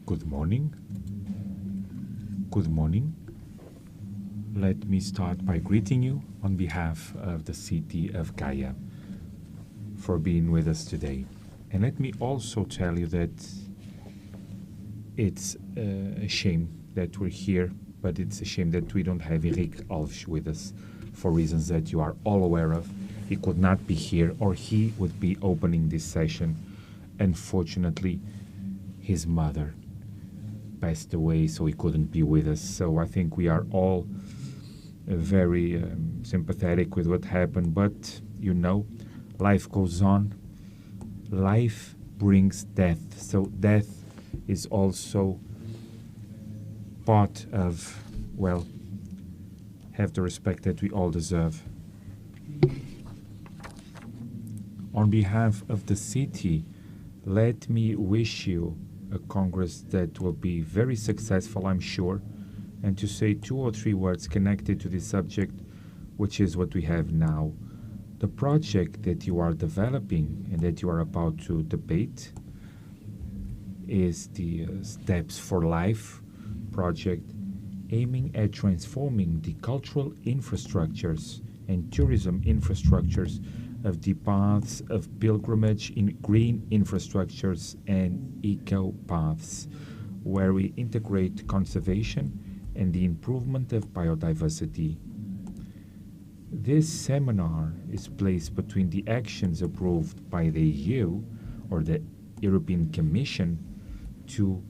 Good morning. Good morning. Let me start by greeting you on behalf of the city of Gaia for being with us today. And let me also tell you that it's a shame that we're here, but it's a shame that we don't have Eric Alves with us for reasons that you are all aware of. He could not be here, or he would be opening this session. Unfortunately, his mother passed away, so he couldn't be with us. So I think we are all very sympathetic with what happened, but you know, life goes on. Life brings death, so death is also part of, well, have the respect that we all deserve. On behalf of the city, let me wish you a Congress that will be very successful, I'm sure, and to say 2 or 3 words connected to this subject, which is what we have now. The project that you are developing and that you are about to debate is the Steps for Life project, aiming at transforming the cultural infrastructures and tourism infrastructures of the paths of pilgrimage in green infrastructures and eco paths, where we integrate conservation and the improvement of biodiversity. This seminar is placed between the actions approved by the EU or the European Commission to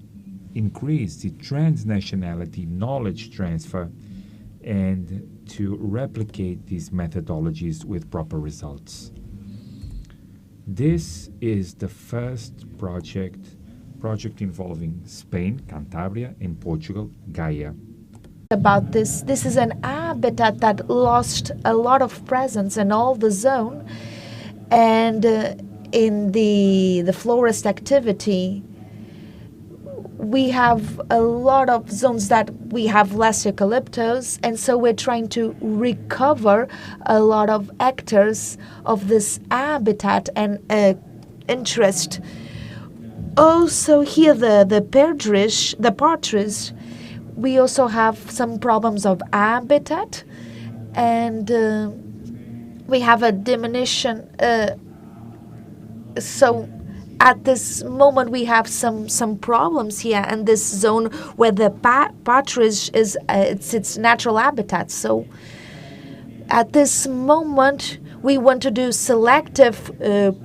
increase the transnationality knowledge transfer and to replicate these methodologies with proper results. This is the first project involving Spain, Cantabria, and Portugal, Gaia. About this is an habitat that lost a lot of presence in all the zone, and in the florist activity we have a lot of zones that we have less eucalyptus, and so we're trying to recover a lot of hectares of this habitat and interest. Also here the partridge, we also have some problems of habitat, and we have a diminution. So at this moment, we have some problems here in this zone where the partridge is its natural habitat. So at this moment, we want to do selective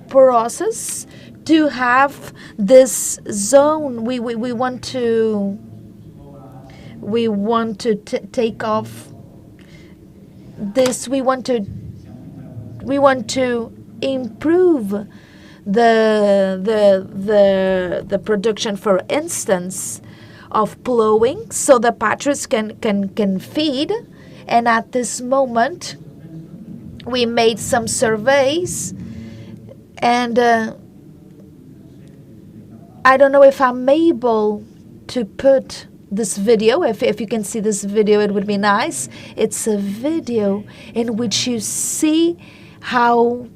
process to have this zone. We want to take off this. We want to improve the production, for instance, of plowing, so the partridge can feed. And at this moment, we made some surveys, and I don't know if I'm able to put this video. If you can see this video, it would be nice. It's a video in which you see how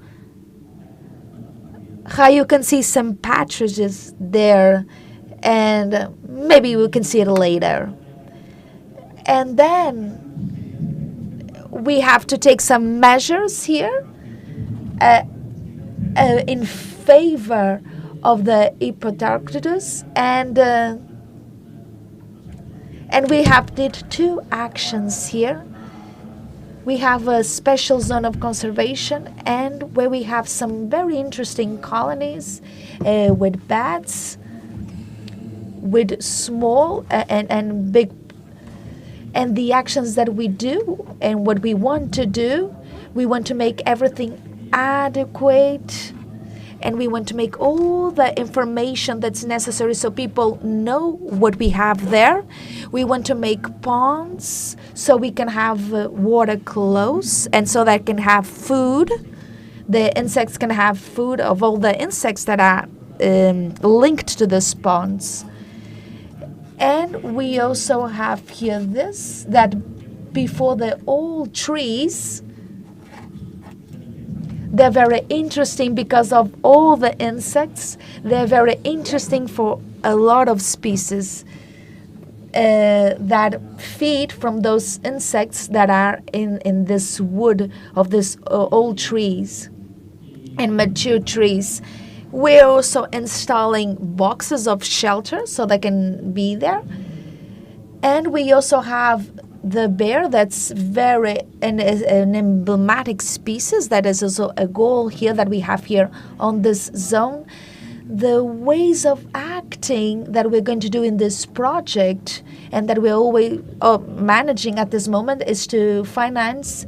you can see some partridges there, and maybe we can see it later. And then we have to take some measures here in favor of the Hippodarctos, and we have did 2 actions here. We have a special zone of conservation, and where we have some very interesting colonies with bats, with small and big. And the actions that we do and what we want to do, we want to make everything adequate, and we want to make all the information that's necessary so people know what we have there. We want to make ponds so we can have water close, and so that can have food. The insects can have food of all the insects that are linked to these ponds. And we also have here that before the old trees, They're very interesting because of all the insects. They're very interesting for a lot of species that feed from those insects that are in this wood of these old trees and mature trees. We're also installing boxes of shelter so they can be there. And we also have the bear, that's very an emblematic species. That is also a goal here that we have here on this zone. The ways of acting that we're going to do in this project and that we're always managing at this moment is to finance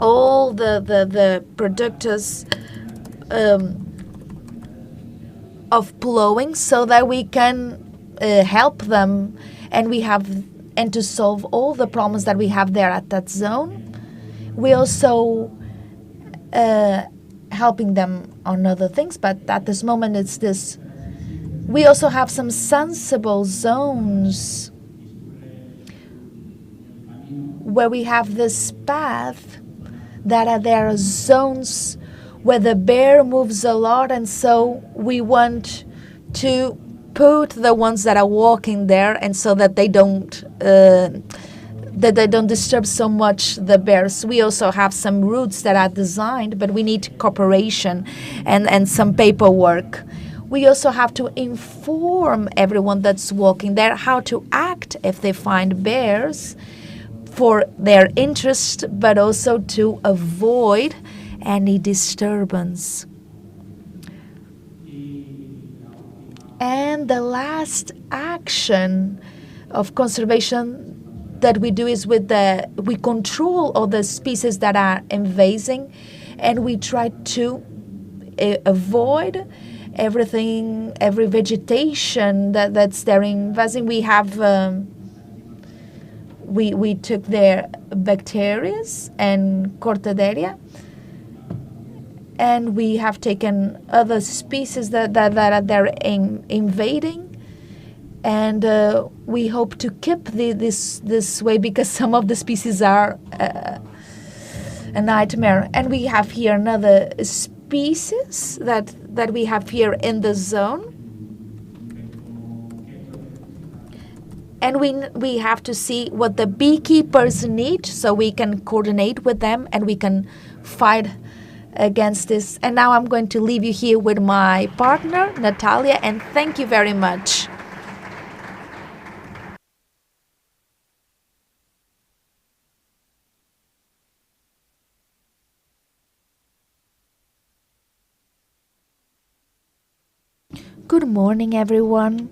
all the producers of plowing so that we can help them and to solve all the problems that we have there at that zone. We also helping them on other things, but at this moment it's this. We also have some sensible zones where we have this path that there are zones where the bear moves a lot, and so we want to put the ones that are walking there, and so that they don't disturb so much the bears. We also have some routes that are designed, but we need cooperation and some paperwork. We also have to inform everyone that's walking there how to act if they find bears for their interest, but also to avoid any disturbance. And the last action of conservation that we do is we control all the species that are invading, and we try to avoid every vegetation that's there invading. We have we took their bacteria and cortaderia, and we have taken other species that are there invading, and we hope to keep this way because some of the species are a nightmare. And we have here another species that we have here in the zone, and we have to see what the beekeepers need so we can coordinate with them and we can fight against this. And now I'm going to leave you here with my partner, Natalia, and thank you very much. Good morning, everyone.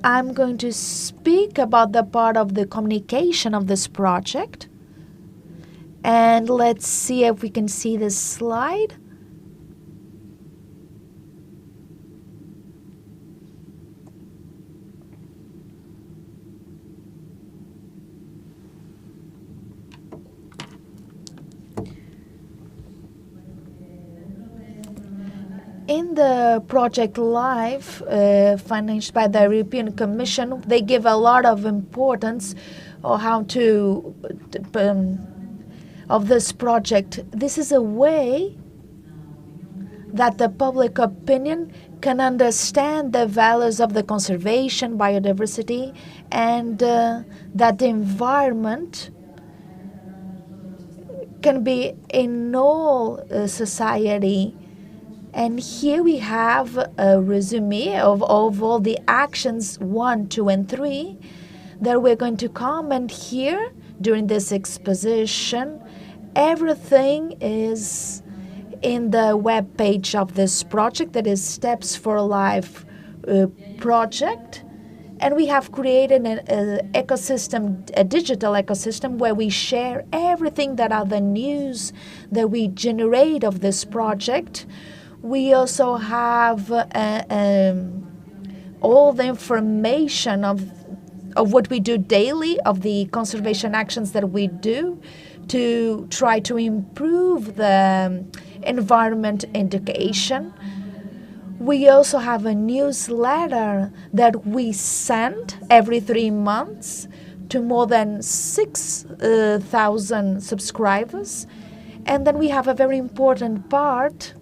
I'm going to speak about the part of the communication of this project. And let's see if we can see this slide. In the project LIFE, financed by the European Commission, they give a lot of importance on how to of this project. This is a way that the public opinion can understand the values of the conservation, biodiversity, and that the environment can be in all society. And here we have a resume of all the actions 1, 2, and 3 that we're going to comment here during this exposition. Everything is in the web page of this project, that is Steps for Life project. And we have created an ecosystem, a digital ecosystem, where we share everything that are the news that we generate of this project. We also have all the information of what we do daily, of the conservation actions that we do to try to improve the environment education. We also have a newsletter that we send every 3 months to more than 6,000 subscribers. And then we have a very important part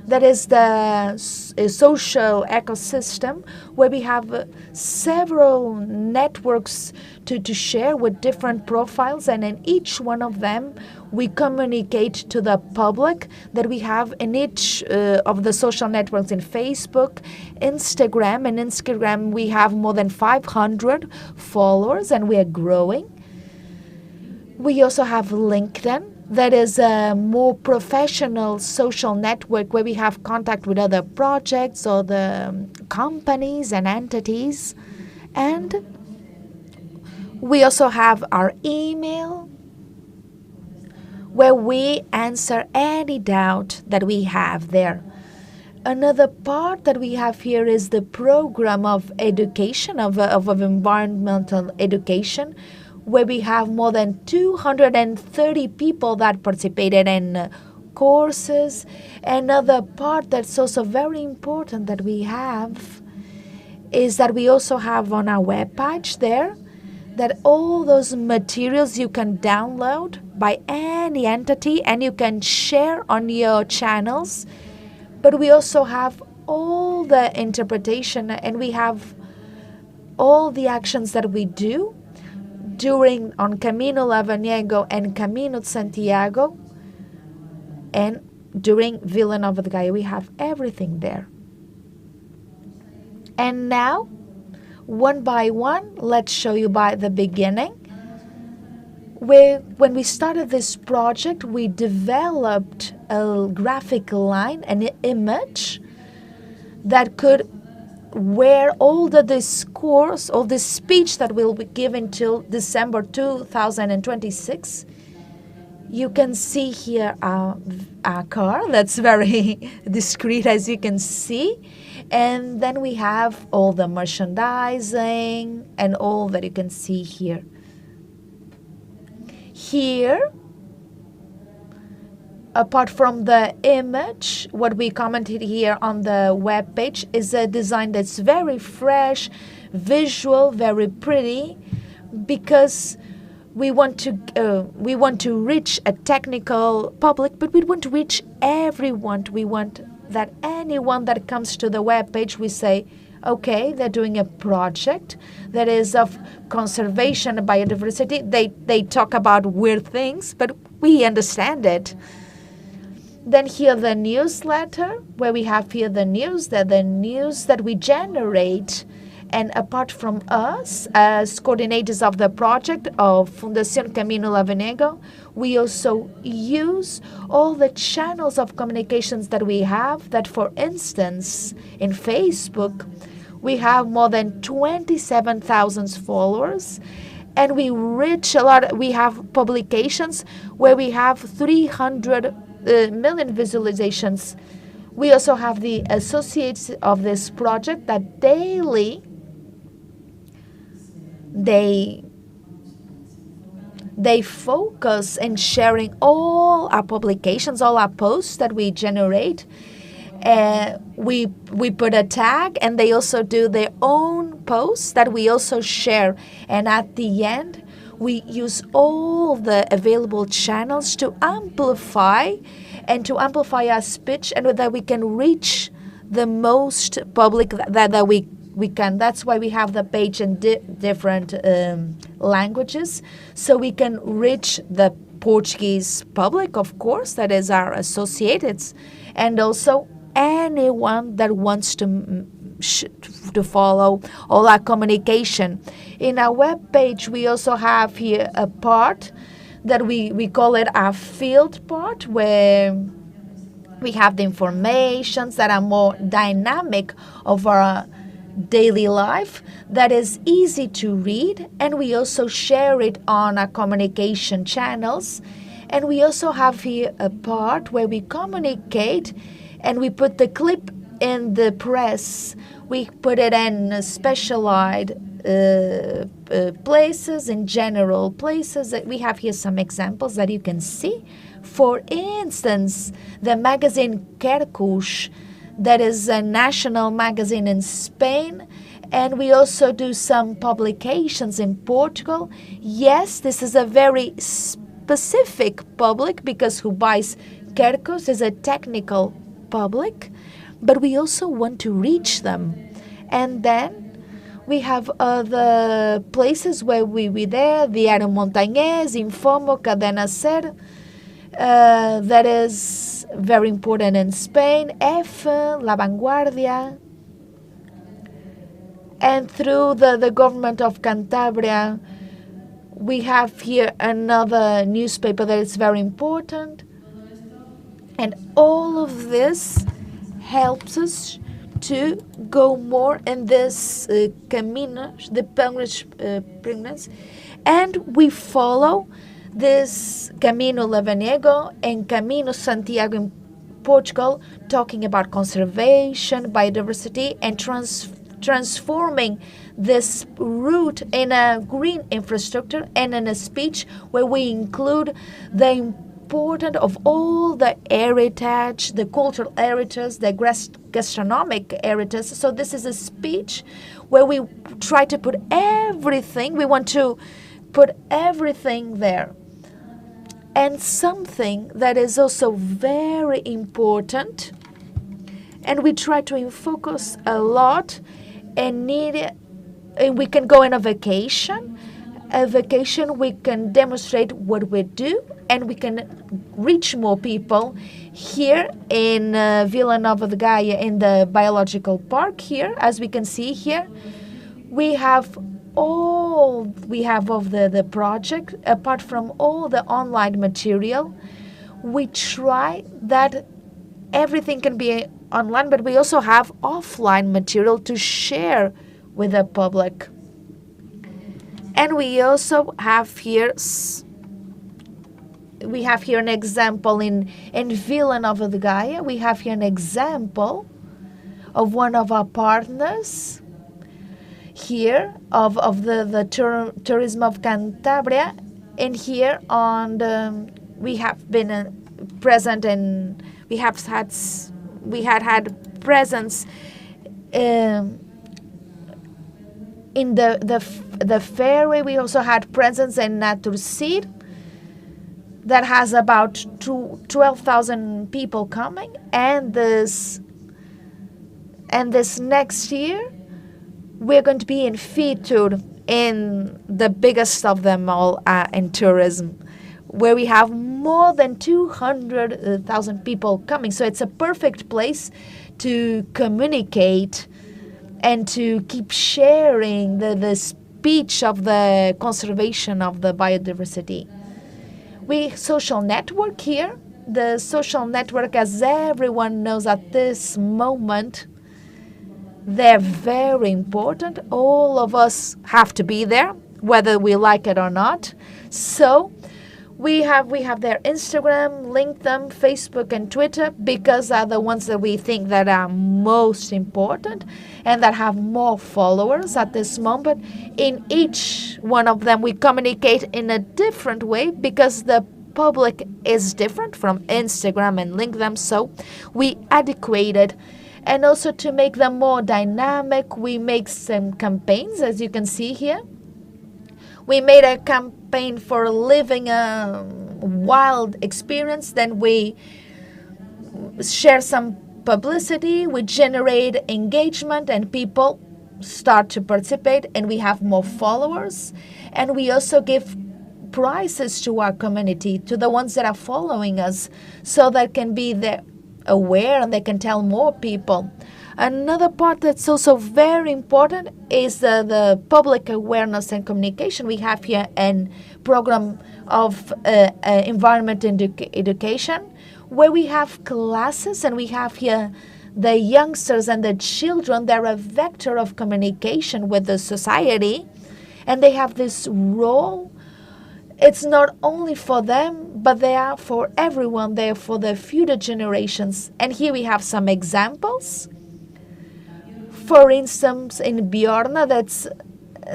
that is the social ecosystem, where we have several networks to share with different profiles, and in each one of them we communicate to the public that we have in each of the social networks in Facebook, Instagram. In Instagram we have more than 500 followers and we are growing. We also have LinkedIn, that is a more professional social network where we have contact with other projects or the companies and entities. And we also have our email, where we answer any doubt that we have there. Another part that we have here is the program of education, of environmental education, where we have more than 230 people that participated in courses. Another part that's also very important that we have is that we also have on our webpage there that all those materials you can download by any entity and you can share on your channels. But we also have all the interpretation, and we have all the actions that we do on Camino Lebaniego and Camino de Santiago, and during Vila Nova de Gaia. We have everything there. And now, one by one, let's show you by the beginning. When we started this project, we developed a graphic line, an image that could, where all the discourse, all the speech that will be given till December 2026, you can see here our car that's very discreet, as you can see. And then we have all the merchandising and all that you can see here. Here, apart from the image, what we commented here on the web page is a design that's very fresh, visual, very pretty, because we want to reach a technical public, but we want to reach everyone. We want that anyone that comes to the web page, we say, okay, they're doing a project that is of conservation and biodiversity. They talk about weird things, but we understand it. Then here the newsletter, where we have here the news that we generate. And apart from us, as coordinators of the project of Fundación Camino Lebaniego, we also use all the channels of communications that we have, that for instance, in Facebook, we have more than 27,000 followers, and we reach a lot. We have publications where we have 300 million visualizations. We also have the associates of this project that daily they focus in sharing all our publications, all our posts that we generate. We put a tag, and they also do their own posts that we also share. And at the end, we use all the available channels to amplify our speech, and that we can reach the most public that we can. That's why we have the page in different languages, so we can reach the Portuguese public, of course, that is our associates, and also anyone that wants to follow all our communication. In our web page, we also have here a part that we call it our field part, where we have the informations that are more dynamic of our daily life, that is easy to read, and we also share it on our communication channels. And we also have here a part where we communicate, and we put the clip in the press. We put it in specialized places, in general places. We have here some examples that you can see. For instance, the magazine Quercus, that is a national magazine in Spain, and we also do some publications in Portugal. Yes, this is a very specific public, because who buys quercus is a technical public, but we also want to reach them. And then we have other places where we there, Diário Montañés, Infomo, Cadena Ser, that is very important in Spain, F, La Vanguardia. And through the government of Cantabria, we have here another newspaper that is very important. And all of this helps us to go more in this Camino, the pilgrimage, and we follow this Camino Lebaniego and Camino Santiago in Portugal, talking about conservation, biodiversity, and transforming this route in a green infrastructure, and in a speech where we include the important of all the heritage, the cultural heritage, the gastronomic heritage. So this is a speech where we try to put everything, we want to put everything there. And something that is also very important, and we try to focus a lot, and we can go on a vacation. A vacation, we can demonstrate what we do, and we can reach more people. Here in Vila Nova de Gaia, in the biological park here, as we can see here, we have of the project. Apart from all the online material, we try that everything can be online, but we also have offline material to share with the public. And we also have here an example in Vila Nova de Gaia. We have here an example of one of our partners here of the tourism of Cantabria. And here we have been present, and we had presence in the ferry. We also had presence in Naturseed, that has about 12,000 people coming, and this next year we're going to be in Fitur, in the biggest of them all in tourism, where we have more than 200,000 people coming. So it's a perfect place to communicate and to keep sharing the speech of the conservation of the biodiversity. We social network here. The social network, as everyone knows at this moment, they're very important. All of us have to be there, whether we like it or not. So we have their Instagram, LinkedIn, Facebook, and Twitter, because are the ones that we think that are most important and that have more followers at this moment. In each one of them, we communicate in a different way, because the public is different from Instagram and LinkedIn. So we adequated. And also to make them more dynamic, we make some campaigns, as you can see here. We made a campaign for living a wild experience. Then we share some publicity, we generate engagement, and people start to participate, and we have more followers. And we also give prizes to our community, to the ones that are following us, so that can be aware and they can tell more people. Another part that's also very important is the public awareness and communication. We have here a program of environment education, where we have classes, and we have here the youngsters and the children. They're a vector of communication with the society, and they have this role. It's not only for them, but they are for everyone. They are for the future generations. And here we have some examples. For instance, in Bjorna, that's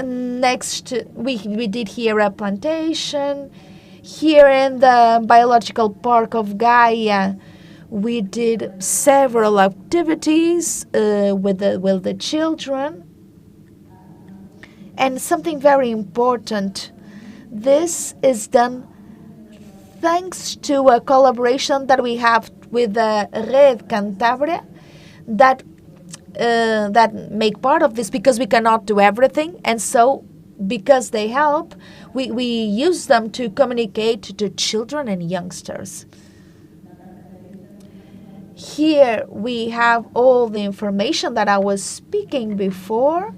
next to, we did here a plantation. Here in the Biological Park of Gaia, we did several activities with the children. And something very important, this is done thanks to a collaboration that we have with the Red Cantabria that make part of this, because we cannot do everything, and so because they help, we use them to communicate to children and youngsters. Here we have all the information that I was speaking before.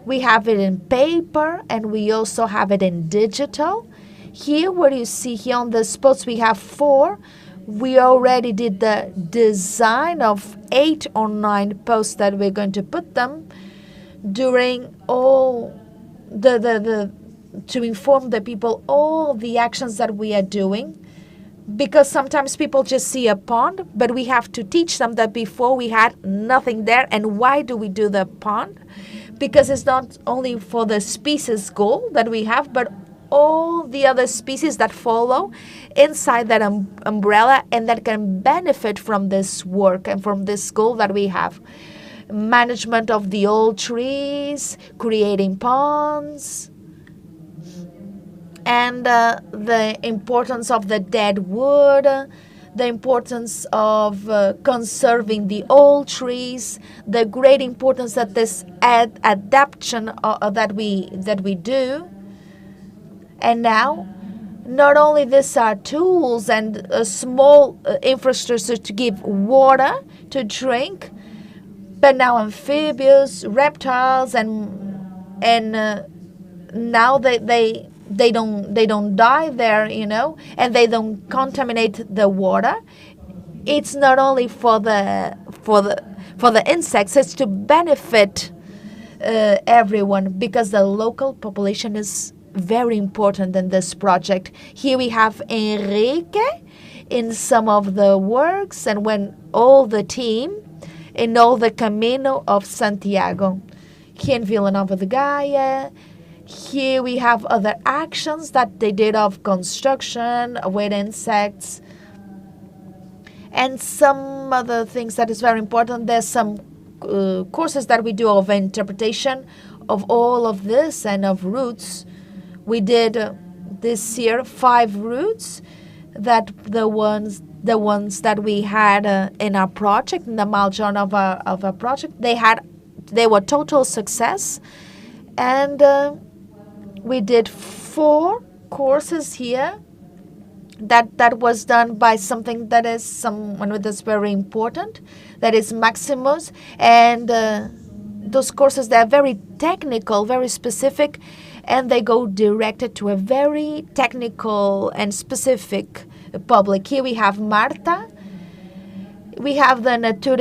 We have it in paper and we also have it in digital. Here, what you see here on the spots, we have 4. We already did the design of 8 or 9 posts that we're going to put them during all to inform the people all the actions that we are doing. Because sometimes people just see a pond, but we have to teach them that before we had nothing there. And why do we do the pond? Because it's not only for the species goal that we have, but all the other species that follow inside that umbrella and that can benefit from this work and from this goal that we have. Management of the old trees, creating ponds, and the importance of the dead wood, the importance of conserving the old trees, the great importance that this adaptation that we do. And now, not only these are tools and a small infrastructure to give water to drink, but now amphibians, reptiles, and now they don't die there, and they don't contaminate the water. It's not only for the insects; it's to benefit everyone, because the local population is very important in this project. Here we have Enrique in some of the works, and when all the team in all the Camino of Santiago. Here in Vila Nova de Gaia. Here we have other actions that they did of construction with insects. And some other things that is very important. There's some courses that we do of interpretation of all of this and of routes. We did this year 5 routes, that the ones that we had in our project, in the milestone of our project. They were total success, and we did 4 courses here. That was done by someone that's very important, that is Maximus, and those courses, they're very technical, very specific, and they go directed to a very technical and specific public. Here we have Marta, we have the Nature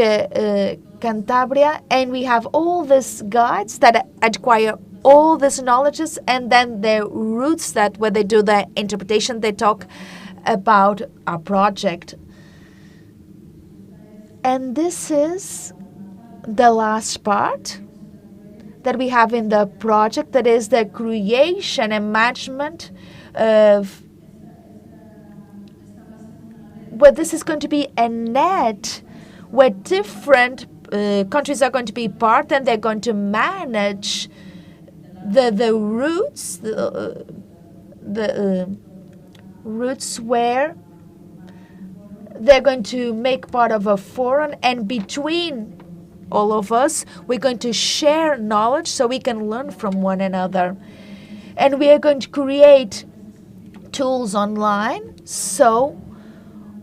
Cantabria, and we have all these guides that acquire all these knowledges, and then the routes that where they do the interpretation, they talk about our project. And this is the last part that we have in the project, that is the creation and management of, where this is going to be a net where different countries are going to be part, and they're going to manage the routes, the routes where they're going to make part of a forum, and between all of us, we're going to share knowledge so we can learn from one another. And we are going to create tools online, so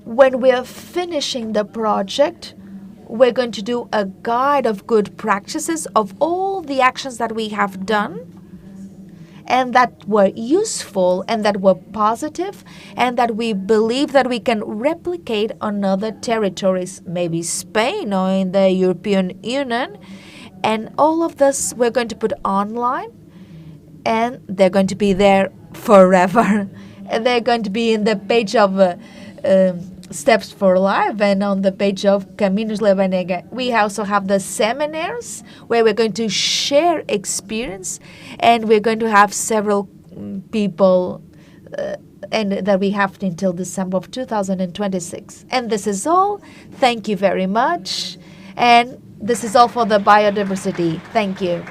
when we're finishing the project, we're going to do a guide of good practices of all the actions that we have done, and that were useful and that were positive, and that we believe that we can replicate on other territories, maybe Spain or in the European Union. And all of this we're going to put online, and they're going to be there forever. And they're going to be in the page of Steps for Life and on the page of Camino Lebaniego. We also have the seminars where we're going to share experience, and we're going to have several people and that we have until December of 2026. And this is all. Thank you very much. And this is all for the biodiversity. Thank you.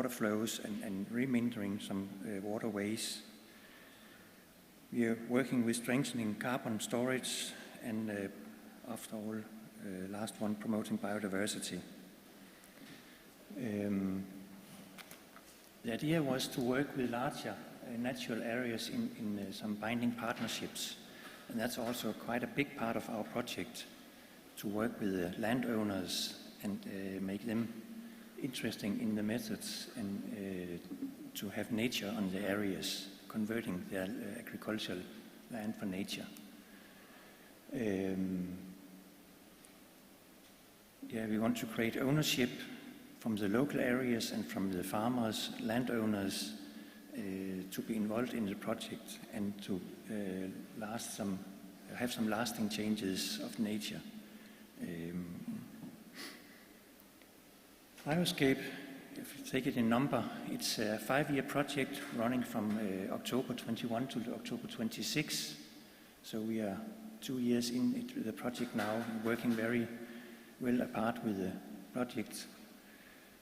water flows and remindering some waterways. We are working with strengthening carbon storage and, after all, last one, promoting biodiversity. The idea was to work with larger natural areas in some binding partnerships, and that's also quite a big part of our project, to work with the landowners and make them interesting in the methods and to have nature on the areas, converting their agricultural land for nature. We want to create ownership from the local areas and from the farmers, landowners, to be involved in the project and to have some lasting changes of nature. Bioscape, if you take it in number, it's a 5-year project running from October 21 to October 26. So we are 2 years into the project now, working very well apart with the project.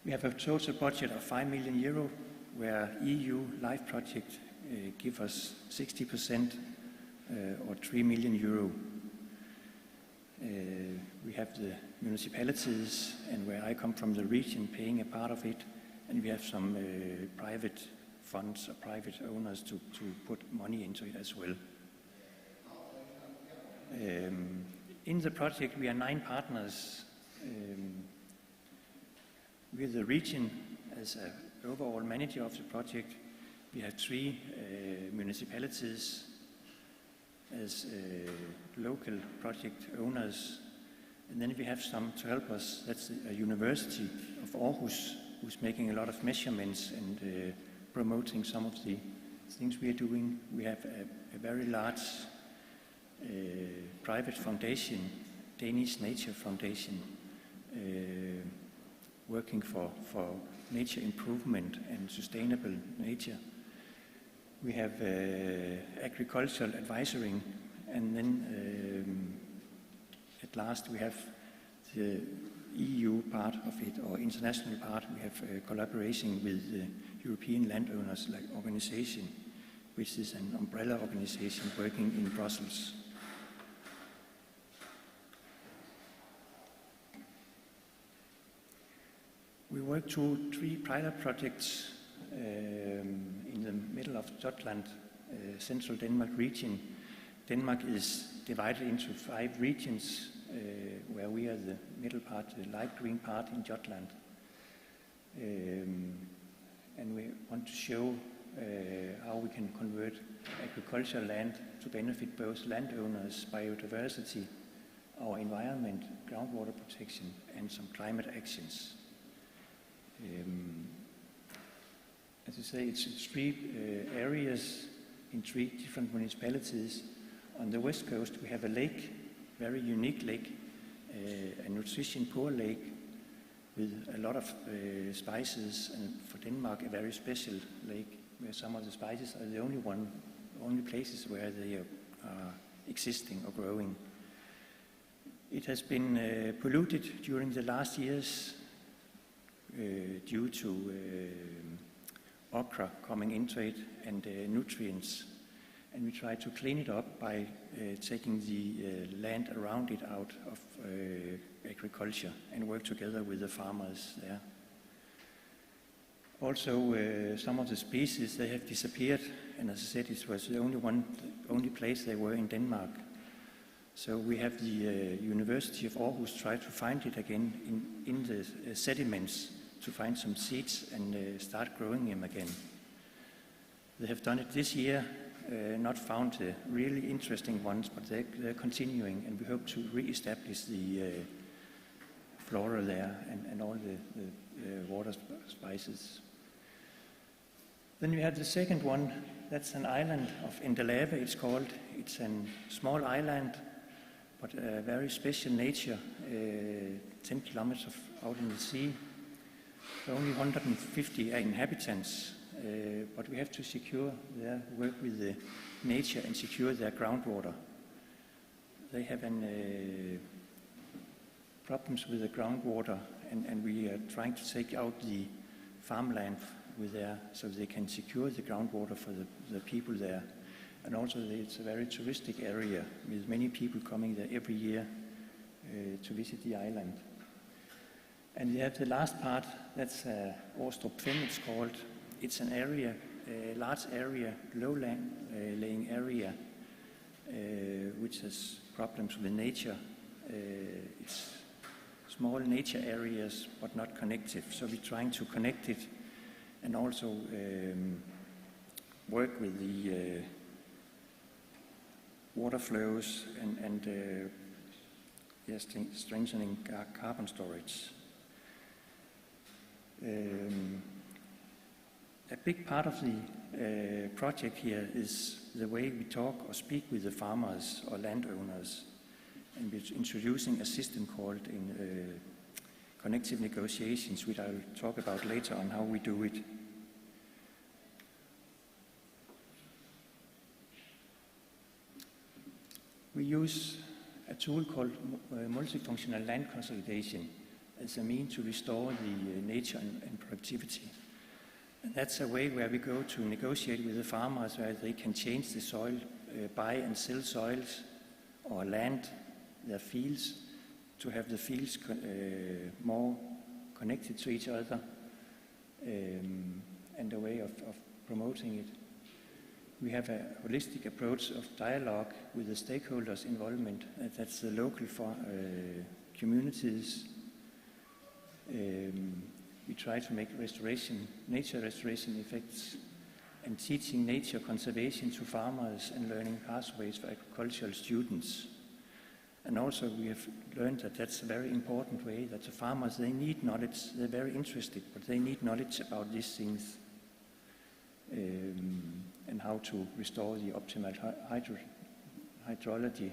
We have a total budget of 5 million euro, where EU Life Project give us 60% or 3 million euro. We have the municipalities, and where I come from, the region, paying a part of it, and we have some private funds or private owners to put money into it as well. In the project, we are 9 partners. We are the region as an overall manager of the project. We have 3 municipalities as local project owners, and then we have some to help us. That's a University of Aarhus, who's making a lot of measurements and promoting some of the things we are doing. We have a very large private foundation, Danish Nature Foundation, working for nature improvement and sustainable nature. We have agricultural advisory, and then at last we have the EU part of it, or international part. We have collaboration with the European Landowners Organization, which is an umbrella organization working in Brussels. We work through 3 pilot projects in the middle of Jutland, central Denmark region. Denmark is divided into 5 regions, where we are the middle part, the light green part in Jutland. And we want to show how we can convert agricultural land to benefit both landowners, biodiversity, our environment, groundwater protection, and some climate actions. As I say, it's 3 areas in 3 different municipalities. On the west coast, we have a lake, very unique lake, a nutrition poor lake with a lot of spices, and for Denmark, a very special lake where some of the spices are the only places where they are existing or growing. It has been polluted during the last years due to ochre coming into it and nutrients, and we try to clean it up by taking the land around it out of agriculture and work together with the farmers there. Also, some of the species, they have disappeared, and as I said, it was the only place they were in Denmark. So we have the University of Aarhus try to find it again in the sediments, to find some seeds and start growing them again. They have done it this year, not found the really interesting ones, but they're continuing, and we hope to re-establish the flora there and all the water spices. Then we have the second one. That's an island of Endelave, it's called. It's a small island, but a very special nature, 10 kilometers out in the sea. Only 150 inhabitants, but we have to secure their work with the nature and secure their groundwater. They have problems with the groundwater, and we are trying to take out the farmland with there, so they can secure the groundwater for the people there. And also it's a very touristic area with many people coming there every year to visit the island. And we have the last part, that's Åstrup 5 it's called. It's an area, a large area, low-laying area, which has problems with nature. It's small nature areas, but not connected. So we're trying to connect it and also work with the water flows and strengthening carbon storage. A big part of the project here is the way we talk or speak with the farmers or landowners. And we're introducing a system called connective negotiations, which I'll talk about later on how we do it. We use a tool called multifunctional land consolidation as a means to restore the nature and productivity. And that's a way where we go to negotiate with the farmers where they can change the soil, buy and sell soils or land, their fields, to have the fields more connected to each other, and a way of promoting it. We have a holistic approach of dialogue with the stakeholders' involvement. That's the local communities. We try to make nature restoration effects, and teaching nature conservation to farmers and learning pathways for agricultural students. And also we have learned that that's a very important way, that the farmers, they need knowledge, they're very interested, but they need knowledge about these things, and how to restore the optimal hydrology.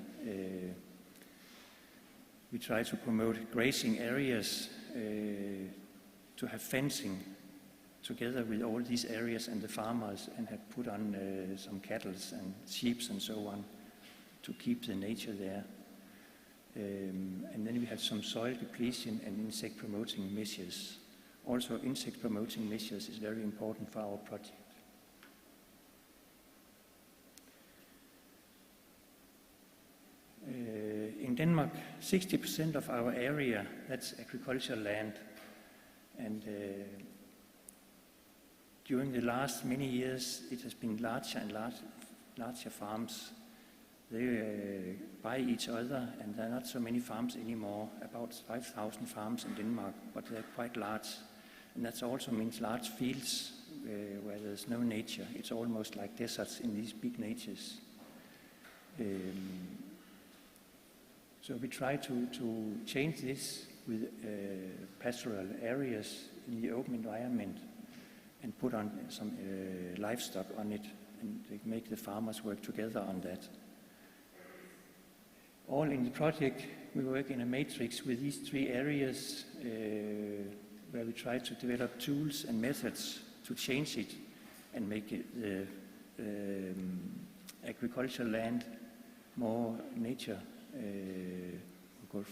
We try to promote grazing areas, to have fencing together with all these areas and the farmers, and have put on some cattle and sheep and so on to keep the nature there. And then we have some soil depletion and insect promoting measures. Also, insect promoting measures is very important for our project. In Denmark, 60% of our area, that's agricultural land. And during the last many years, it has been larger and larger farms. They buy each other, and there are not so many farms anymore, about 5,000 farms in Denmark, but they're quite large. And that also means large fields where there's no nature. It's almost like deserts in these big natures. So we try to change this with pastoral areas in the open environment and put on some livestock on it, and make the farmers work together on that. All in the project, we work in a matrix with these three areas where we try to develop tools and methods to change it and make it agricultural land more nature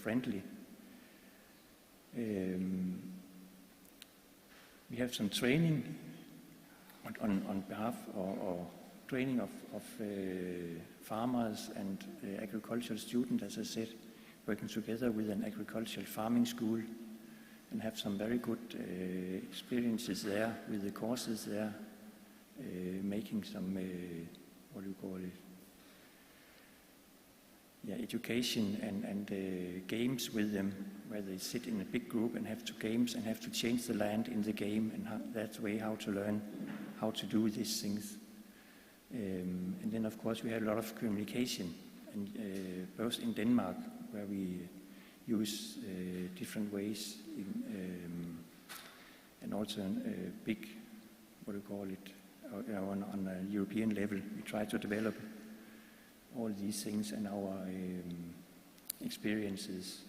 friendly. We have some training on behalf or training of farmers and agricultural students, as I said, working together with an agricultural farming school, and have some very good experiences there with the courses there, making some, education and games with them, where they sit in a big group and have to games and have to change the land in the game, and that way how to learn how to do these things. And then of course we have a lot of communication, and both in Denmark, where we use different ways, and also a big, on a European level, we try to develop all these things and our experiences.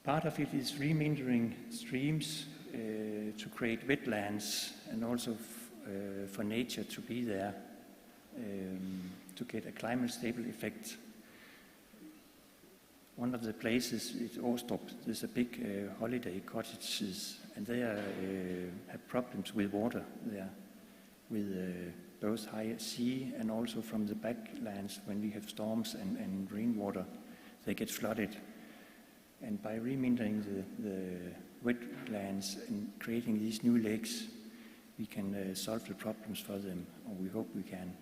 Part of it is remindering streams to create wetlands, and also for nature to be there, to get a climate stable effect. One of the places is Åstrup. There's a big holiday cottages, and they have problems with water there, with both high sea and also from the backlands. When we have storms and rainwater, they get flooded. And by remindering the wetlands and creating these new lakes, we can solve the problems for them, or we hope we can.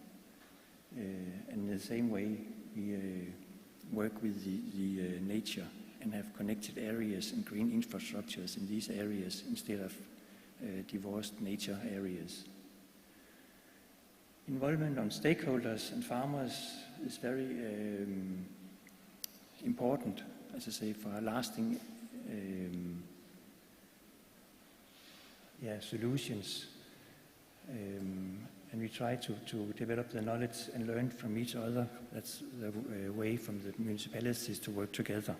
And in the same way, we work with the nature and have connected areas and green infrastructures in these areas instead of divorced nature areas. Involvement on stakeholders and farmers is very important, as I say, for a lasting solutions. And we try to develop the knowledge and learn from each other. That's the way from the municipalities to work together.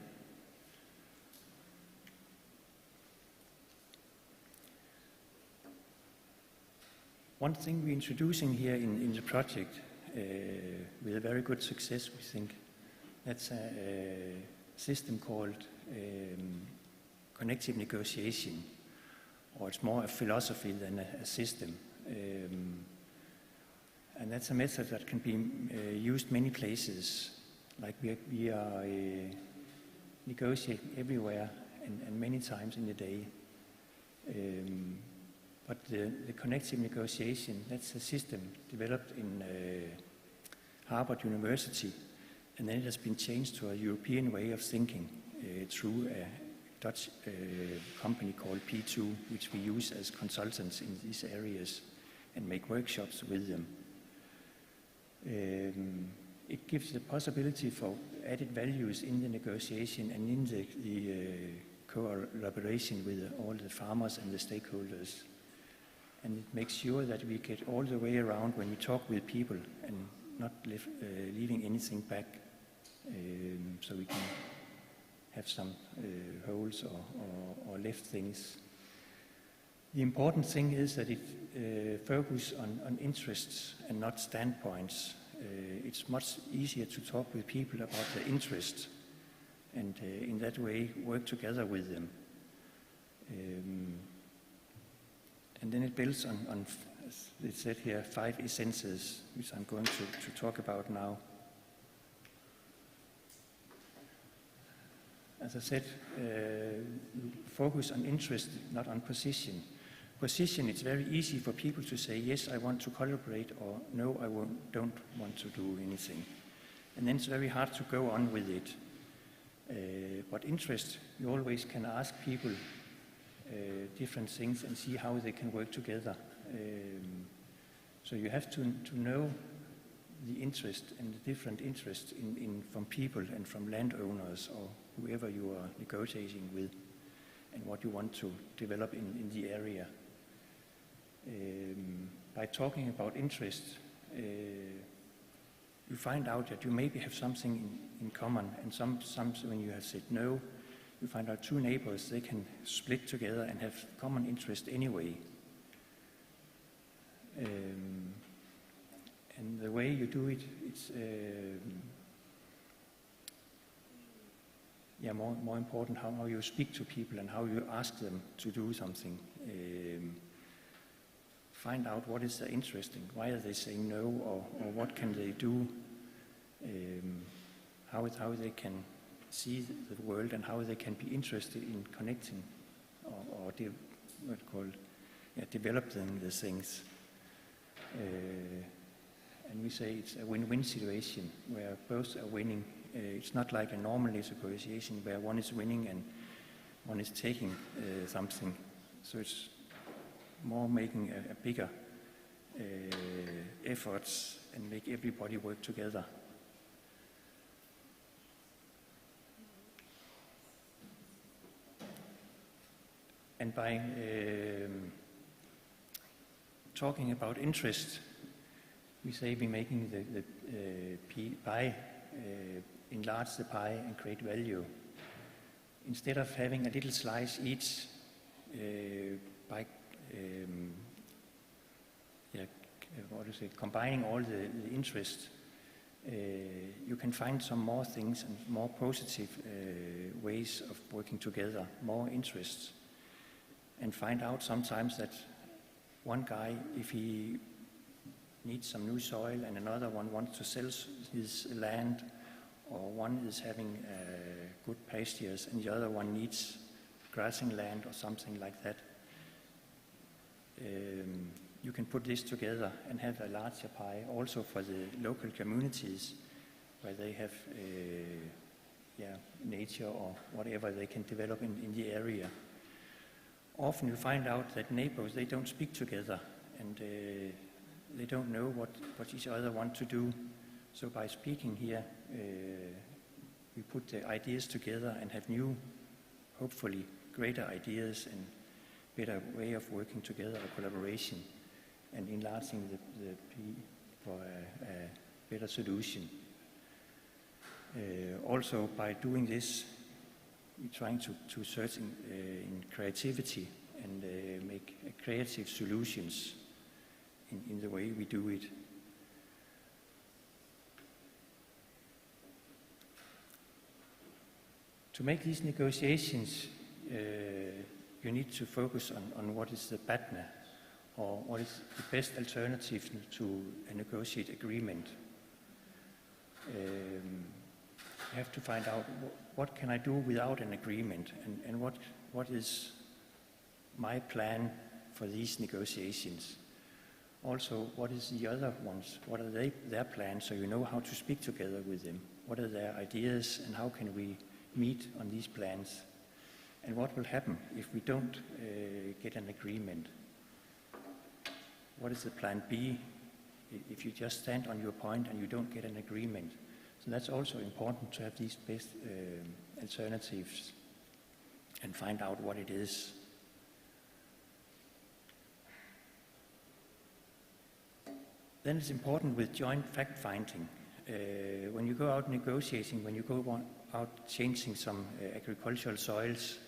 One thing we're introducing here in the project with a very good success, we think, that's a system called connective negotiation, or it's more a philosophy than a system. And that's a method that can be used many places. Like we are negotiating everywhere and many times in the day. But the connective negotiation, that's a system developed in Harvard University, and then it has been changed to a European way of thinking through a Dutch company called P2, which we use as consultants in these areas and make workshops with them. It gives the possibility for added values in the negotiation and in the collaboration with all the farmers and the stakeholders. And it makes sure that we get all the way around when we talk with people and not leaving anything back, so we can have some holes or left things. The important thing is that it focuses on interests and not standpoints. It's much easier to talk with people about their interests and in that way work together with them. And then it builds on, as it said here, 5 essences, which I'm going to talk about now. As I said, focus on interest, not on position. Position, it's very easy for people to say, yes, I want to collaborate, or no, I don't want to do anything. And then it's very hard to go on with it. But interest, you always can ask people different things and see how they can work together. So you have to know the interest and the different interests from people and from landowners or whoever you are negotiating with, and what you want to develop in the area. By talking about interest, you find out that you maybe have something in common, and some when you have said no, you find out 2 neighbors, they can split together and have common interest anyway. And the way you do it, it's more important how you speak to people and how you ask them to do something. Find out what is their interest in, why are they saying no, or what can they do, how they can see the world and how they can be interested in connecting or developing the things. And we say it's a win-win situation where both are winning. It's not like a normal negotiation where one is winning and one is taking something. So it's more making a bigger efforts and make everybody work together. And by talking about interest, we say we're making the pie, enlarge the pie and create value. Instead of having a little slice each, by combining all the interest, you can find some more things and more positive ways of working together, more interests, and find out sometimes that one guy, if he needs some new soil and another one wants to sell his land, or one is having good pastures and the other one needs grassing land or something like that, you can put this together and have a larger pie also for the local communities where they have nature or whatever they can develop in the area. Often you find out that neighbors, they don't speak together and they don't know what each other want to do. So by speaking here, we put the ideas together and have new, hopefully greater ideas and better way of working together, or collaboration, and enlarging the for a better solution. Also, by doing this, we're trying to search in creativity and make creative solutions in the way we do it. To make these negotiations, you need to focus on what is the partner, or what is the best alternative to a negotiate agreement. You have to find out what can I do without an agreement, and what is my plan for these negotiations. Also, what is the other ones? What are their plans, so you know how to speak together with them? What are their ideas, and how can we meet on these plans? And what will happen if we don't get an agreement? What is the plan B if you just stand on your point and you don't get an agreement? So that's also important, to have these best alternatives and find out what it is. Then it's important with joint fact-finding. When you go out negotiating, when you go out changing some agricultural soils,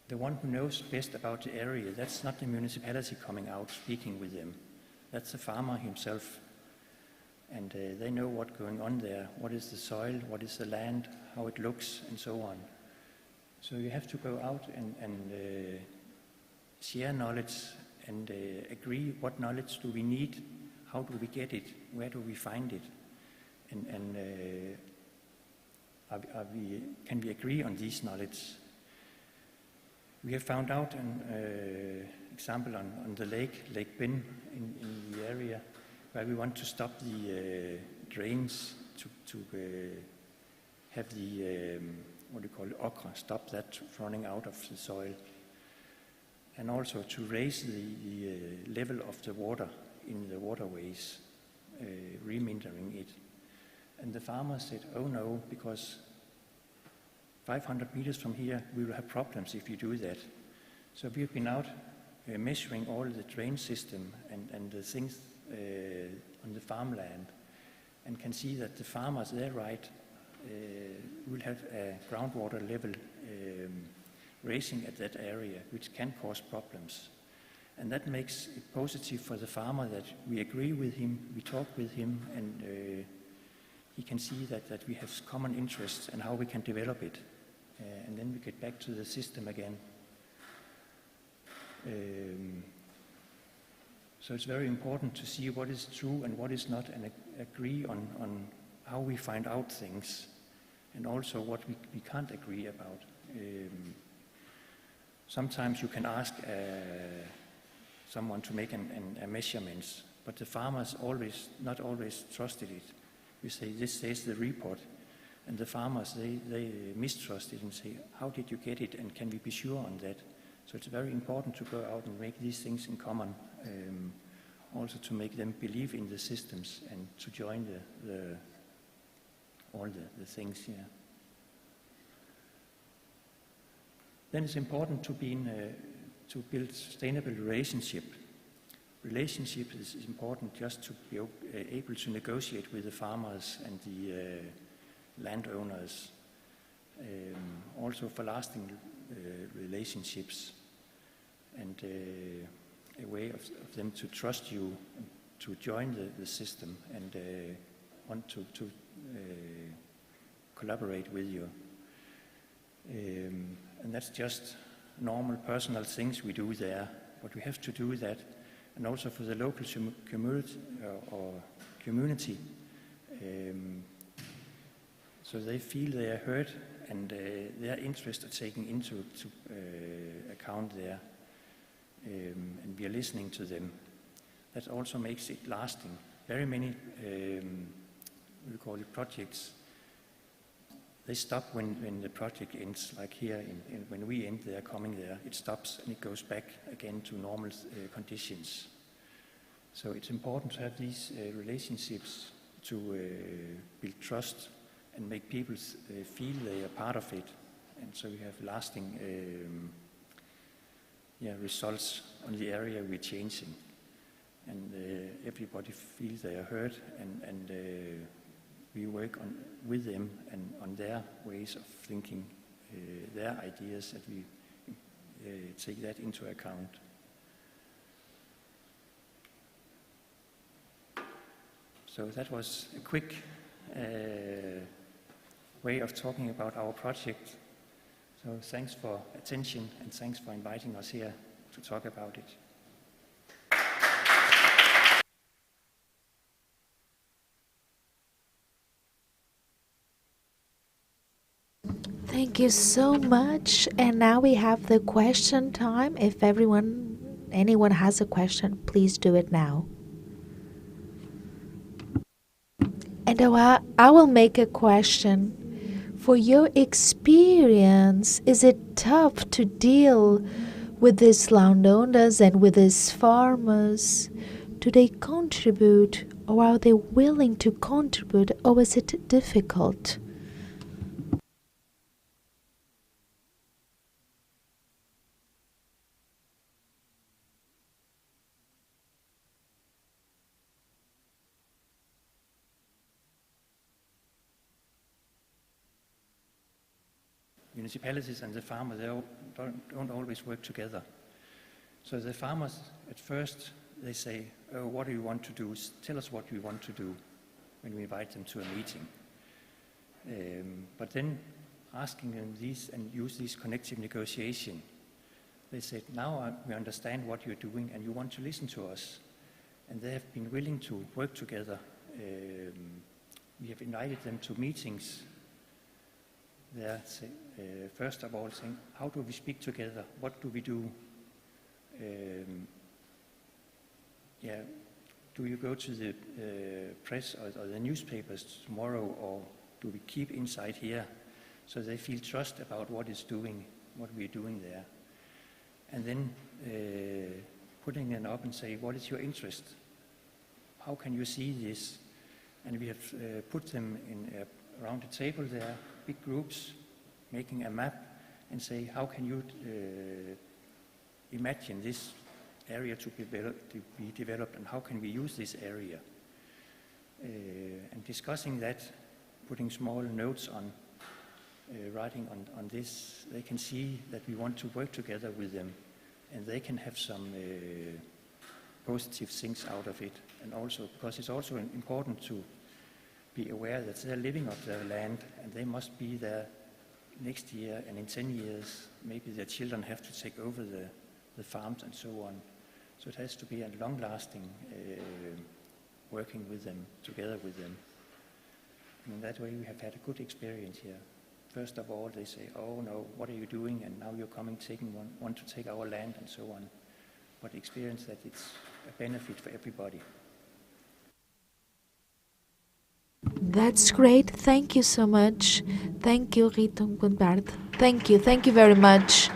the one who knows best about the area, that's not the municipality coming out speaking with them. That's the farmer himself. And they know what's going on there. What is the soil, what is the land, how it looks, and so on. So you have to go out and share knowledge and agree what knowledge do we need, how do we get it, where do we find it, and can we agree on these knowledge? We have found out an example on the Lake Ben in the area, where we want to stop the drains to have the, what do you call it, ochre, stop that running out of the soil. And also to raise the level of the water in the waterways, remindering it. And the farmers said, oh no, because 500 meters from here, we will have problems if you do that. So we've been out measuring all the drain system and the things on the farmland, and can see that the farmers, they're right, will have a groundwater level raising at that area, which can cause problems. And that makes it positive for the farmer that we agree with him, we talk with him, and he can see that we have common interests and how we can develop it. And then we get back to the system again. So it's very important to see what is true and what is not, and agree on how we find out things, and also what we can't agree about. Sometimes you can ask someone to make a measurements, but the farmers not always trusted it. You say, this says the report, and the farmers, they mistrust it and say, how did you get it, and can we be sure on that? So it's very important to go out and make these things in common, also to make them believe in the systems and to join all the things here. Then it's important to build sustainable relationship. Relationship is important just to be able to negotiate with the farmers and the landowners, also for lasting relationships, and a way of them to trust you, and to join the system and want to collaborate with you. And that's just normal personal things we do there, but we have to do that, and also for the local community, so they feel they are heard and their interest are taken into account there, and we are listening to them. That also makes it lasting. Very many, we call it projects, they stop when the project ends, like here, when we end, they are coming there. It stops and it goes back again to normal conditions. So it's important to have these relationships to build trust and make people feel they are part of it. And so we have lasting results on the area we're changing. And everybody feels they are heard, and we work with them and on their ways of thinking, their ideas, that we take that into account. So that was a quick way of talking about our project. So thanks for attention and thanks for inviting us here to talk about it. Thank you so much. And now we have the question time. If anyone has a question, please do it now. And I will make a question. For your experience, is it tough to deal with these landowners and with these farmers? Do they contribute, or are they willing to contribute, or is it difficult? Municipalities and the farmer, they don't always work together. So the farmers, at first, they say, oh, what do you want to do? Tell us what you want to do when we invite them to a meeting. But then asking them these and use this connective negotiation, they said, now we understand what you're doing and you want to listen to us. And they have been willing to work together. We have invited them to meetings. They're first of all saying, how do we speak together? What do we do? Do you go to the press or the newspapers tomorrow, or do we keep inside here? So they feel trust about what we're doing there. And then putting them up and say, what is your interest? How can you see this? And we have put them around the table there, big groups, making a map and say, how can you imagine this area to be developed and how can we use this area? And discussing that, putting small notes on, writing on this, they can see that we want to work together with them and they can have some positive things out of it. And also, because it's also important to be aware that they're living off their land and they must be there next year, and in 10 years maybe their children have to take over the farms and so on. So it has to be a long-lasting working with them, together with them. And in that way we have had a good experience here. First of all they say, oh no, what are you doing? And now you're coming, want to take our land and so on. But experience that it's a benefit for everybody. That's great. Thank you so much. Thank you, Rita Gumbard. Thank you very much.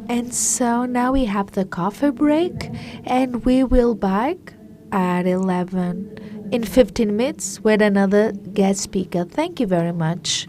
And so now we have the coffee break, and we will back at 11 in 15 minutes with another guest speaker. Thank you very much.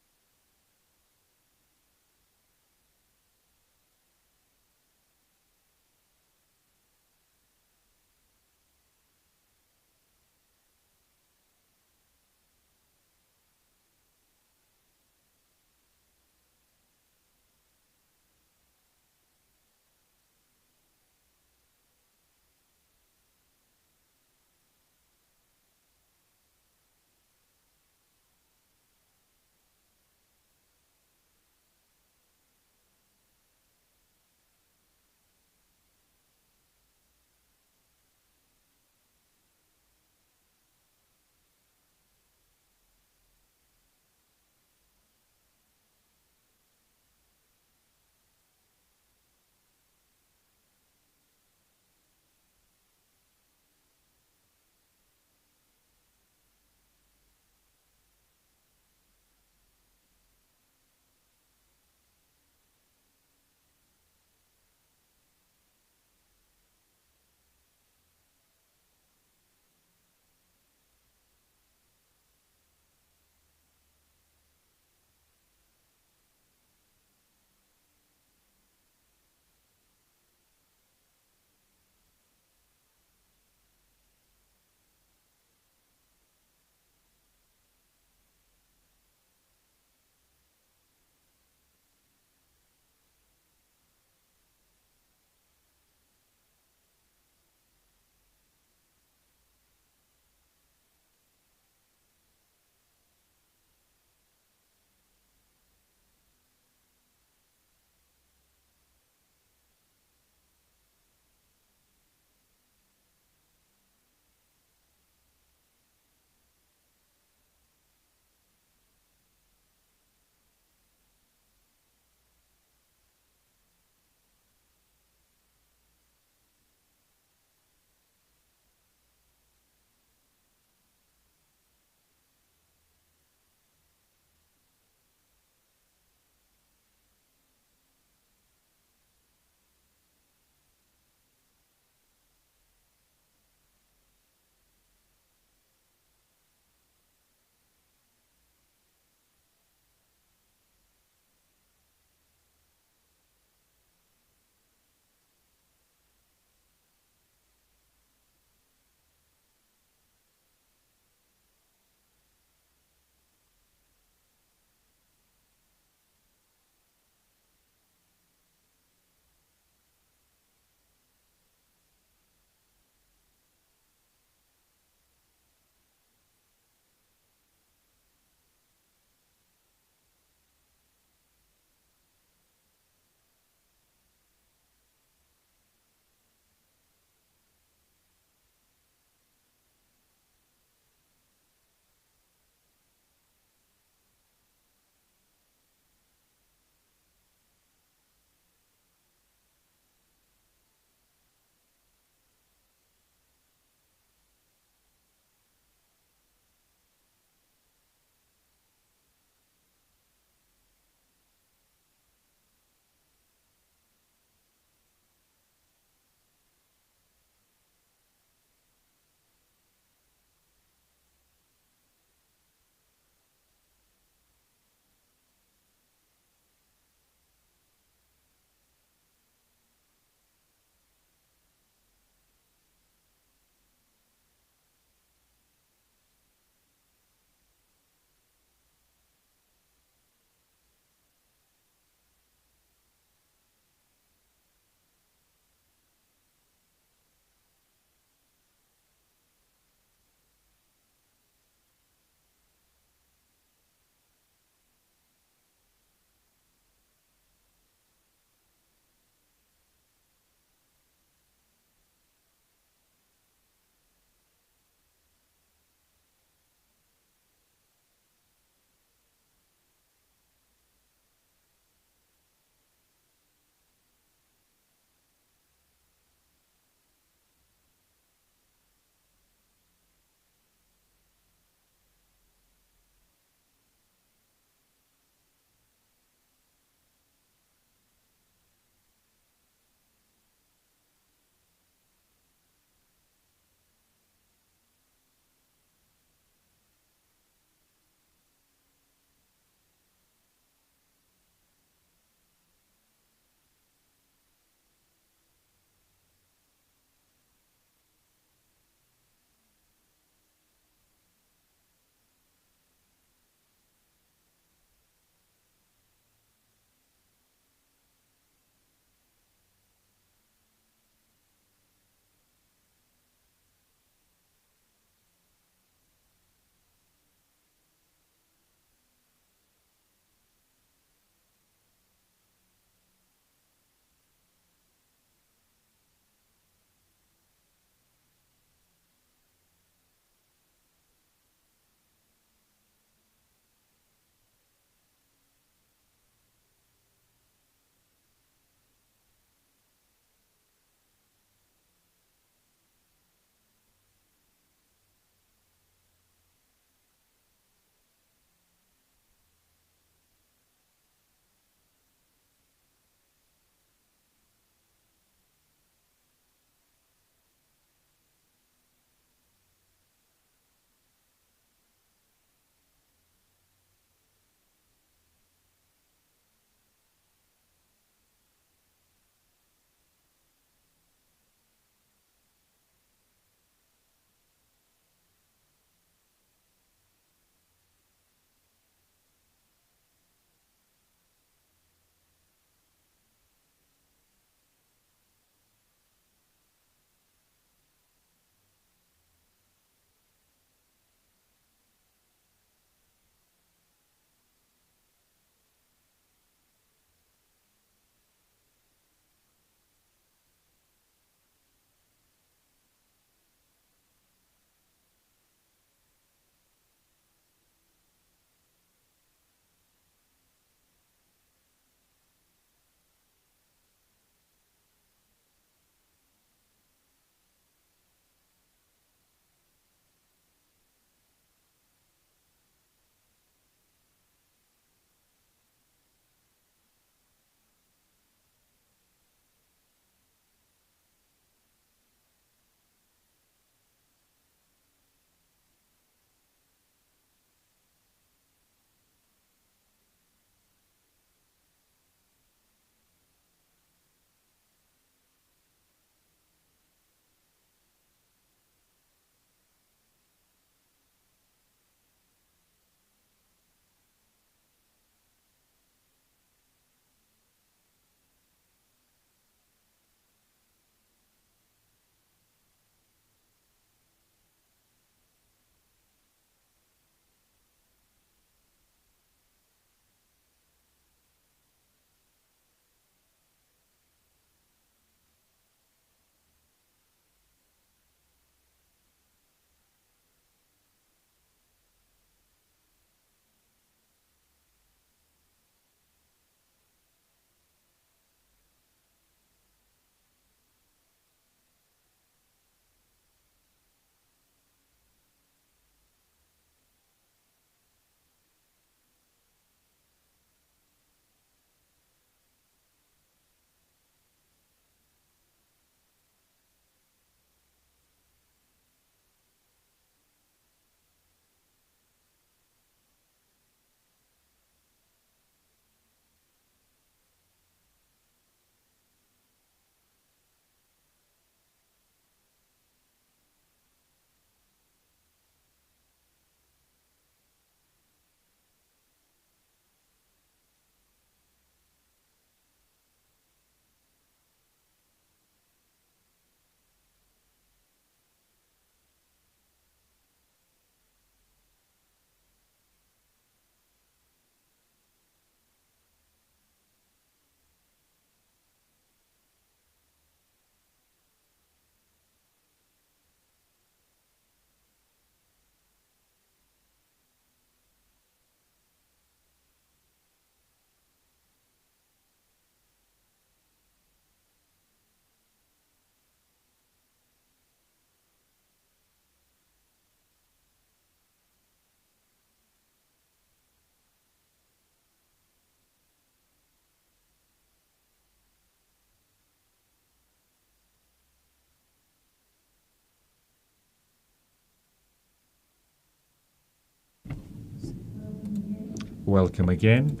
Welcome again.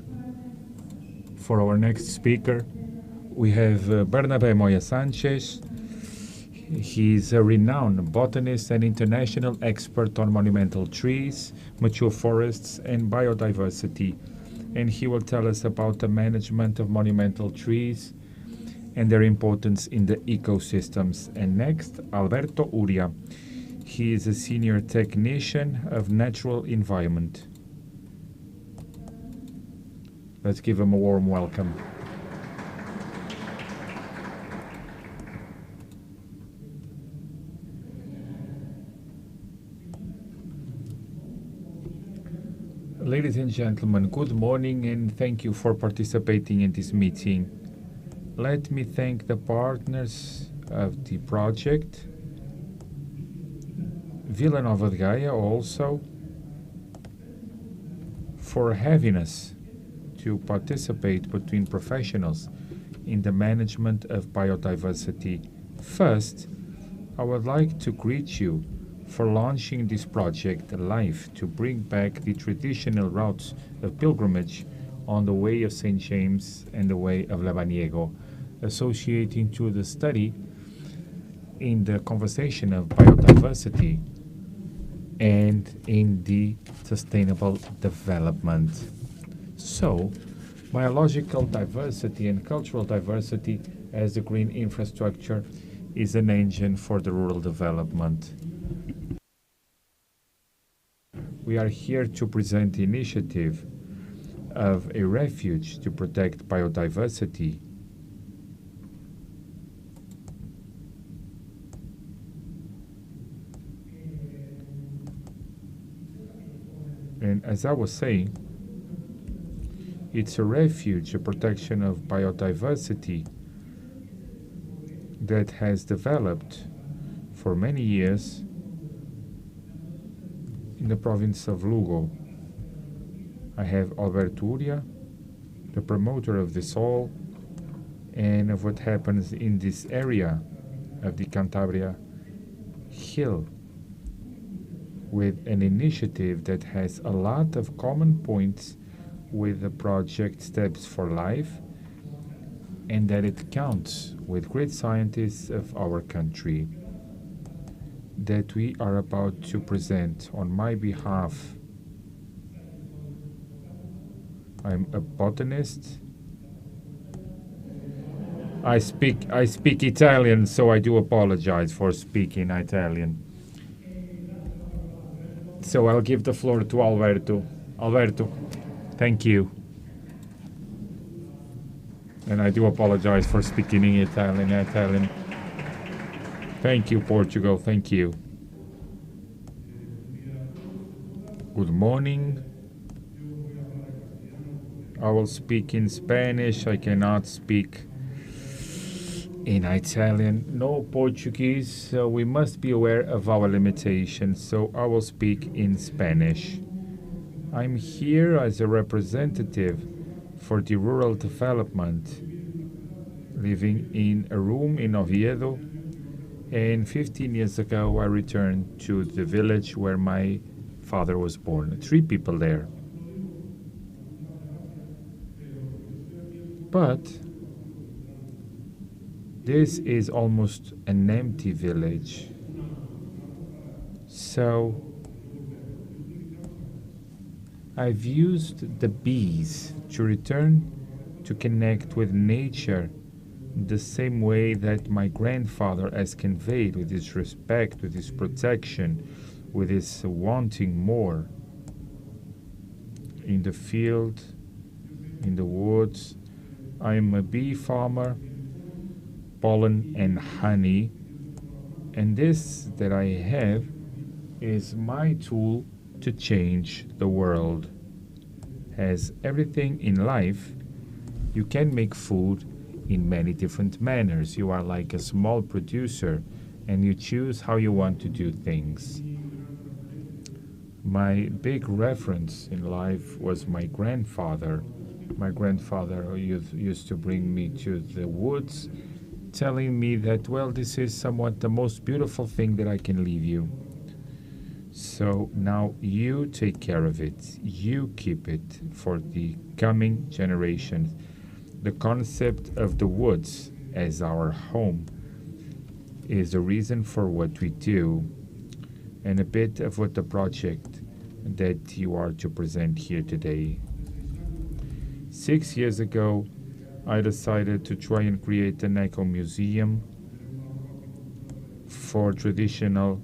For our next speaker, we have Bernabé Moya Sanchez. He's a renowned botanist and international expert on monumental trees, mature forests, and biodiversity. And he will tell us about the management of monumental trees and their importance in the ecosystems. And next, Alberto Uria. He is a senior technician of natural environment. Let's give him a warm welcome. Ladies and gentlemen, good morning and thank you for participating in this meeting. Let me thank the partners of the project, Vila Nova de Gaia also, for having us to participate between professionals in the management of biodiversity. First, I would like to greet you for launching this project live to bring back the traditional routes of pilgrimage on the Way of St. James and the Way of Lebaniego, associating to the study in the conversation of biodiversity and in the sustainable development. So, biological diversity and cultural diversity as a green infrastructure is an engine for the rural development. We are here to present the initiative of a refuge to protect biodiversity. And as I was saying, it's a refuge, a protection of biodiversity that has developed for many years in the province of Lugo. I have Alberto Uria, the promoter of this all and of what happens in this area of the Cantabria Hill, with an initiative that has a lot of common points with the project Steps for Life, and that it counts with great scientists of our country that we are about to present on my behalf. I'm a botanist. I speak Italian, so I do apologize for speaking Italian. So I'll give the floor to Alberto. Alberto, thank you. And I do apologize for speaking in Italian. Thank you, Portugal. Thank you. Good morning. I will speak in Spanish. I cannot speak in Italian. No Portuguese. So we must be aware of our limitations. So I will speak in Spanish. I'm here as a representative for the rural development, living in a room in Oviedo. And 15 years ago, I returned to the village where my father was born. 3 people there. But this is almost an empty village. So I've used the bees to return to connect with nature the same way that my grandfather has conveyed, with his respect, with his protection, with his wanting more. In the field, in the woods, I am a bee farmer, pollen and honey, and this that I have is my tool to change the world. As everything in life, you can make food in many different manners. You are like a small producer and you choose how you want to do things. My big reference in life was my grandfather. My grandfather used to bring me to the woods, telling me that, well, this is somewhat the most beautiful thing that I can leave you. So now you take care of it, you keep it for the coming generations. The concept of the woods as our home is the reason for what we do, and a bit of what the project that you are to present here today. 6 years ago, I decided to try and create an eco museum for traditional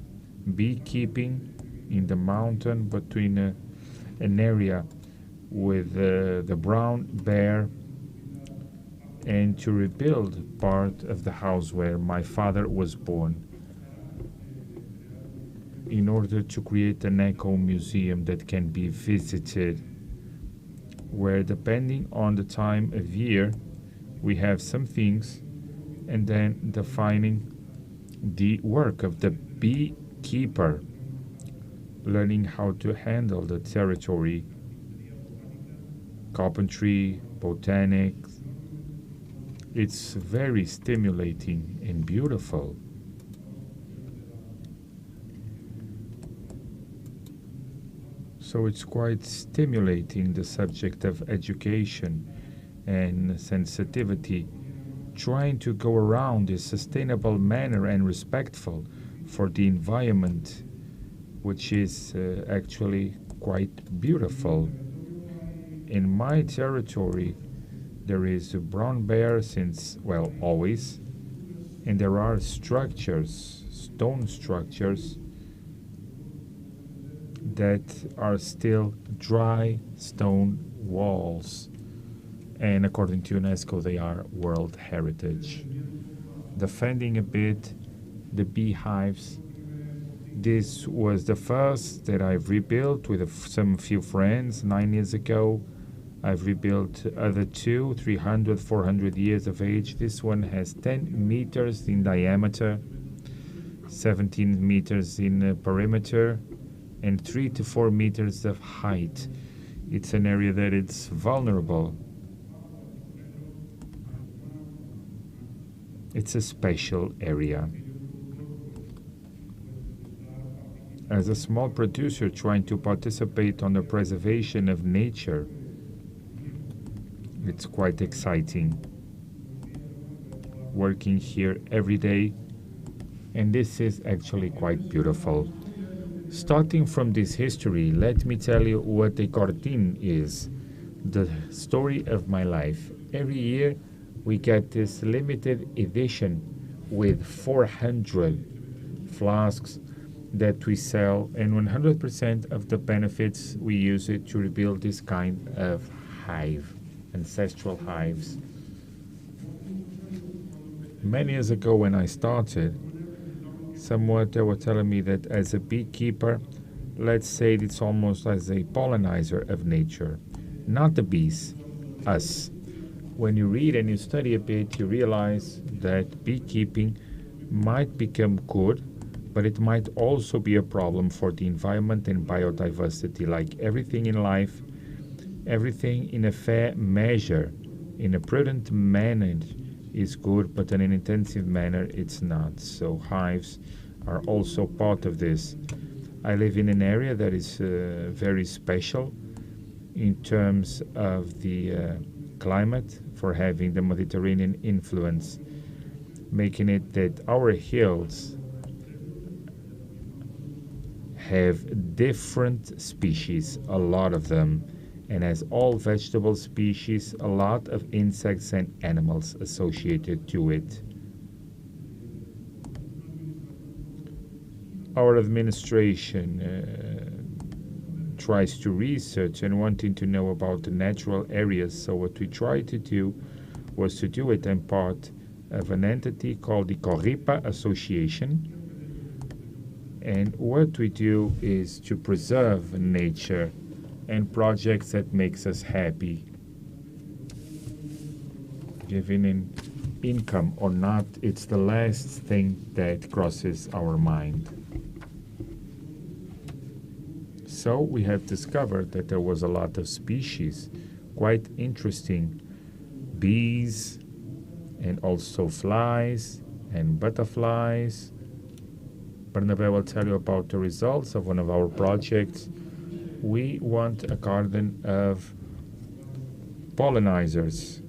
beekeeping in the mountain between an area with the brown bear, and to rebuild part of the house where my father was born, in order to create an eco museum that can be visited, where depending on the time of year we have some things, and then defining the work of the beekeeper, learning how to handle the territory, carpentry, botanics. It's very stimulating and beautiful. So it's quite stimulating, the subject of education and sensitivity, trying to go around a sustainable manner and respectful for the environment, which is actually quite beautiful. In my territory, there is a brown bear since, well, always, and there are structures, stone structures, that are still dry stone walls, and according to UNESCO they are World Heritage. Defending a bit the beehives. This was the first that I've rebuilt with some few friends 9 years ago. I've rebuilt other two, 300, 400 years of age. This one has 10 meters in diameter, 17 meters in perimeter, and 3 to 4 meters of height. It's an area that it's vulnerable. It's a special area. As a small producer trying to participate on the preservation of nature, it's quite exciting. Working here every day, and this is actually quite beautiful. Starting from this history, let me tell you what a cortin is, the story of my life. Every year we get this limited edition with 400 flasks that we sell, and 100% of the benefits we use it to rebuild this kind of hive, ancestral hives. Many years ago when I started, somewhat they were telling me that as a beekeeper, let's say it's almost as a pollinizer of nature. Not the bees, us. When you read and you study a bit, you realize that beekeeping might become good, but it might also be a problem for the environment and biodiversity. Like everything in life, everything in a fair measure, in a prudent manner is good, but in an intensive manner it's not. So hives are also part of this. I live in an area that is very special in terms of the climate, for having the Mediterranean influence, making it that our hills have different species, a lot of them, and as all vegetable species, a lot of insects and animals associated to it. Our administration tries to research and wanting to know about the natural areas, so what we tried to do was to do it in part of an entity called the Corripa Association. And what we do is to preserve nature and projects that makes us happy. Giving an income or not, it's the last thing that crosses our mind. So we have discovered that there was a lot of species, quite interesting, bees, and also flies and butterflies, Bernabé will tell you about the results of one of our projects. We want a garden of pollinizers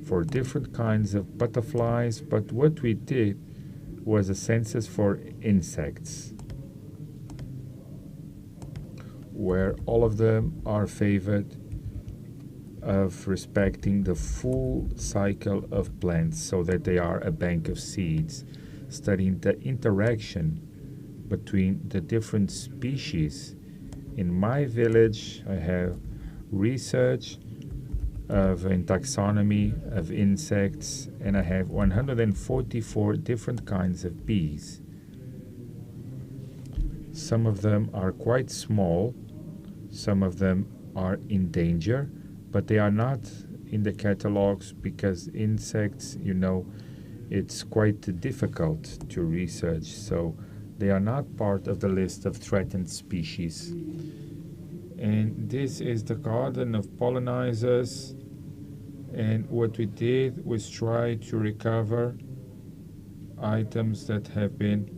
for different kinds of butterflies, but what we did was a census for insects, where all of them are favored of respecting the full cycle of plants so that they are a bank of seeds, studying the interaction between the different species. In my village, I have research in taxonomy of insects, and I have 144 different kinds of bees. Some of them are quite small, some of them are in danger, but they are not in the catalogs because insects, it's quite difficult to research, so they are not part of the list of threatened species. And this is the garden of pollinizers, and what we did was try to recover items that have been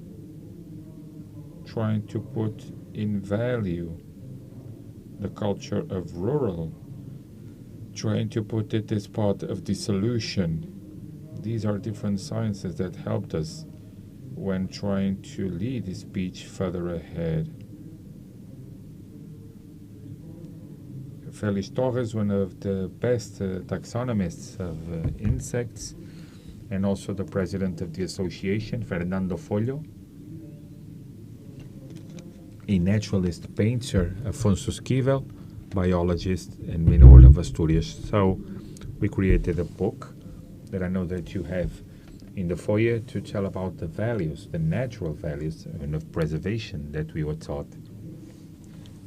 trying to put in value the culture of rural, trying to put it as part of the solution. These are different sciences that helped us when trying to lead this speech further ahead. Félix Torres, one of the best taxonomists of insects, and also the president of the association, Fernando Folho. A naturalist painter, Afonso Esquivel, biologist, and Minor of Asturias. So we created a book that I know that you have in the foyer to tell about the values, the natural values and of preservation that we were taught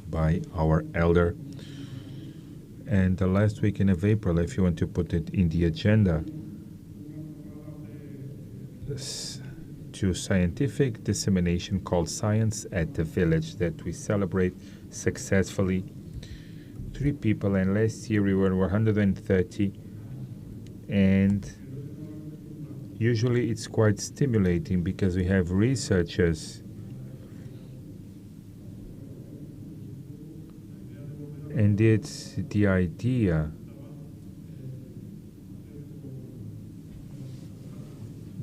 by our elder. And the last weekend of April, if you want to put it in the agenda, to scientific dissemination called Science at the Village that we celebrate successfully. 3 people, and last year we were 130, and usually it's quite stimulating because we have researchers and it's the idea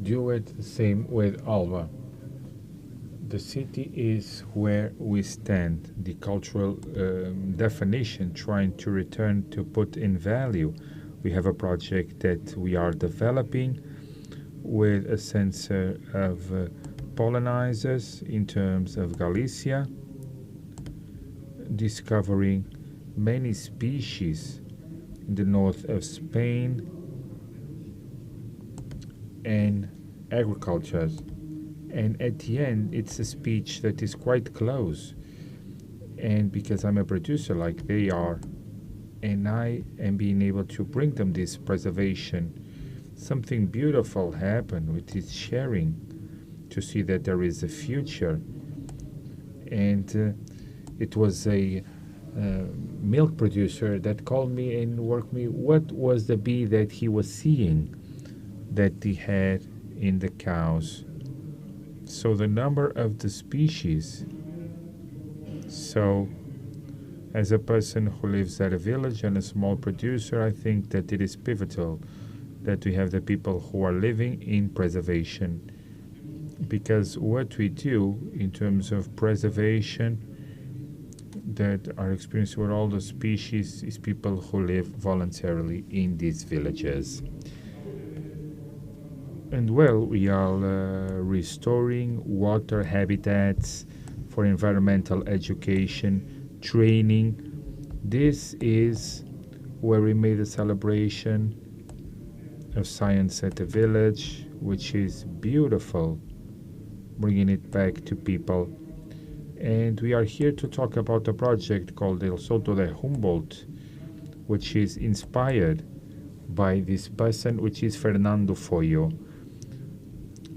do it the same with Alba. The city is where we stand, the cultural definition, trying to return to put in value. We have a project that we are developing with a sensor of pollinizers in terms of Galicia, discovering many species in the north of Spain, and agriculture. And at the end, it's a speech that is quite close. And because I'm a producer like they are, and I am being able to bring them this preservation, something beautiful happened with this sharing to see that there is a future. And it was a milk producer that called me and worked me what was the bee that he was seeing that he had in the cows. So the number of the species. So as a person who lives at a village and a small producer, I think that it is pivotal that we have the people who are living in preservation, because what we do in terms of preservation that are experienced with all the species is people who live voluntarily in these villages. And well, we are restoring water habitats for environmental education, training. This is where we made a celebration of science at the village, which is beautiful, bringing it back to people. And we are here to talk about a project called El Soto de Humboldt, which is inspired by this person, which is Fernando Folho.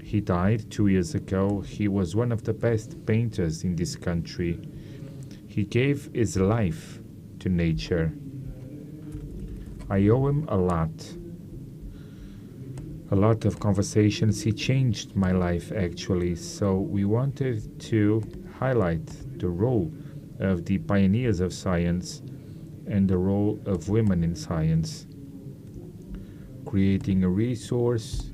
He died 2 years ago. He was one of the best painters in this country. He gave his life to nature. I owe him a lot a lot of conversations. He changed my life, actually. So we wanted to highlight the role of the pioneers of science and the role of women in science, creating a resource,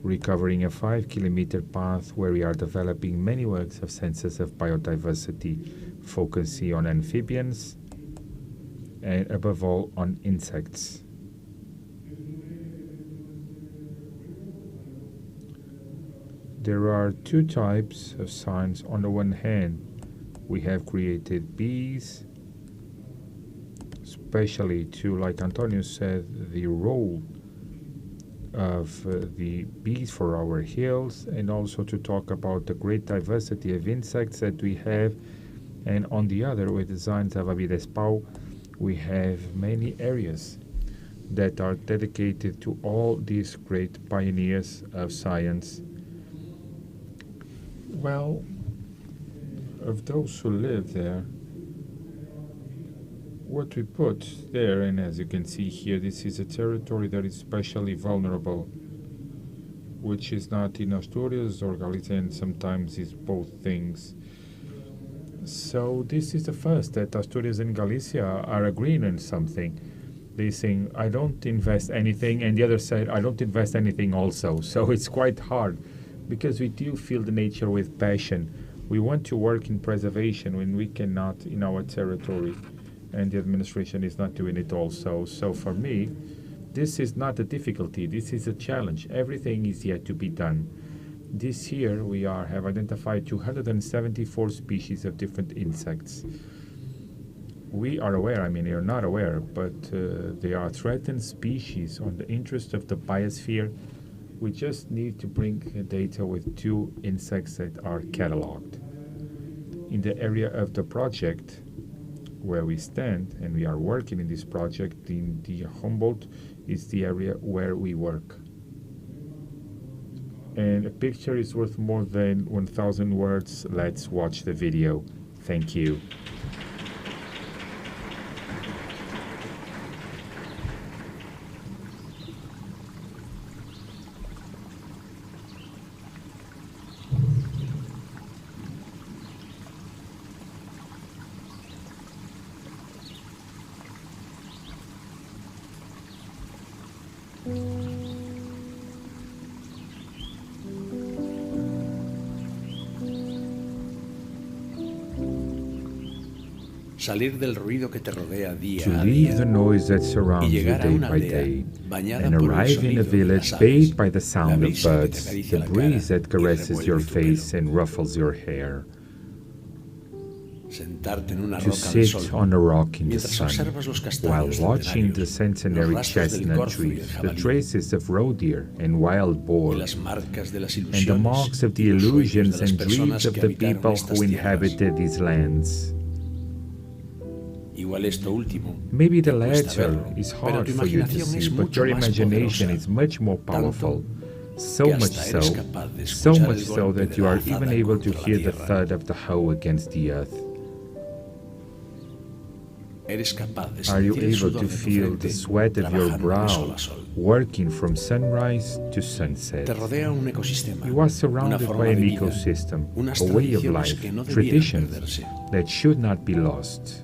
recovering a 5-kilometer path where we are developing many works of census of biodiversity, focusing on amphibians and above all on insects. There are two types of science. On the one hand, we have created bees, especially to, like Antonio said, the role of the bees for our hills, and also to talk about the great diversity of insects that we have. And on the other, with the Science of Avidespau, we have many areas that are dedicated to all these great pioneers of science. Well, of those who live there, what we put there, and as you can see here, this is a territory that is especially vulnerable, which is not in Asturias or Galicia, and sometimes is both things. So this is the first that Asturias and Galicia are agreeing on something. They saying, I don't invest anything, and the other side, I don't invest anything also. So it's quite hard, because we do feel the nature with passion. We want to work in preservation when we cannot in our territory, and the administration is not doing it also. So for me, this is not a difficulty, this is a challenge. Everything is yet to be done. This year we have identified 274 species of different insects. We are aware, I mean, you're not aware, but they are threatened species on the interest of the biosphere. We just need to bring data with 2 insects that are catalogued. In the area of the project where we stand, and we are working in this project, in the Humboldt is the area where we work. And a picture is worth more than 1,000 words. Let's watch the video. Thank you. Salir del ruido que te rodea día To a leave día the noise that surrounds you llegar a day una by aldea day, bañada and por el arrive in sonido a de village las bathed aves, by the la sound of brisa que te birds, acaricia the la breeze cara that y caresses your revuelve tu pelo. face and ruffles your hair. Sentarte en una To roca al sit sol on a rock in the mientras sun, observas los while castaños watching the centenarios, centenary los rastros del chestnut corzo y el trees, the jabalí, traces of roe deer and wild y boar, las marcas de las and the ilusiones marks of the y los sueños illusions de las and dreams personas of que the habitaron people estas who tierras. inhabited these lands. Igual esto último Maybe the te cuesta latter verlo, is pero hard tu for you to imaginación see, es but mucho your más imagination poderosa, is much more powerful, so que much hasta so, eres capaz de so escuchar much el so golpe that de you la are azada even able to contra la hear the tierra. thud of the hoe against the earth. Eres capaz de Are you sentir el able sudor to de tu feel the frente sweat of your trabajando de brow, sol a sol. working from sunrise to sunset? Te rodea un ecosistema, You are una surrounded forma by an de vida, ecosystem, unas a way of tradiciones life, que no debieran traditions perderse. that should not be lost.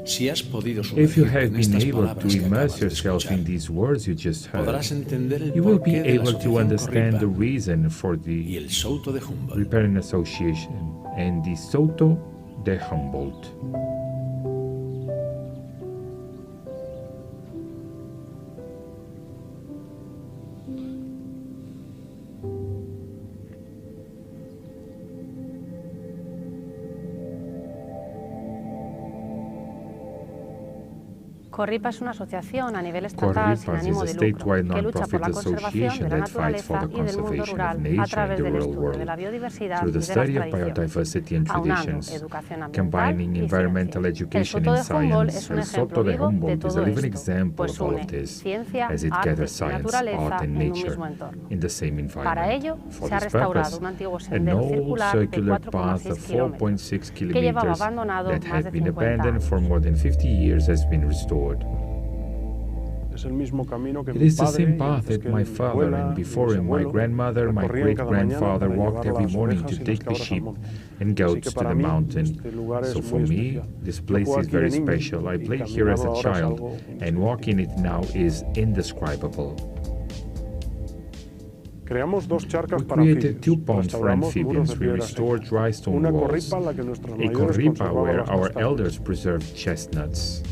Si has podido If you sumergirte have en been estas able palabras to que acabas immerse de yourself escuchar, in these words you just heard, podrás entender el you will be porqué de la able to asociación understand the Corripa reason for y the el Souto de Humboldt. Riparian Association and the Soto de Humboldt. Corripa es una asociación a nivel estatal sin Corripa ánimo is a de lucro statewide que lucha por la non-profit conservación association de la that fights for naturaleza the y del mundo conservation rural of a nature and través the del rural estudio de world la biodiversidad through y the de las study of tradiciones, biodiversity and aunando traditions, educación ambiental combining y environmental ciencia. El education Soto and de Humboldt science. es un El ejemplo Soto de vivo de Humboldt is a todo living esto, example pues of all une of this, ciencia, as it arte gathers y science, naturaleza art, and en un nature mismo entorno. in the same environment. Para ello, For se ha this restaurado purpose, un antiguo an sendero old circular de circular path 4,6 of kilómetros 4.6 que llevaba kilometers abandonado that más had de been 50 abandoned años. for more than 50 years has been restored. It is the same path that my father and before him my grandmother, my great-grandfather walked every morning to take the sheep and goats to the mountain. So for me, this place is very special. I played here as a child, and walking it now is indescribable. We created 2 ponds for amphibians. We restored dry stone walls, a corripa where our elders preserved chestnuts.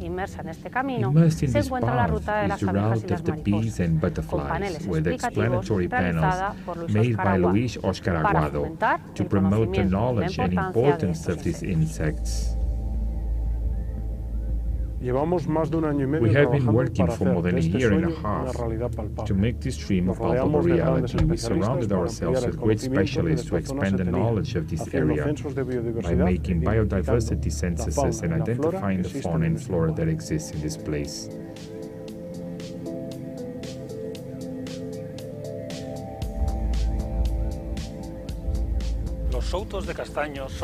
Inmersa en este camino Immersed in se this encuentra la ruta de path las is the abejas y route las of the bees and mariposas, con butterflies, paneles with explanatory realizada por panels Luis made Oscar by Aguado, Luis Oscar para Aguado fomentar to el promote the conocimiento y la knowledge and importancia de importance estos of these insectos. insects. We We have been working for more than a year and a half to make this dream a palpable reality. We surrounded ourselves with great specialists to expand the knowledge of this area by making biodiversity censuses and identifying the fauna and flora that exists in this place.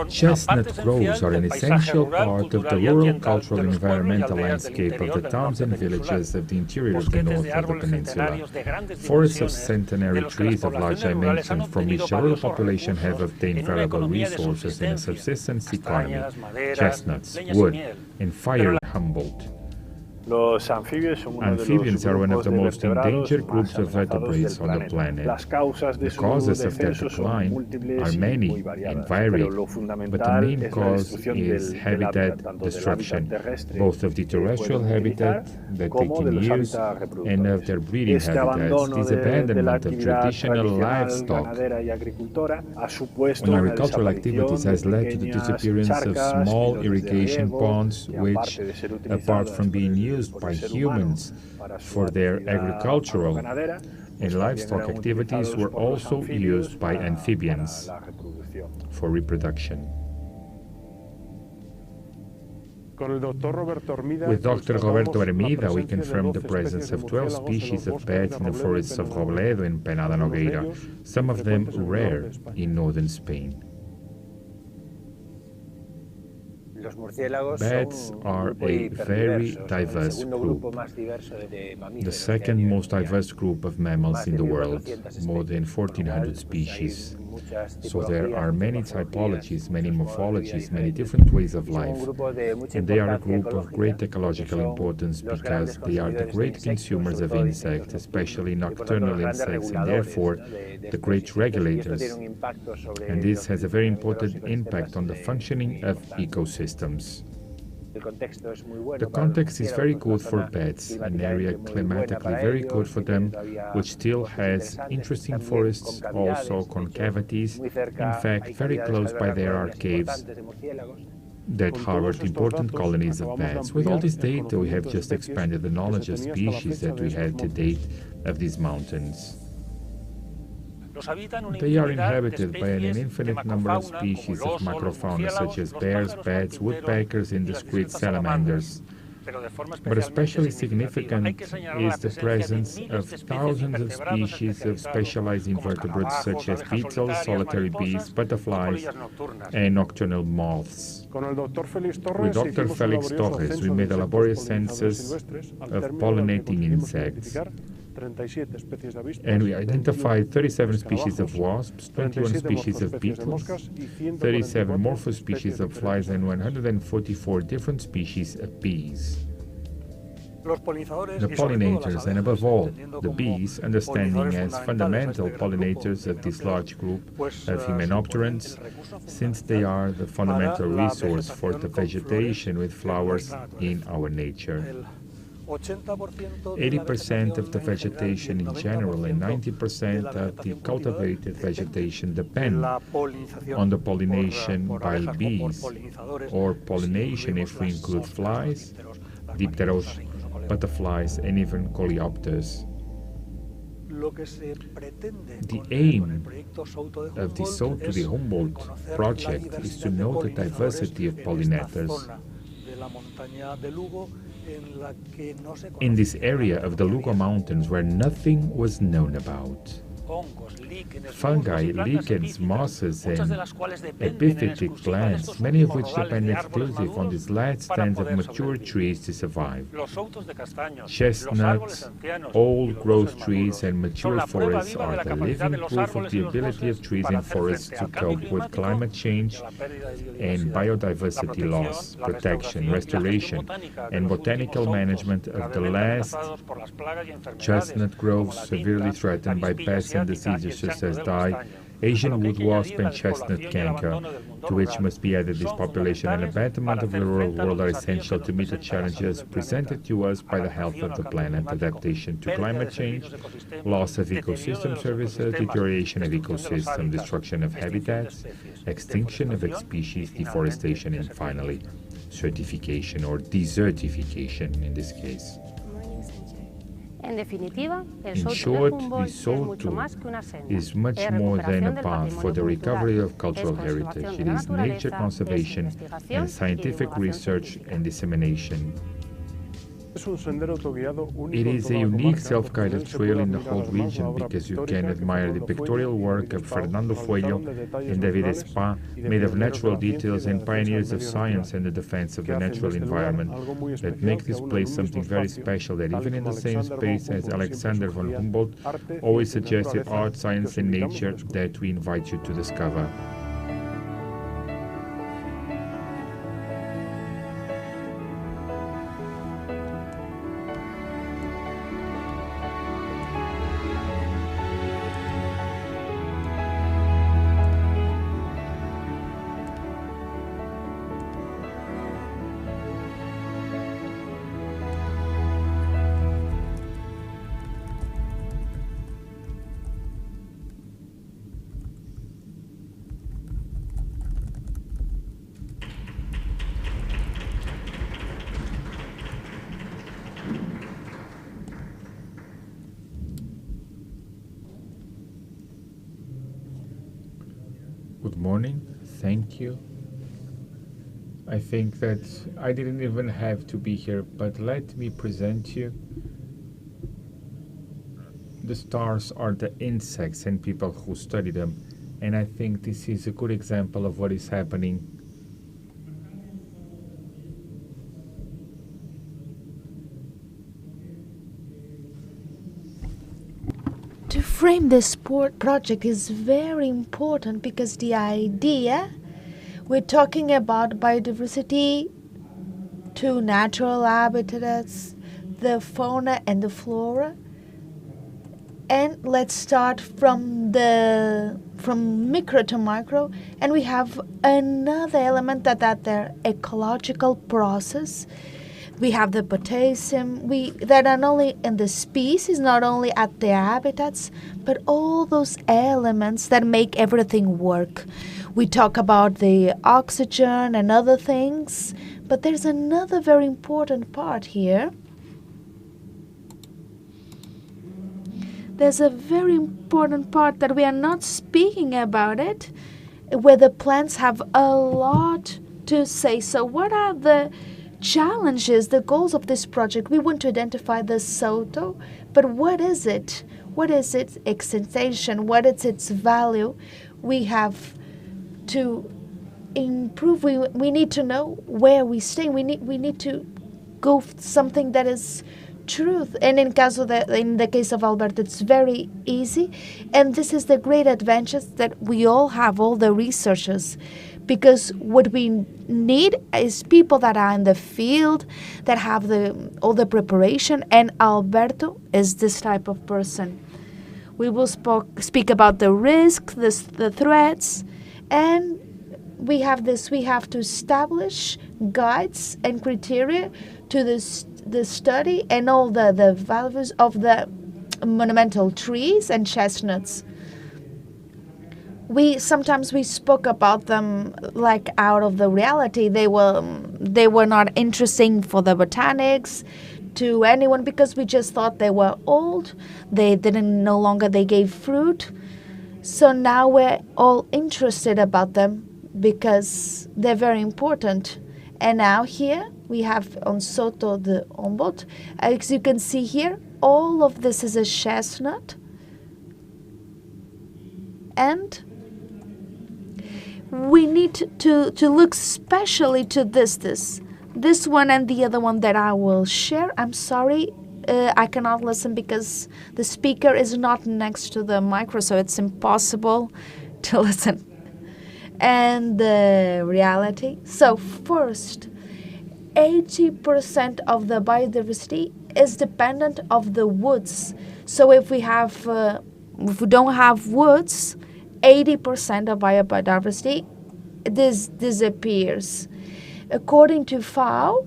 Chestnut groves are an essential part of the rural, cultural, and environmental landscape of the towns and villages of the interior of the north of the peninsula. Forests of centenary trees of large dimensions from which the rural population have obtained valuable resources in a subsistence economy, chestnuts, wood, and fire Humboldt. Amphibians are one of the most endangered groups of vertebrates on the planet. The causes of their decline are many and varied, but the main cause is habitat destruction, both of the terrestrial habitat that take in use and of their breeding habitats, this abandonment of traditional livestock and agricultural activities has led to the disappearance of small irrigation ponds, which, apart from being used by humans for their agricultural and livestock activities, were also used by amphibians for reproduction. With Dr. Roberto Hermida, we confirmed the presence of 12 species of bats in the forests of Robledo and Penada Nogueira, some of them rare in northern Spain. Bats are a very diverse group, the second most diverse group of mammals in the world, more than 1,400 species. So there are many typologies, many morphologies, many different ways of life, and they are a group of great ecological importance because they are the great consumers of insects, especially nocturnal insects, and therefore the great regulators. And this has a very important impact on the functioning of ecosystems. The context is very good for bats, an area climatically very good for them, which still has interesting forests, also concavities, in fact very close by there are caves that harbored important colonies of bats. With all this data, we have just expanded the knowledge of species that we had to date of these mountains. They are inhabited by an infinite number of species of macrofauna such as bears, bats, woodpeckers, and discrete salamanders. But especially significant is the presence of thousands of species of specialized invertebrates such as beetles, solitary bees, butterflies, and nocturnal moths. With Dr. Felix Torres, we made a laborious census of pollinating insects. And we identified 37 species of wasps, 21 species of beetles, 37 morphospecies of flies, and 144 different species of bees. The pollinators, and above all, the bees, understanding as fundamental pollinators of this large group of hymenopterans, since they are the fundamental resource for the vegetation with flowers in our nature. 80% of the vegetation in general and 90% of the cultivated vegetation depend on the pollination by bees, or pollination if we include flies, dipteros, butterflies, and even coleopters. The aim of the Souto de Humboldt project is to know the diversity of pollinators in this area of the Lugo Mountains where nothing was known about. fungi, lichens, mosses, and epiphytic plants, many of which depend exclusively on these last stands of mature trees to survive. Chestnuts, old-growth trees, and mature forests are the living proof of the ability of trees and forests to cope with climate change and biodiversity loss, protection, restoration, and botanical management of the last chestnut groves severely threatened by pests and diseases such as Asian wood wasp and chestnut canker, to which must be added this population and abandonment of the rural world are essential to meet the challenges presented to us by the health of the planet, adaptation to climate change, loss of ecosystem services, deterioration of ecosystem, destruction of habitats, extinction of species, deforestation, and finally, certification or desertification in this case. In short, the Soto is much more than a path for the recovery of cultural heritage. It is nature conservation and scientific research and dissemination. It is a unique self-guided trail in the whole region because you can admire the pictorial work of Fernando Fuello and David Spa, made of natural details and pioneers of science and the defense of the natural environment that make this place something very special that even in the same space as Alexander von Humboldt always suggested art, science and nature that we invite you to discover. Good morning, thank you. I think that I didn't even have to be here, but let me present you. The stars are the insects and people who study them, and I think this is a good example of what is happening. To frame this project is very important because the idea, we're talking about biodiversity to natural habitats, the fauna and the flora. And let's start from micro to micro, and we have another element that their ecological process. We have the potassium, that are not only in the species, not only at the habitats, but all those elements that make everything work. We talk about the oxygen and other things, but there's another very important part here. There's a very important part that we are not speaking about it, where the plants have a lot to say. So what are the challenges, the goals of this project? We want to identify the Soto, but what is it? What is its extension? What is its value? We have to improve. We need to know where we stay. We need to go something that is truth. And in the case of Alberto, it's very easy. And this is the great advantage that we all have, all the researchers. Because what we need is people that are in the field, that have all the preparation, and Alberto is this type of person. We will speak about the risk, the threats, and we have to establish guides and criteria to the study and all the values of the monumental trees and chestnuts. Sometimes we spoke about them like out of the reality. They were not interesting for the botanics to anyone because we just thought they were old. They gave fruit. So now we're all interested about them because they're very important. And now here we have on Soto de Humboldt. As you can see here, all of this is a chestnut. And we need to look specially to this one and the other one that I will share. I'm sorry, I cannot listen because the speaker is not next to the micro, so it's impossible to listen. And the reality. So first, 80% of the biodiversity is dependent of the woods. So if we don't have woods, 80% of biodiversity disappears. According to FAO,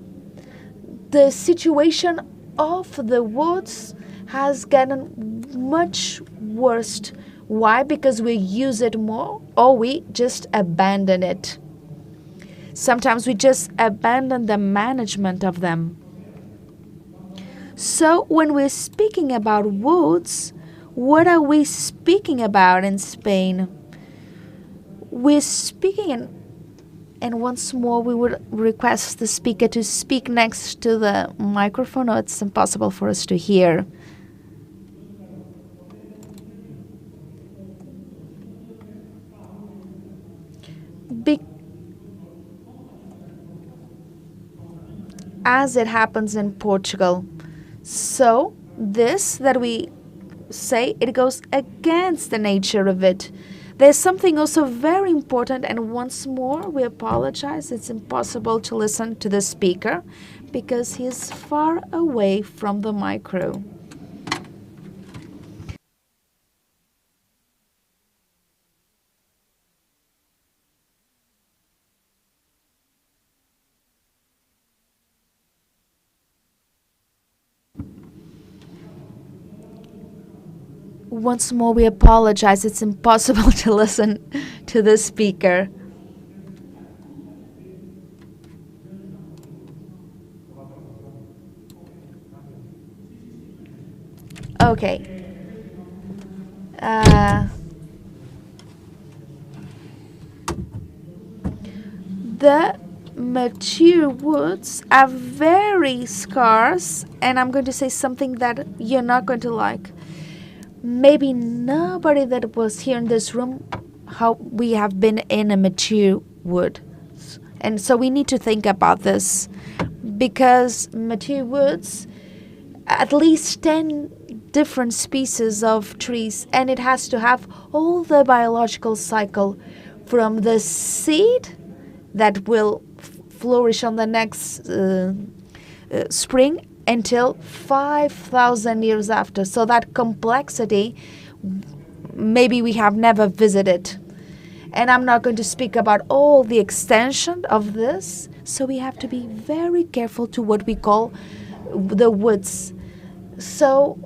the situation of the woods has gotten much worse. Why? Because we use it more, or we just abandon it. Sometimes we just abandon the management of them. So when we're speaking about woods, what are we speaking about in Spain? We're speaking, and once more we would request the speaker to speak next to the microphone, or it's impossible for us to hear. As it happens in Portugal. So this that we say, it goes against the nature of it. There's something also very important, and once more we apologize. It's impossible to listen to the speaker because he is far away from the micro. Once more, we apologize. It's impossible to listen to the speaker. Okay. The mature woods are very scarce, and I'm going to say something that you're not going to like. Maybe nobody that was here in this room, how we have been in a mature wood. And so we need to think about this, because mature woods, at least 10 different species of trees, and it has to have all the biological cycle from the seed that will flourish on the next spring until 5,000 years after. So that complexity, maybe we have never visited. And I'm not going to speak about all the extension of this. So we have to be very careful to what we call the woods. So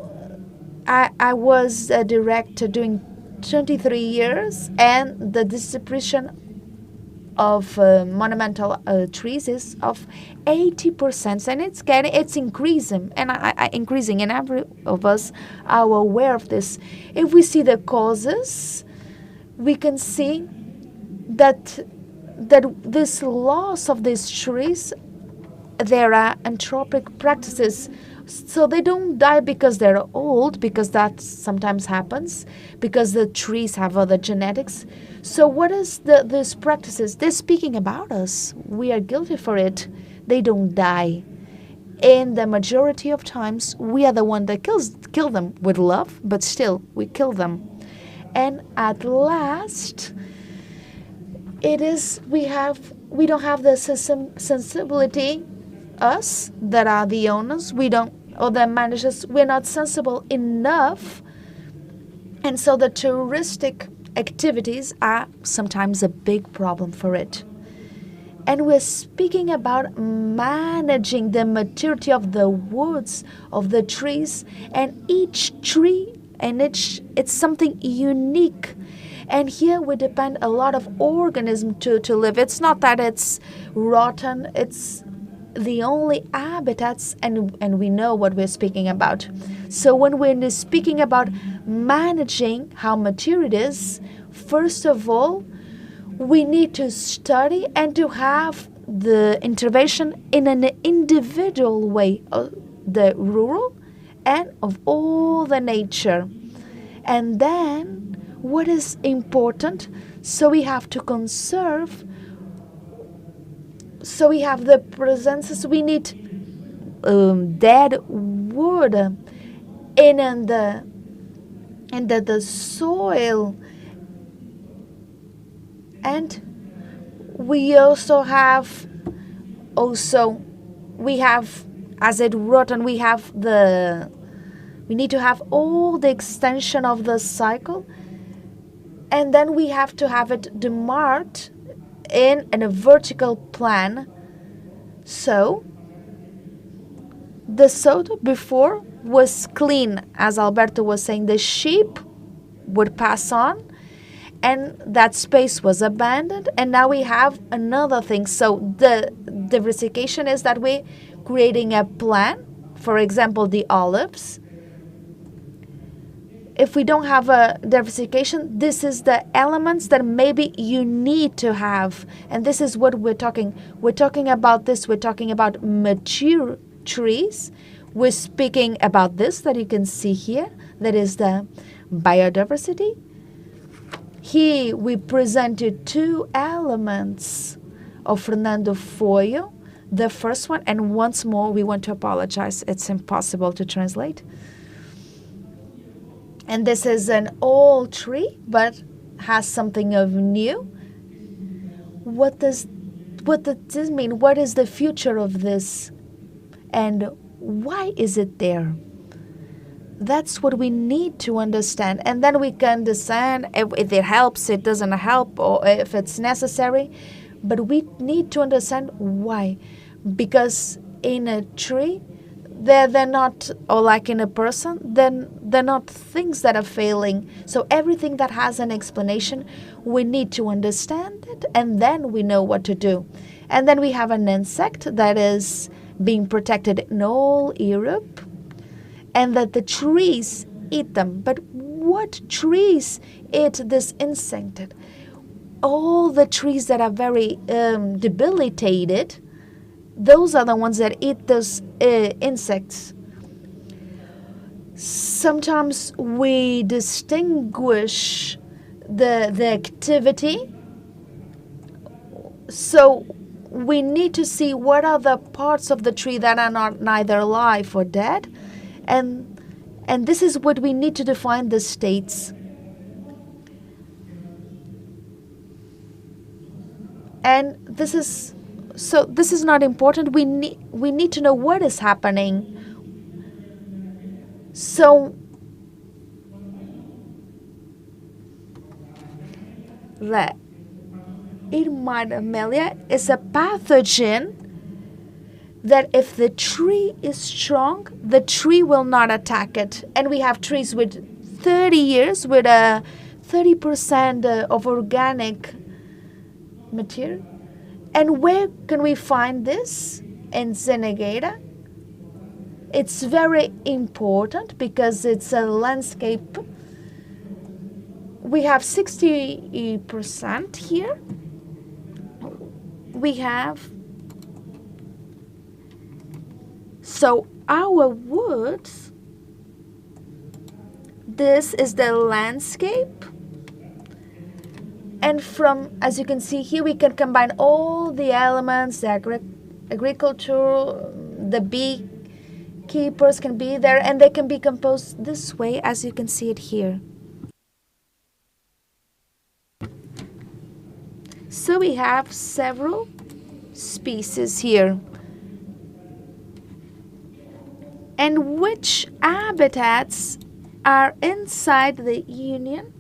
I was a director doing 23 years, and the distribution of monumental trees is of 80%, and it's increasing, and increasing, and every of us are aware of this. If we see the causes, we can see that this loss of these trees, there are anthropic practices. So they don't die because they're old, because that sometimes happens, because the trees have other genetics. So what is these practices? They're speaking about us. We are guilty for it. They don't die. In the majority of times, we are the one that kill them with love, but still we kill them. And at last, it is we don't have the sensibility. Us that are the owners, or the managers, we're not sensible enough, and so the touristic activities are sometimes a big problem for it. And we're speaking about managing the maturity of the woods, of the trees, and each tree, and it's something unique. And here we depend a lot of organisms to live. It's not that it's rotten, it's the only habitats, and we know what we're speaking about. So when we're speaking about managing how mature it is, first of all, we need to study and to have the intervention in an individual way of the rural and of all the nature. And then what is important. So we have to conserve. So we have the presence. We need dead wood in the soil, and we also have as it rotten, we need to have all the extension of the cycle, and then we have to have it demarked in a vertical plan. So the soto before was clean, as Alberto was saying. The sheep would pass on, and that space was abandoned, and now we have another thing. So the diversification is that we're creating a plan. For example, the olives. If we don't have a diversification, this is the elements that maybe you need to have. And this is what we're talking. We're talking about this. We're talking about mature trees. We're speaking about this that you can see here. That is the biodiversity. Here we presented two elements of Fernando Foyo. The first one, and once more we want to apologize. It's impossible to translate. And this is an old tree, but has something of new. What does this mean? What is the future of this? And why is it there? That's what we need to understand. And then we can understand if it helps, it doesn't help, or if it's necessary. But we need to understand why. Because in a tree, they're not, or like in a person, then they're not things that are failing. So everything that has an explanation, we need to understand it, and then we know what to do. And then we have an insect that is being protected in all Europe, and that the trees eat them. But what trees eat this insect? All the trees that are very debilitated, those are the ones that eat those insects. Sometimes we distinguish the activity. So we need to see what are the parts of the tree that are not neither alive or dead. And this is what we need to define the states. And this is not important. We need to know what is happening. So the Irmida is a pathogen that if the tree is strong, the tree will not attack it. And we have trees with 30 years with a 30% of organic material. And where can we find this? In Zenegeda. It's very important because it's a landscape. We have 60% here. We have, so our woods, this is the landscape. And from, as you can see here, we can combine all the elements, the agriculture, the beekeepers can be there, and they can be composed this way, as you can see it here. So we have several species here. And which habitats are inside the Union?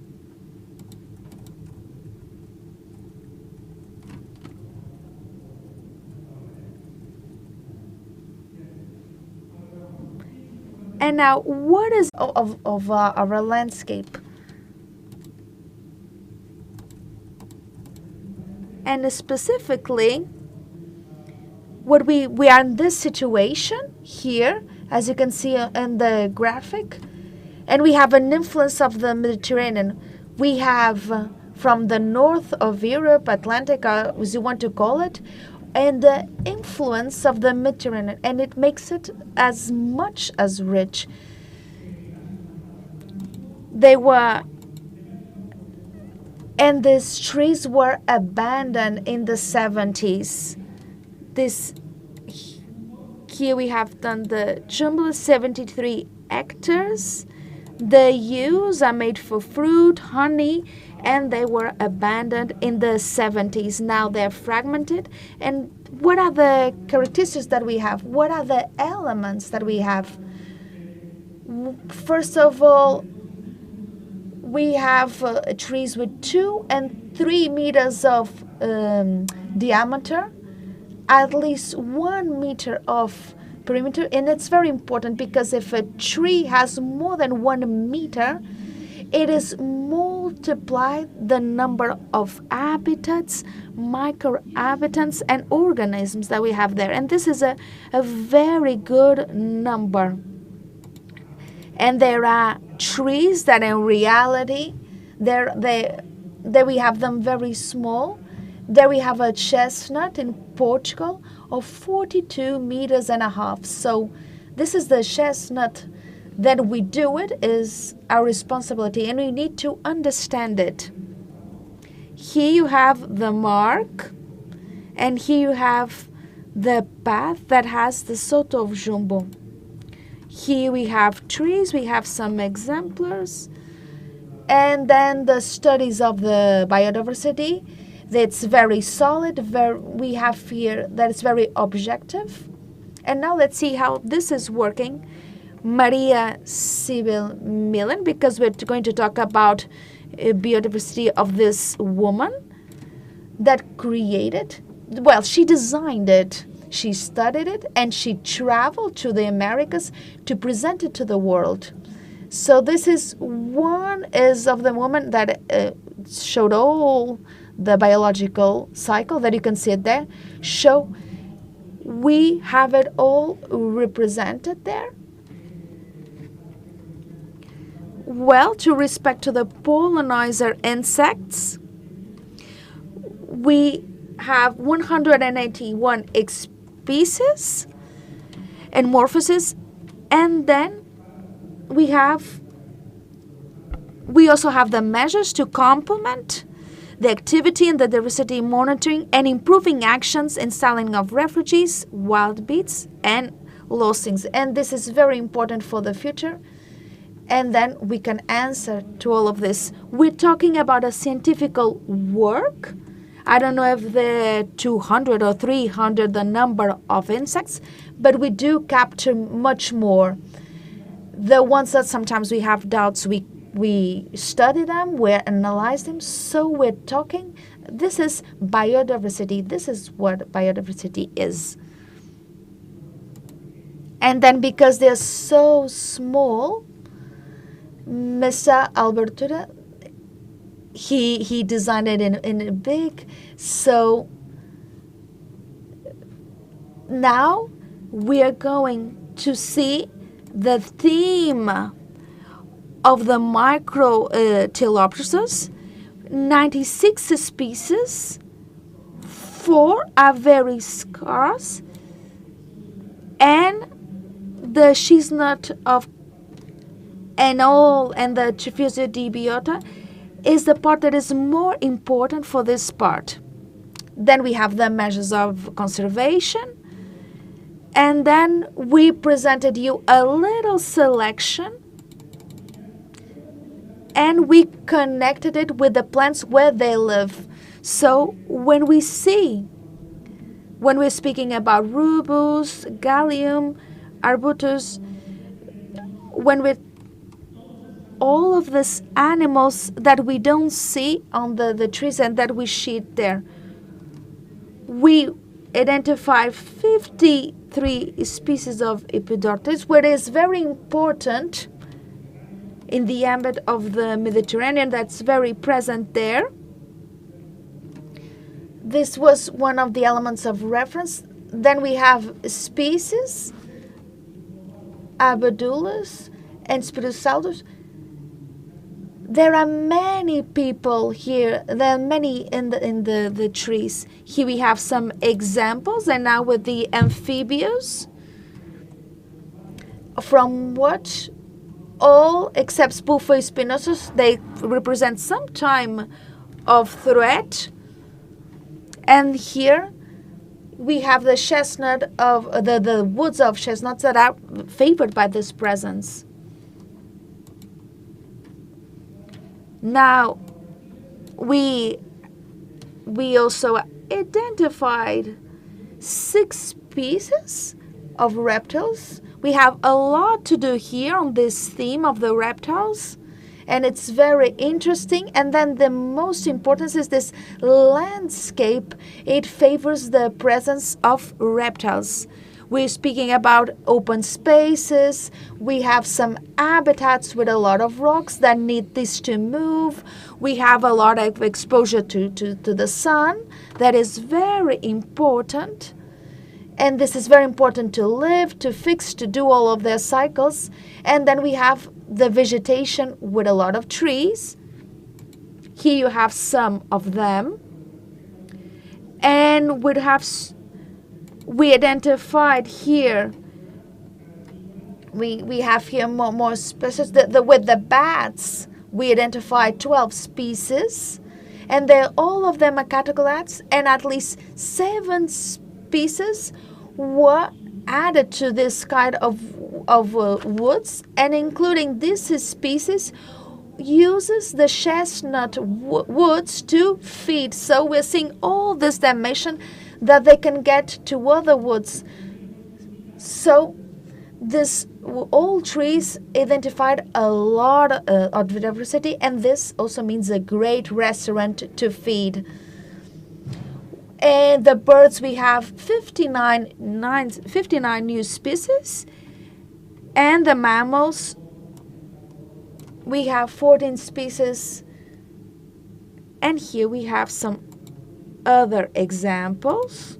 And now, what is of our landscape? And specifically, what we are in this situation here, as you can see in the graphic, and we have an influence of the Mediterranean. We have from the north of Europe, Atlantic, as you want to call it, and the influence of the Mediterranean, and it makes it as much as rich. They were And these trees were abandoned in the 70s. Here we have done the jumble, 73 hectares. The yews are made for fruit, honey, and they were abandoned in the 70s. Now they're fragmented. And what are the characteristics that we have? What are the elements that we have? First of all, we have trees with 2 and 3 meters of diameter, at least 1 meter of perimeter. And it's very important because if a tree has more than 1 meter, it is multiplied the number of habitats, microhabitants, and organisms that we have there. And this is a very good number. And there are trees that in reality, there we have them very small. There we have a chestnut in Portugal of 42 meters and a half. So this is the chestnut. That we do it is our responsibility, and we need to understand it. Here you have the mark, and here you have the path that has the Soto of Jumbo. Here we have trees, we have some exemplars, and then the studies of the biodiversity. That's very solid. We have here that it's very objective. And now let's see how this is working. Maria Sibyl Millen, because we're going to talk about biodiversity of this woman that created, well, she designed it, she studied it, and she traveled to the Americas to present it to the world. So this is one of the women that showed all the biological cycle that you can see it there. We have it all represented there. Well, to respect to the pollinizer insects, we have 181 species and morphoses, and then we also have the measures to complement the activity and the diversity monitoring and improving actions in styling of refugees, wild beasts, and lostings. And this is very important for the future. And then we can answer to all of this. We're talking about a scientific work. I don't know if the 200 or 300 the number of insects, but we do capture much more. The ones that sometimes we have doubts, we study them, we analyze them. So we're talking, this is biodiversity. This is what biodiversity is. And then because they're so small, Mr. Albertura, he designed it in a big. So now we are going to see the theme of the micro Telopteruses. 96 species, 4 are very scarce, and the chestnut of and the Trifusio dibiota is the part that is more important for this part. Then we have the measures of conservation, and then we presented you a little selection, and we connected it with the plants where they live. So when we're speaking about rubus, gallium, arbutus, all of these animals that we don't see on the trees and that we sheet there, we identify 53 species of Epidortis, which is very important in the ambit of the Mediterranean. That's very present there. This was one of the elements of reference. Then we have species, Abedulus and Spirosaldus. There are many people here. There are many in the trees. Here we have some examples, and now with the amphibious, from what all except Spinosus, they represent some time of threat. And here we have the chestnut of the woods of chestnuts that are favored by this presence. Now, we also identified 6 species of reptiles. We have a lot to do here on this theme of the reptiles, and it's very interesting. And then the most important is this landscape. It favors the presence of reptiles. We're speaking about open spaces. We have some habitats with a lot of rocks that need this to move. We have a lot of exposure to the sun. That is very important. And this is very important to live, to fix, to do all of their cycles. And then we have the vegetation with a lot of trees. Here you have some of them. And we identified here, we have here more species. With the bats, we identified 12 species. And all of them are categorized, and at least 7 species were added to this kind of woods, and including this species uses the chestnut woods to feed. So we're seeing all this dimension that they can get to other woods. So this all trees identified a lot of diversity, and this also means a great restaurant to feed. And the birds, we have 59 new species. And the mammals, we have 14 species. And here we have some other examples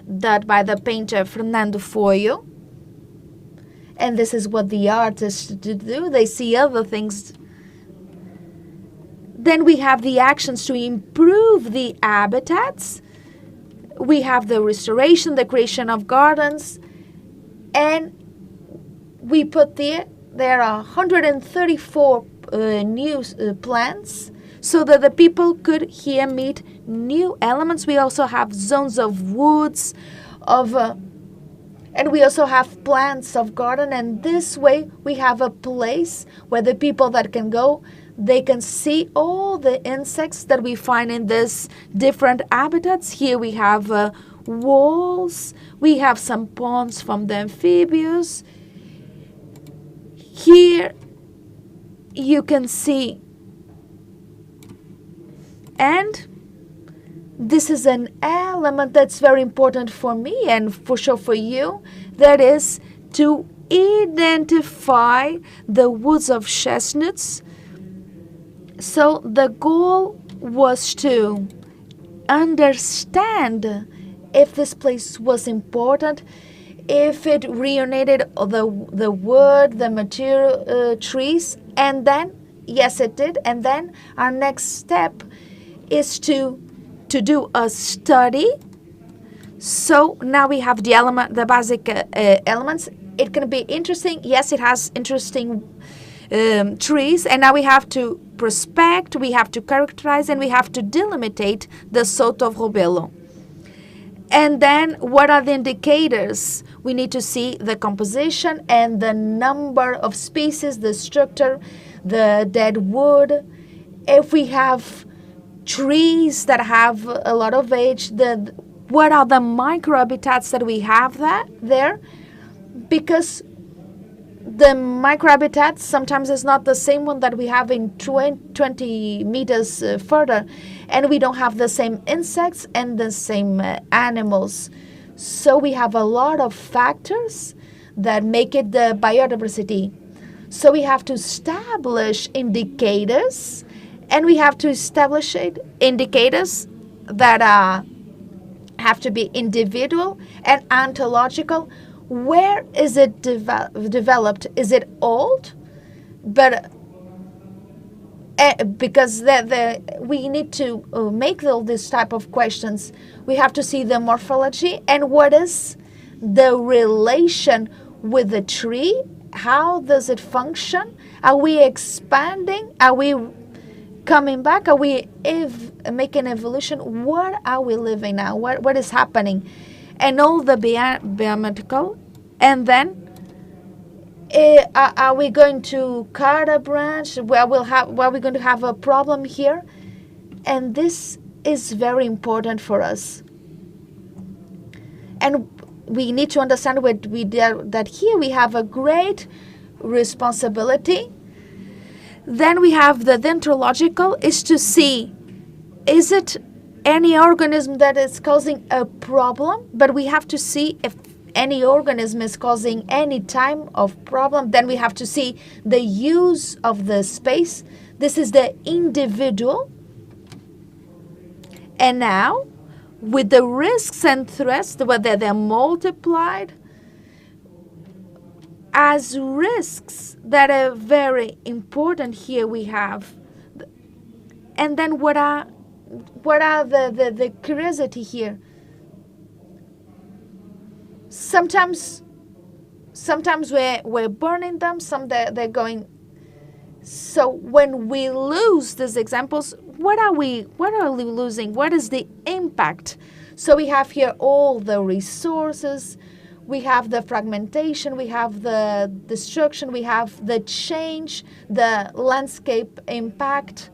that by the painter Fernando Foio. And this is what the artists do. They see other things. Then we have the actions to improve the habitats. We have the restoration, the creation of gardens. And we put there are 134 new plants so that the people could here meet new elements. We also have zones of woods, and we also have plants of garden. And this way we have a place where the people that can go, they can see all the insects that we find in this different habitats. Here we have walls. We have some ponds from the amphibians. Here you can see, and this is an element that's very important for me and for sure for you, that is to identify the woods of chestnuts. So the goal was to understand if this place was important, if it reunited the wood, the material, trees, and then, yes, it did. And then our next step is to do a study. So now we have the basic elements. It can be interesting. Yes, it has interesting trees, and now we have to prospect, we have to characterize, and we have to delimitate the Soto of Robelo. And then what are the indicators? We need to see the composition and the number of species, the structure, the dead wood. If we have trees that have a lot of age, what are the microhabitats that we have there? Because the microhabitat sometimes is not the same one that we have in 20 meters further, and we don't have the same insects and the same animals. So we have a lot of factors that make it the biodiversity. So we have to establish indicators, and we have to establish indicators that have to be individual and ontological. Where is it developed? Is it old? But because we need to make all these type of questions. We have to see the morphology and what is the relation with the tree. How does it function? Are we expanding? Are we coming back? Are we making evolution? What are we living now? What is happening? And all the biomedical, and then are we going to cut a branch where we're going to have a problem here? And this is very important for us. And we need to understand that here we have a great responsibility. Then we have the dendrological, is to see, is it any organism that is causing a problem? But we have to see if any organism is causing any type of problem. Then we have to see the use of the space. This is the individual. And now, with the risks and threats, whether they're multiplied as risks that are very important here we have. And then what are the curiosity here? Sometimes we're burning them, some they're going. So when we lose these examples, what are we losing? What is the impact? So we have here all the resources, we have the fragmentation, we have the destruction, we have the change, the landscape impact,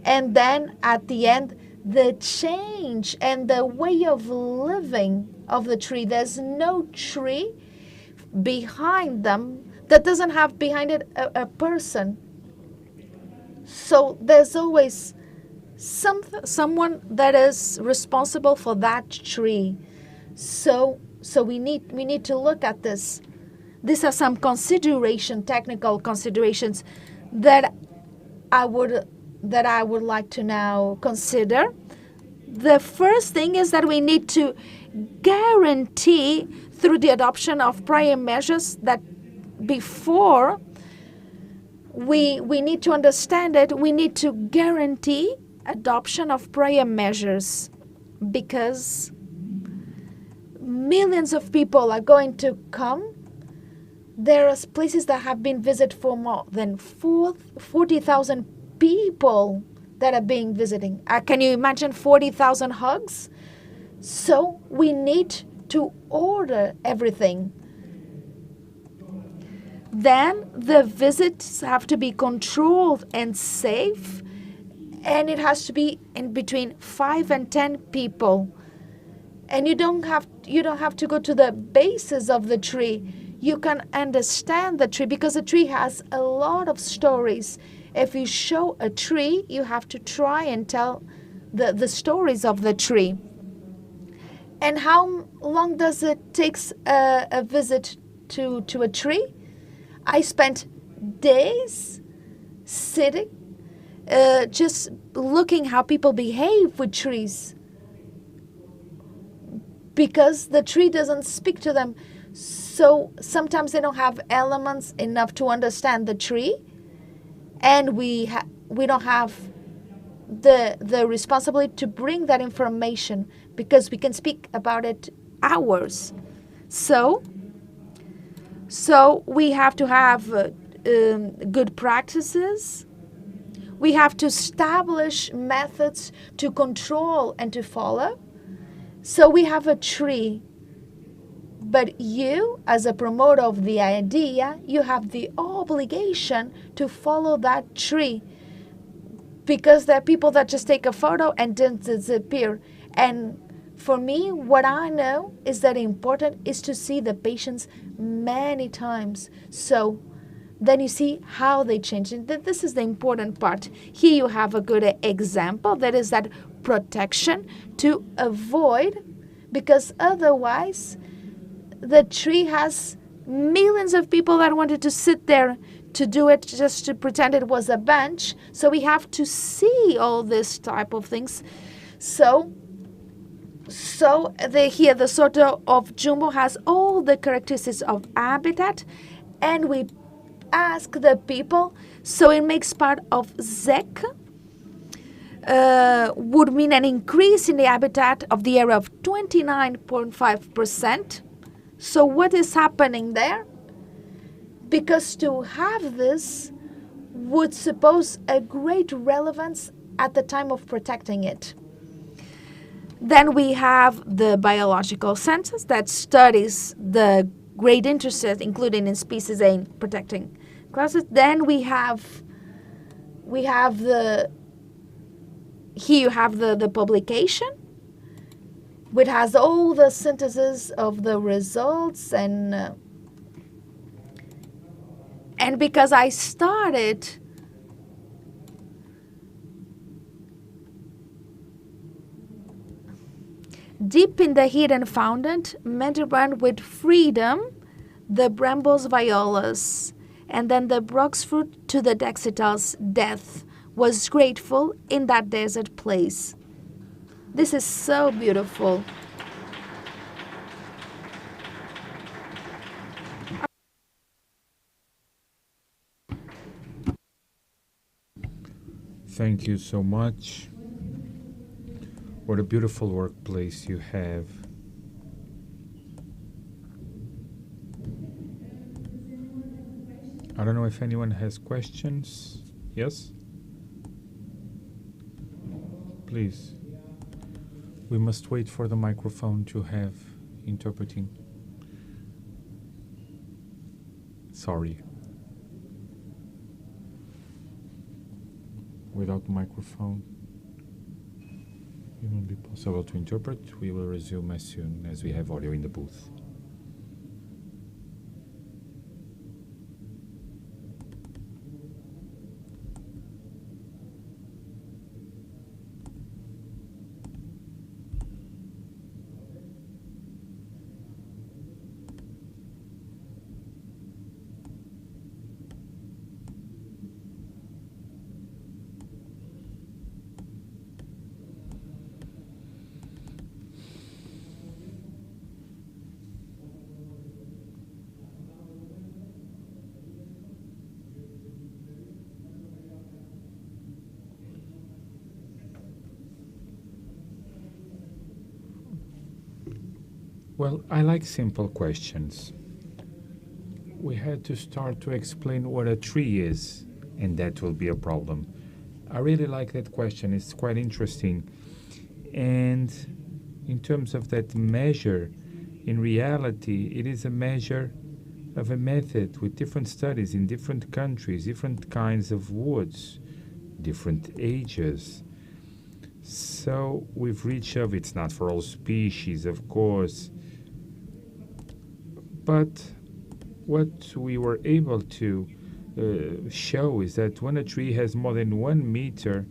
and then at the end, the change and the way of living of the tree. There's no tree behind them that doesn't have behind it a person. So there's always someone that is responsible for that tree. So we need to look at this. These are some technical considerations that I would like to now consider. The first thing is that we need to guarantee through the adoption of prior measures that before we need to understand it, we need to guarantee adoption of prior measures, because millions of people are going to come. There are places that have been visited for more than 40,000 people that are being visiting. Can you imagine 40,000 hugs? So we need to order everything. Then the visits have to be controlled and safe, and it has to be in between 5 and 10 people. And you don't have to go to the bases of the tree. You can understand the tree, because the tree has a lot of stories. If you show a tree, you have to try and tell the stories of the tree. And how long does it take a visit to a tree? I spent days sitting, just looking how people behave with trees, because the tree doesn't speak to them. So sometimes they don't have elements enough to understand the tree, and we don't have the responsibility to bring that information, because we can speak about it hours. So we have to have good practices. We have to establish methods to control and to follow. So we have a tree, but you, as a promoter of the idea, you have the obligation to follow that tree, because there are people that just take a photo and then disappear. And for me, what I know is that important is to see the patients many times. So then you see how they change. And this is the important part. Here you have a good example, that is that protection to avoid, because otherwise the tree has millions of people that wanted to sit there to do it, just to pretend it was a bench. So we have to see all this type of things. So here the Soto of Jumbo has all the characteristics of habitat, and we ask the people, so it makes part of ZEC, would mean an increase in the habitat of the area of 29.5%. So what is happening there? Because to have this, would suppose a great relevance at the time of protecting it. Then we have the biological census that studies the great interest included in species and protecting classes. Then we have the here you have the publication, which has all the synthesis of the results and because I started deep in the hidden fountain, meant to run with freedom, the brambles violas, and then the broxfruit to the Dexital's death was grateful in that desert place. This is so beautiful. Thank you so much. What a beautiful workplace you have. I don't know if anyone has questions. Yes? Please. We must wait for the microphone to have interpreting. Sorry. Without microphone, it won't be possible to interpret. We will resume as soon as we have audio in the booth. Well, I like simple questions. We had to start to explain what a tree is, and that will be a problem. I really like that question. It's quite interesting. And in terms of that measure, in reality, it is a measure of a method with different studies in different countries, different kinds of woods, different ages. So we've reached of it's not for all species, of course, but what we were able to show is that when a tree has more than 1 meter,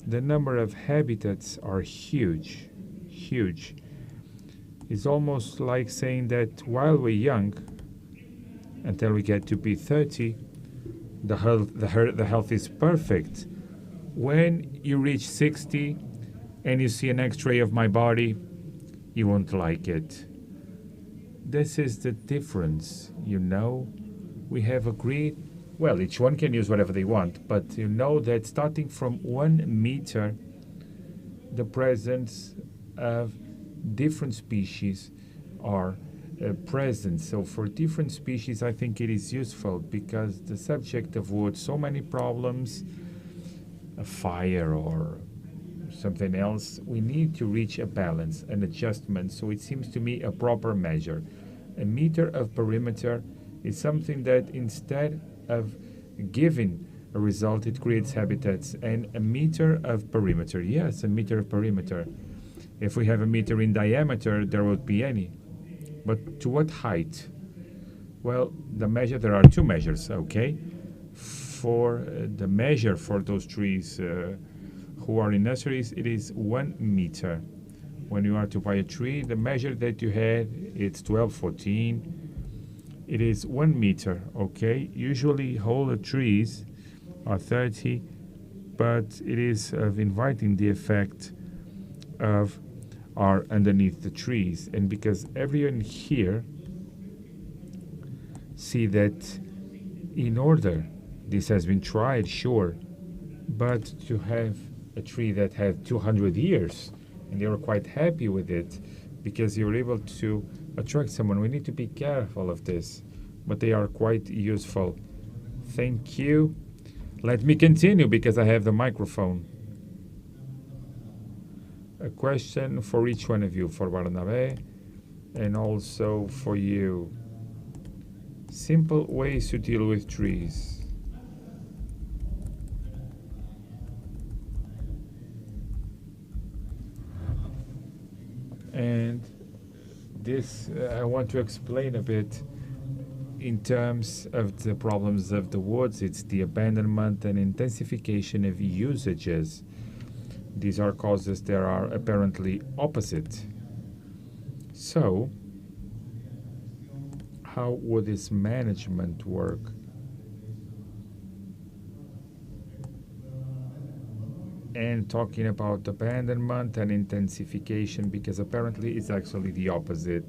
the number of habitats are huge, huge. It's almost like saying that while we're young, until we get to be 30, the health is perfect. When you reach 60 and you see an X-ray of my body, you won't like it. This is the difference, you know. We have agreed, well, each one can use whatever they want, but you know that starting from 1 meter, the presence of different species are present. So for different species, I think it is useful because the subject of wood, so many problems, a fire or something else, we need to reach a balance, an adjustment. So it seems to me a proper measure. A meter of perimeter is something that instead of giving a result, it creates habitats. And a meter of perimeter, yes, a meter of perimeter. If we have a meter in diameter, there won't be any. But to what height? Well, the measure, there are 2 measures, okay? For the measure for those trees who are in nurseries, it is 1 meter. When you are to buy a tree, the measure that you had, it's 12, 14. It is 1 meter, okay? Usually whole trees are 30, but it is of inviting the effect of are underneath the trees. And because everyone here see that in order, this has been tried, sure, but to have a tree that had 200 years, and they were quite happy with it because you were able to attract someone. We need to be careful of this, but they are quite useful. Thank you. Let me continue because I have the microphone. A question for each one of you, for Barnabé and also for you. Simple ways to deal with trees. And this I want to explain a bit in terms of the problems of the woods. It's the abandonment and intensification of usages. These are causes that are apparently opposite. So, how would this management work? And talking about abandonment and intensification, because apparently it's actually the opposite.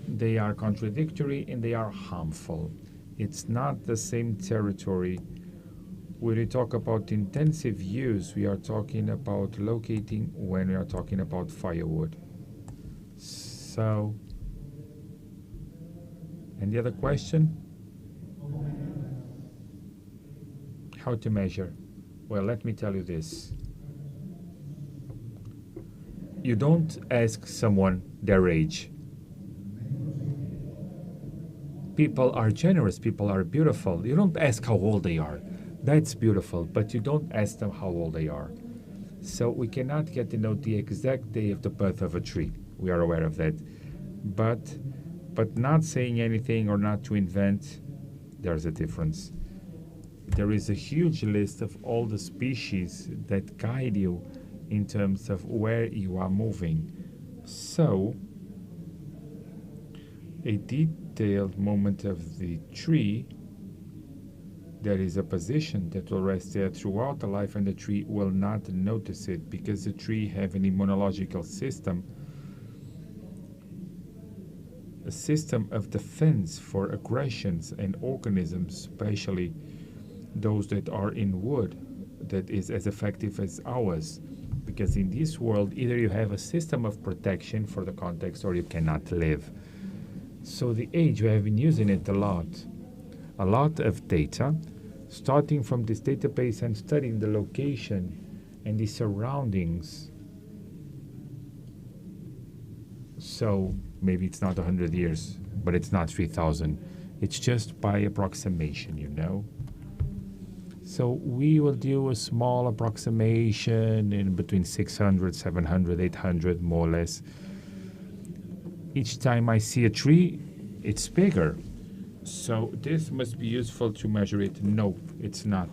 They are contradictory and they are harmful. It's not the same territory. When we talk about intensive use, we are talking about locating when we are talking about firewood. So, and the other question? How to measure? Well, let me tell you this. You don't ask someone their age. People are generous, people are beautiful. You don't ask how old they are. That's beautiful, but you don't ask them how old they are. So we cannot get to know the exact day of the birth of a tree. We are aware of that. But not saying anything or not to invent, there's a difference. There is a huge list of all the species that guide you in terms of where you are moving. So, a detailed moment of the tree, there is a position that will rest there throughout the life, and the tree will not notice it because the tree have an immunological system, a system of defense for aggressions and organisms, especially those that are in wood, that is as effective as ours. Because in this world, either you have a system of protection for the context or you cannot live. So the age, we have been using it a lot of data, starting from this database and studying the location and the surroundings. So maybe it's not 100 years, but it's not 3,000. It's just by approximation, you know. So we will do a small approximation in between 600, 700, 800, more or less. Each time I see a tree, it's bigger. So this must be useful to measure it. No, it's not.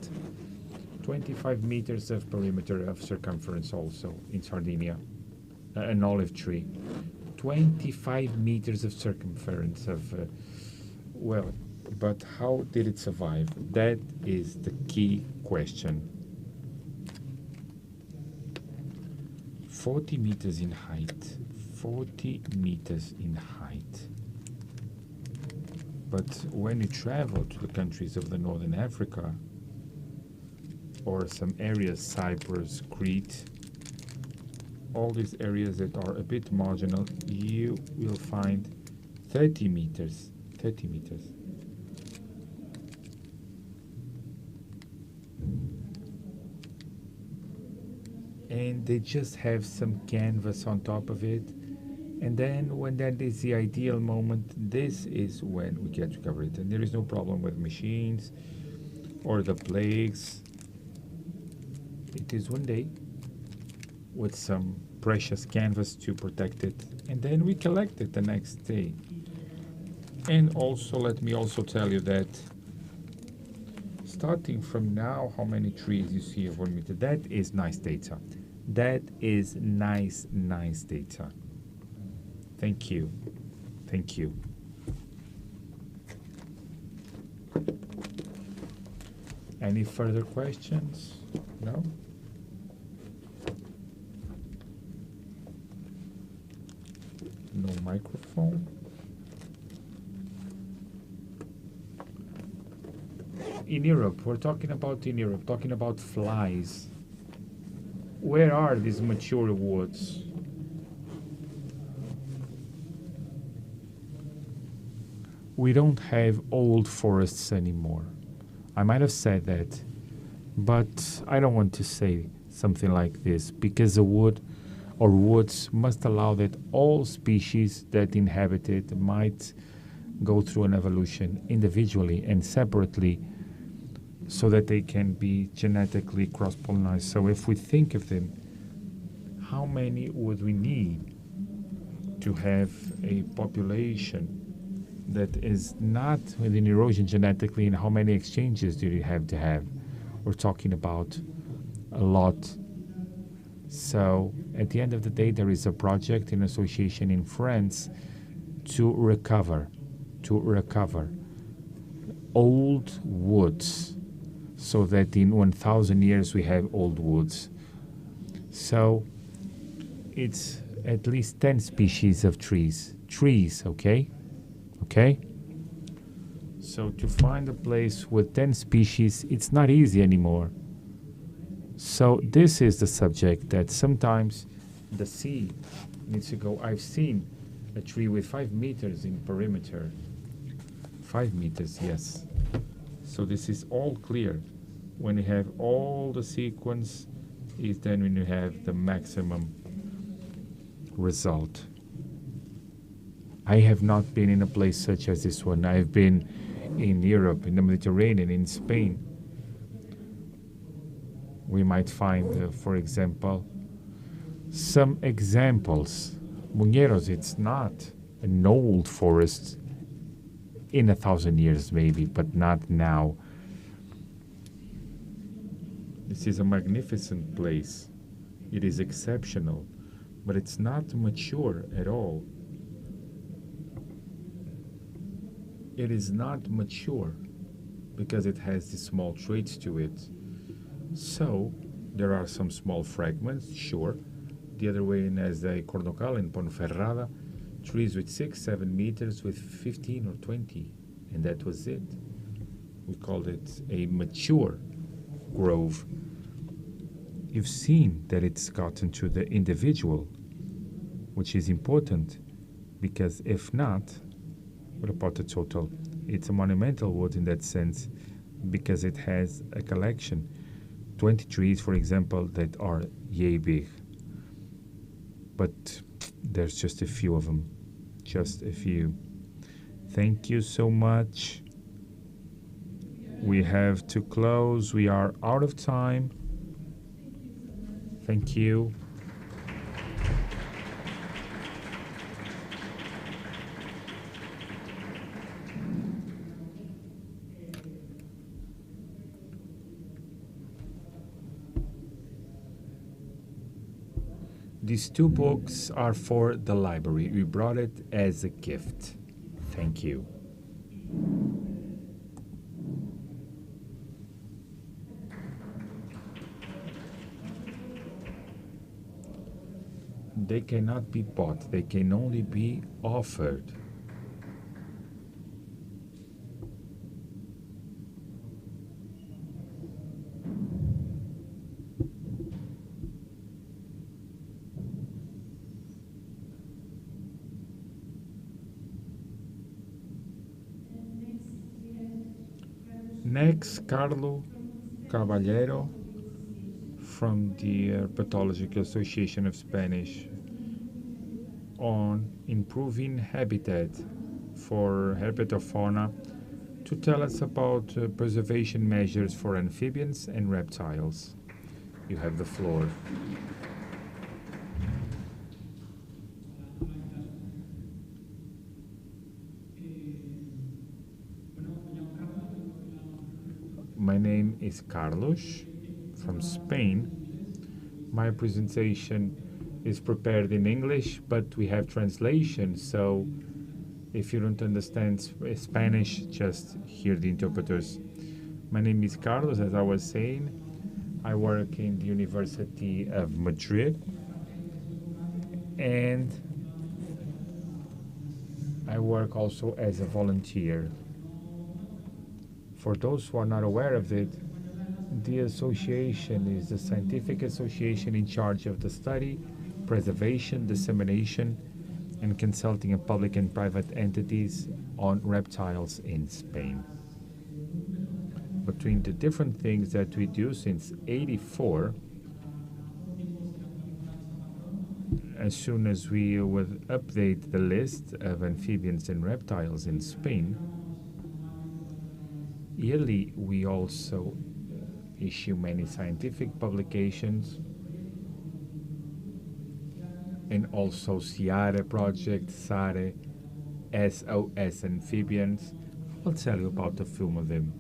25 meters of perimeter of circumference also in Sardinia, an olive tree. 25 meters of circumference of, well, but how did it survive? That is the key question. 40 meters in height. 40 meters in height. But when you travel to the countries of the Northern Africa, or some areas, Cyprus, Crete, all these areas that are a bit marginal, you will find 30 meters. 30 meters. And they just have some canvas on top of it. And then when that is the ideal moment, this is when we get to cover it. And there is no problem with machines or the plagues. It is one day with some precious canvas to protect it. And then we collect it the next day. And also, let me also tell you that starting from now, how many trees you see of 1 meter, that is nice data. That is nice data. Thank you. Thank you. Any further questions? No? No microphone. In Europe, we're talking about flies. Where are these mature woods? We don't have old forests anymore. I might have said that. But I don't want to say something like this because the wood or woods must allow that all species that inhabit it might go through an evolution individually and separately so that they can be genetically cross-pollinized. So if we think of them, how many would we need to have a population that is not within erosion genetically, and how many exchanges do you have to have? We're talking about a lot. So at the end of the day, there is a project in association in France to recover old woods so that in 1,000 years we have old woods. So it's at least 10 species of trees, okay? Okay? So to find a place with 10 species, it's not easy anymore. So this is the subject that sometimes the sea needs to go. I've seen a tree with 5 meters in perimeter. 5 meters, yes. So this is all clear. When you have all the sequence, is then when you have the maximum result. I have not been in a place such as this one. I've been in Europe, in the Mediterranean, in Spain. We might find, for example, some examples. Muñeros, it's not an old forest in 1,000 years maybe, but not now. This is a magnificent place. It is exceptional, but it's not mature at all. It is not mature because it has these small traits to it. So there are some small fragments, sure. The other way in as the Cordocal in Ponferrada, trees with 6-7 meters with 15 or 20, and that was it. We called it a mature grove. You've seen that it's gotten to the individual, which is important, because if not, what about the total? It's a monumental wood in that sense, because it has a collection. 20 trees, for example, that are yay big. But there's just a few of them. Just a few. Thank you so much. We have to close. We are out of time. Thank you. These 2 books are for the library. We brought it as a gift. Thank you. They cannot be bought. They can only be offered. Next, Carlo Caballero from the Herpetological Association of Spanish on improving habitat for herpetofauna to tell us about preservation measures for amphibians and reptiles. You have the floor. My name is Carlos from Spain. My presentation is prepared in English, but we have translation, so if you don't understand Spanish, just hear the interpreters. My name is Carlos, as I was saying. I work in the University of Madrid, and I work also as a volunteer. For those who are not aware of it, the association is the scientific association in charge of the study, preservation, dissemination, and consulting of public and private entities on reptiles in Spain. between the different things that we do since '84. As soon as we would update the list of amphibians and reptiles in Spain, yearly we also issue many scientific publications, and also SIARE project, SARE, SOS Amphibians. I'll tell you about a few of them.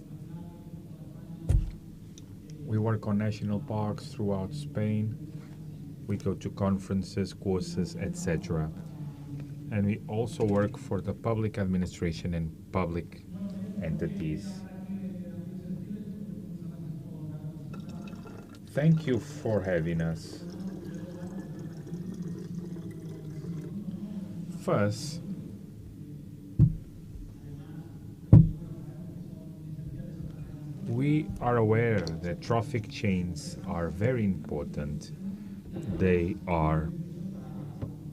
We work on national parks throughout Spain. We go to conferences, courses, etc. And we also work for the public administration and public entities. Thank you for having us. First, we are aware that traffic chains are very important. They are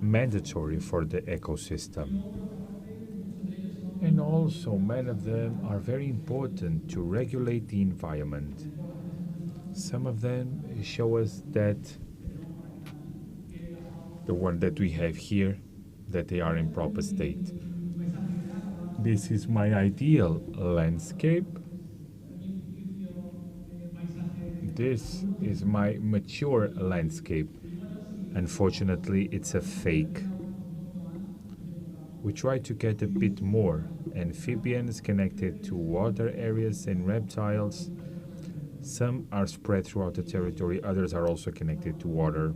mandatory for the ecosystem. And also, many of them are very important to regulate the environment. Some of them show us that the one that we have here, that they are in proper state. This is my ideal landscape. This is my mature landscape. Unfortunately, it's a fake. We try to get a bit more amphibians connected to water areas and reptiles. Some are spread throughout the territory, others are also connected to water.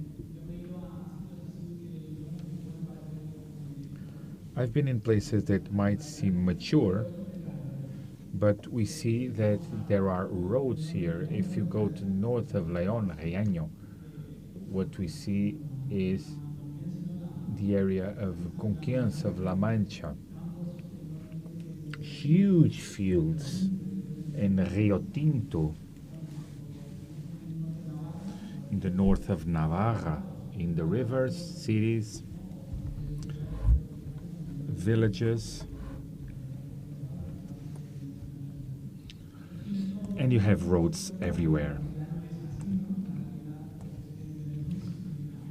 I've been in places that might seem mature, but we see that there are roads here. If you go to north of León, Riaño, what we see is the area of Conquianza of La Mancha. Huge fields in Rio Tinto, in the north of Navarra, in the rivers, cities, villages, and you have roads everywhere.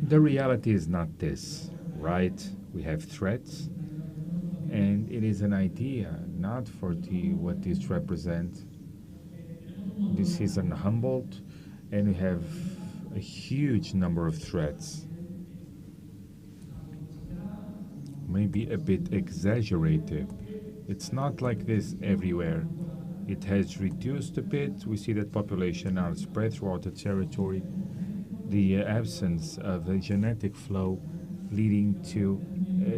The reality is not this, right? We have threats, and it is an idea, not for what this represents. This is an Humboldt, and we have a huge number of threats. Maybe a bit exaggerated. It's not like this everywhere. It has reduced a bit. We see that population are spread throughout the territory. The absence of a genetic flow leading to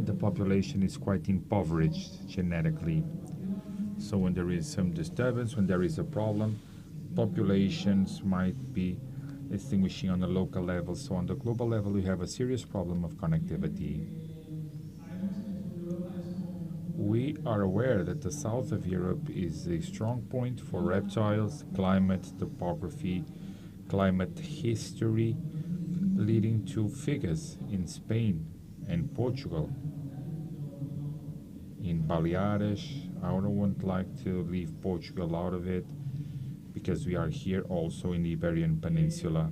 the population is quite impoverished genetically. So when there is some disturbance, when there is a problem, populations might be extinguishing on a local level. So on the global level, we have a serious problem of connectivity. We are aware that the south of Europe is a strong point for reptiles, climate, topography, climate history, leading to figures in Spain and Portugal. In Baleares, I don't like to leave Portugal out of it, because we are here also in the Iberian Peninsula.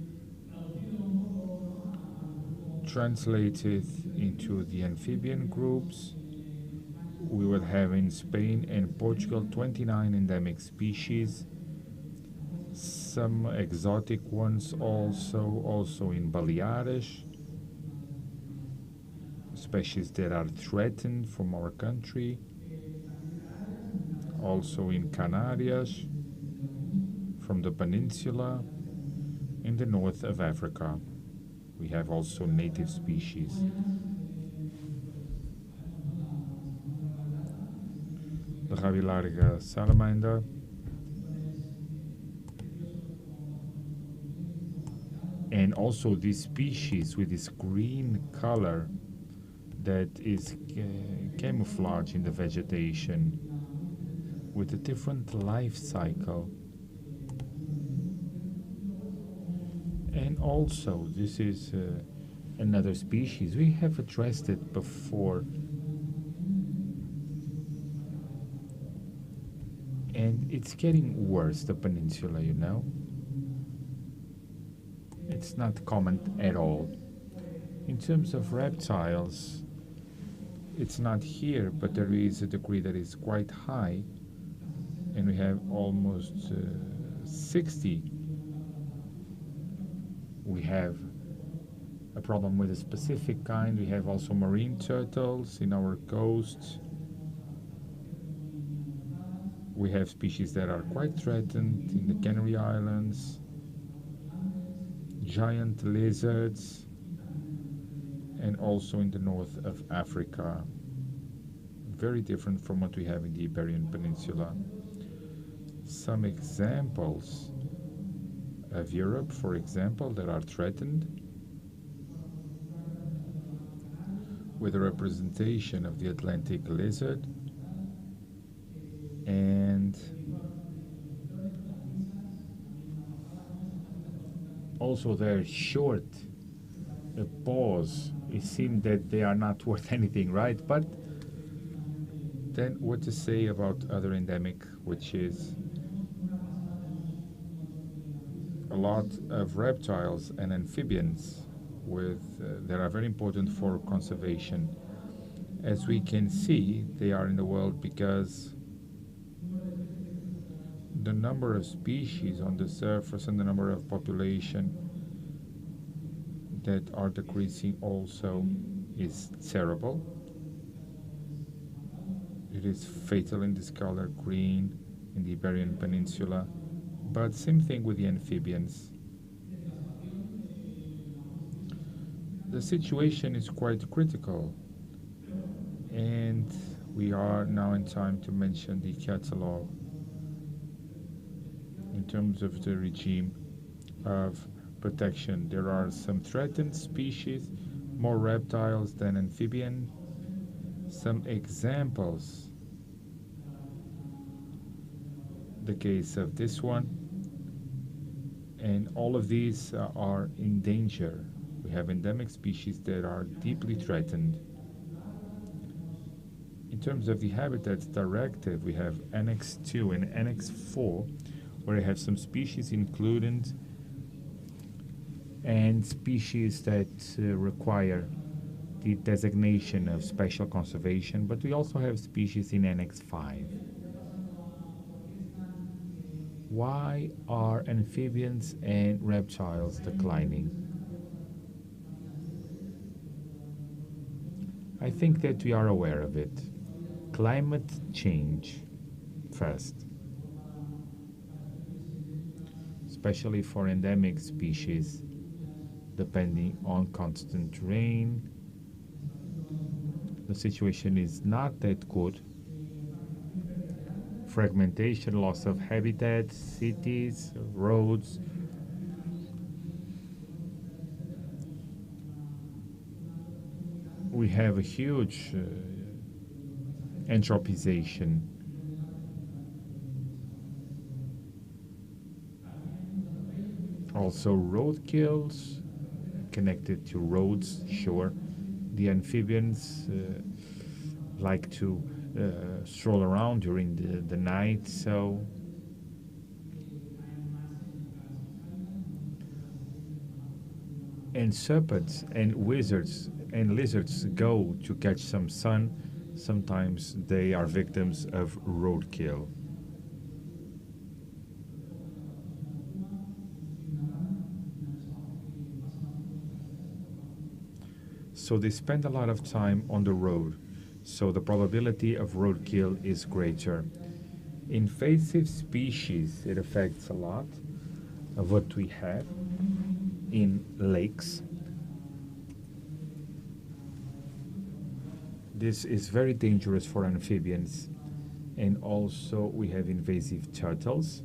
Translated into the amphibian groups, we would have in Spain and Portugal 29 endemic species, some exotic ones also in Baleares, species that are threatened from our country, also in Canarias, from the peninsula, in the north of Africa. We have also native species. The Rabilarga salamander, and also this species with this green color that is camouflage in the vegetation with a different life cycle. And also this is another species. We have addressed it before. And it's getting worse, the peninsula, you know. It's not common at all. In terms of reptiles, it's not here, but there is a degree that is quite high, and we have almost 60. We have a problem with a specific kind. We have also marine turtles in our coast. We have species that are quite threatened in the Canary Islands, giant lizards, and also in the north of Africa. Very different from what we have in the Iberian Peninsula. Some examples of Europe, for example, that are threatened, with a representation of the Atlantic lizard, and also their short paws. It seems that they are not worth anything, right? But then what to say about other endemic, which is a lot of reptiles and amphibians that are very important for conservation. As we can see, they are in the world because the number of species on the surface and the number of population that are decreasing also is terrible. It is fatal in this color green in the Iberian Peninsula, but same thing with the amphibians. The situation is quite critical, and we are now in time to mention the catalog in terms of the regime of protection. There are some threatened species, more reptiles than amphibian. Some examples, the case of this one, and all of these are in danger. We have endemic species that are deeply threatened. In terms of the Habitats Directive, we have Annex 2 and Annex 4, where we have some species included and species that require the designation of special conservation, but we also have species in Annex 5. Why are amphibians and reptiles declining? I think that we are aware of it. Climate change first, especially for endemic species, depending on constant rain. The situation is not that good. Fragmentation, loss of habitat, cities, roads. We have a huge anthropization. Also roadkills connected to roads, sure. The amphibians like to stroll around during the night, so and serpents and lizards go to catch some sun. Sometimes they are victims of roadkill. So they spend a lot of time on the road, so the probability of roadkill is greater. Invasive species, it affects a lot of what we have in lakes. This is very dangerous for amphibians. And also we have invasive turtles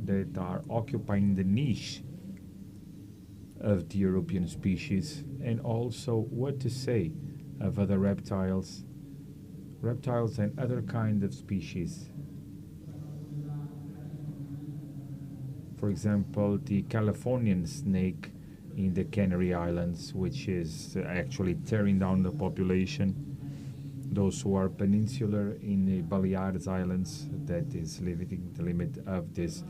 that are occupying the niche of the European species. And also what to say of other reptiles and other kind of species. For example, the Californian snake in the Canary Islands, which is actually tearing down the population. those who are peninsular in the Balearic Islands, that is limiting the limit of this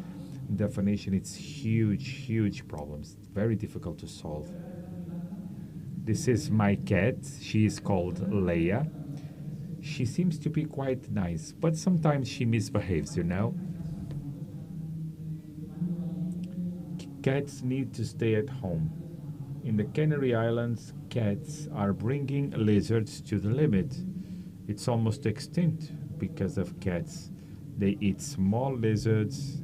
definition. It's huge problems, very difficult to solve. This is my cat. She is called Leia. She seems to be quite nice, but sometimes she misbehaves, you know. Cats need to stay at home. In the Canary Islands, cats are bringing lizards to the limit. It's almost extinct because of cats. They eat small lizards.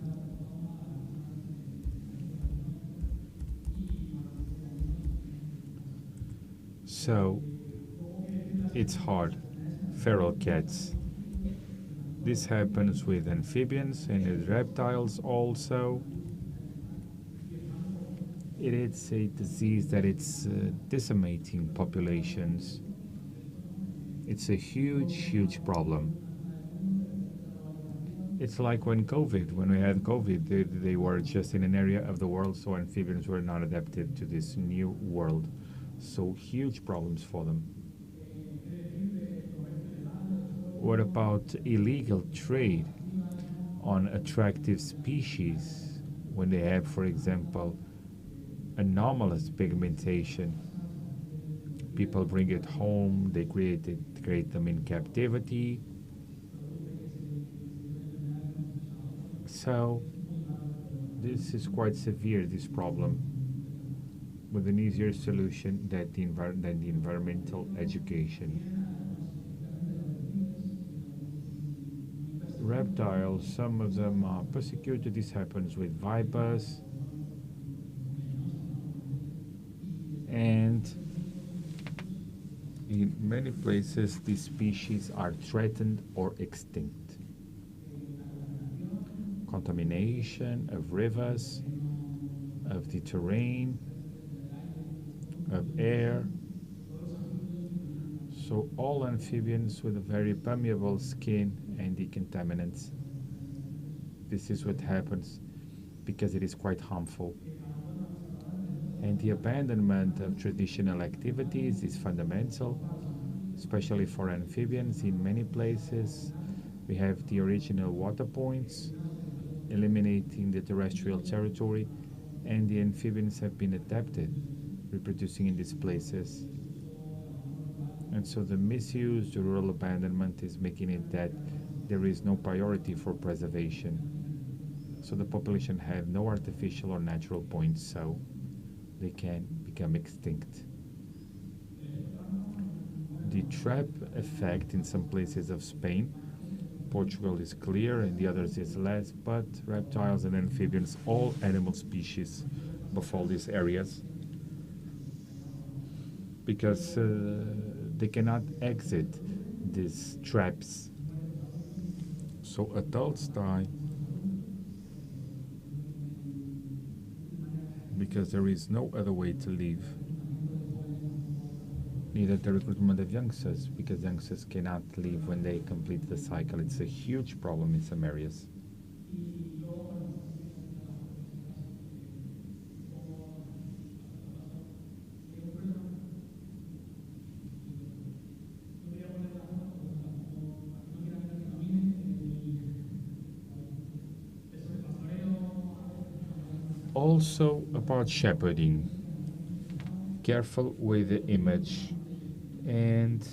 So it's hard. Feral cats. This happens with amphibians and with reptiles also. It is a disease that it's decimating populations. It's a huge problem. It's like when we had COVID, they were just in an area of the world, so amphibians were not adapted to this new world. So huge problems for them. What about illegal trade on attractive species when they have, for example, anomalous pigmentation? People bring it home, they create them in captivity. So this is quite severe, this problem, with an easier solution than the environmental education. Reptiles, some of them are persecuted. This happens with vipers. And in many places, these species are threatened or extinct. Contamination of rivers, of the terrain, of air. So all amphibians with a very permeable skin and the contaminants. This is what happens because it is quite harmful. And the abandonment of traditional activities is fundamental, especially for amphibians. In many places, we have the original water points, eliminating the terrestrial territory, and the amphibians have been adapted, reproducing in these places. And so the misuse, the rural abandonment is making it that there is no priority for preservation. So the population have no artificial or natural points, so they can become extinct. The trap effect in some places of Spain, Portugal is clear and the others is less, but reptiles and amphibians, all animal species befall these areas because they cannot exit these traps. So adults die because there is no other way to live. Neither the recruitment of youngsters, because youngsters cannot leave when they complete the cycle. It's a huge problem in some areas. Also about shepherding, careful with the image, and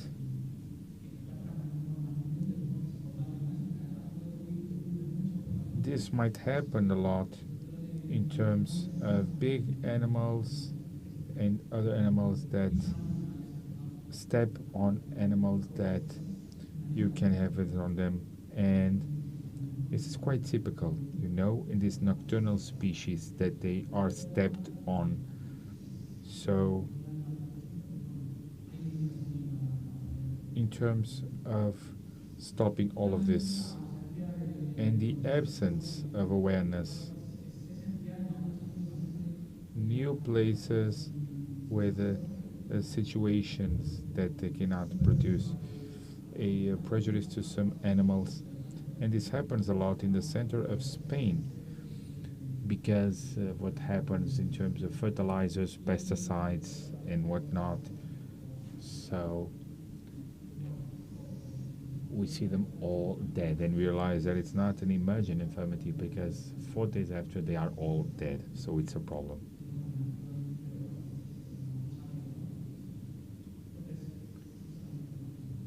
this might happen a lot in terms of big animals and other animals that step on animals that you can have it on them, and this is quite typical, you know, in these nocturnal species that they are stepped on. So in terms of stopping all of this and the absence of awareness, new places with situations that they cannot produce a prejudice to some animals. And this happens a lot in the center of Spain because of what happens in terms of fertilizers, pesticides, and whatnot. So we see them all dead and realize that it's not an emergent infirmity because 4 days after they are all dead, so it's a problem.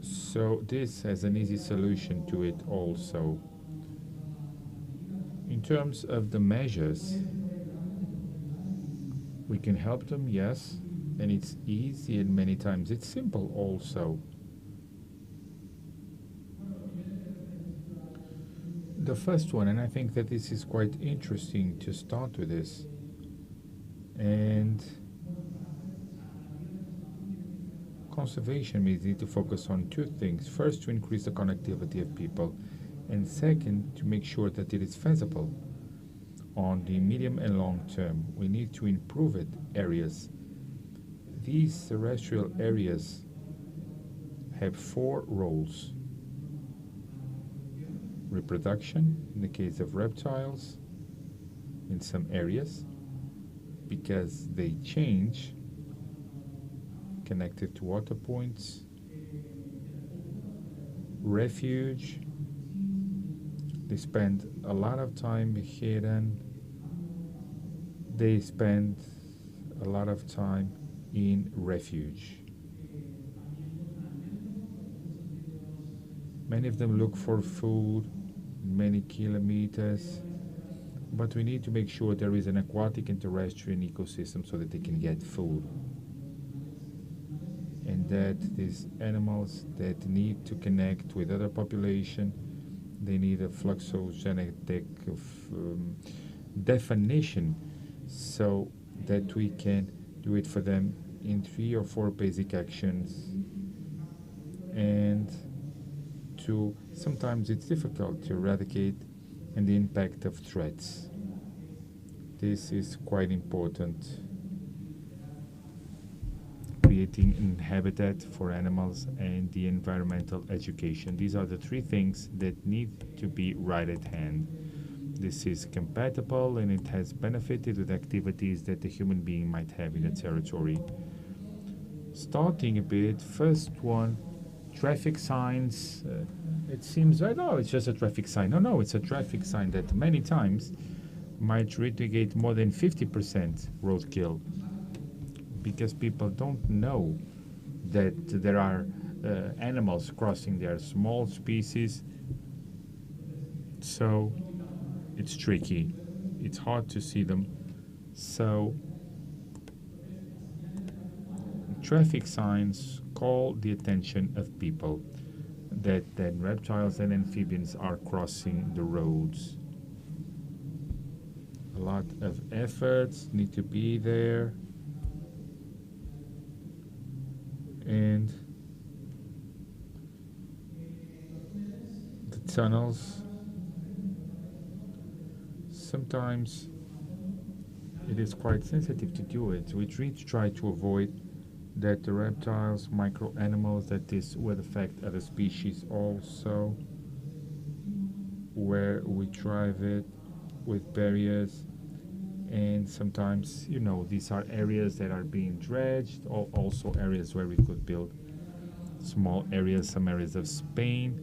So this has an easy solution to it also. In terms of the measures, we can help them, yes, and it's easy and many times it's simple also. The first one, and I think that this is quite interesting to start with this, and conservation means need to focus on 2 things. First, to increase the connectivity of people, and second, to make sure that it is feasible on the medium and long term. We need to improve it areas. These terrestrial areas have 4 roles. Reproduction, in the case of reptiles, in some areas, because they change, connected to water points. Refuge, they spend a lot of time hidden. They spend a lot of time in refuge. Many of them look for food many kilometers, but we need to make sure there is an aquatic and terrestrial ecosystem so that they can get food. And that these animals that need to connect with other population, they need a fluxogenetic definition so that we can do it for them in 3 or 4 basic actions. And sometimes it's difficult to eradicate and the impact of threats. This is quite important. Creating a habitat for animals and the environmental education. These are the 3 things that need to be right at hand. This is compatible and it has benefited with activities that the human being might have in a territory. Starting a bit, first one, traffic signs. It seems like, oh, it's just a traffic sign. No, it's a traffic sign that many times might mitigate more than 50% roadkill, because people don't know that there are animals crossing there, small species. So it's tricky. It's hard to see them. So traffic signs call the attention of people that reptiles and amphibians are crossing the roads. A lot of efforts need to be there, and the tunnels, sometimes it is quite sensitive to do it. We try to avoid that the reptiles, micro animals, that this would affect other species also, where we drive it with barriers. And sometimes, these are areas that are being dredged, or also areas where we could build small areas, some areas of Spain,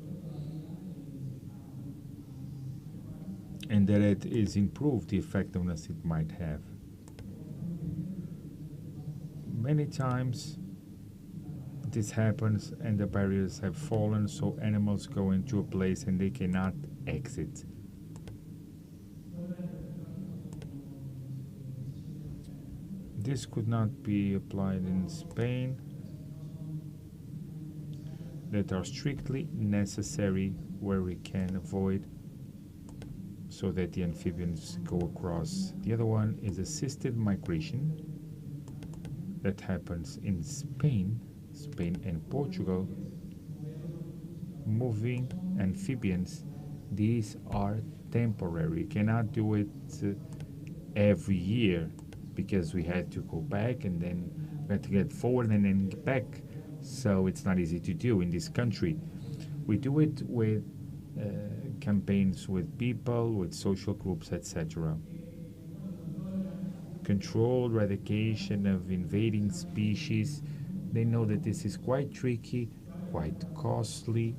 and that it is improved the effectiveness it might have. Many times this happens and the barriers have fallen, so animals go into a place and they cannot exit. This could not be applied in Spain, that are strictly necessary where we can avoid, so that the amphibians go across. The other one is assisted migration that happens in Spain and Portugal. Moving amphibians, these are temporary. You cannot do it every year, because we had to go back and then we had to get forward and then get back. So it's not easy to do in this country. We do it with campaigns with people, with social groups, etc. Controlled eradication of invading species. They know that this is quite tricky, quite costly,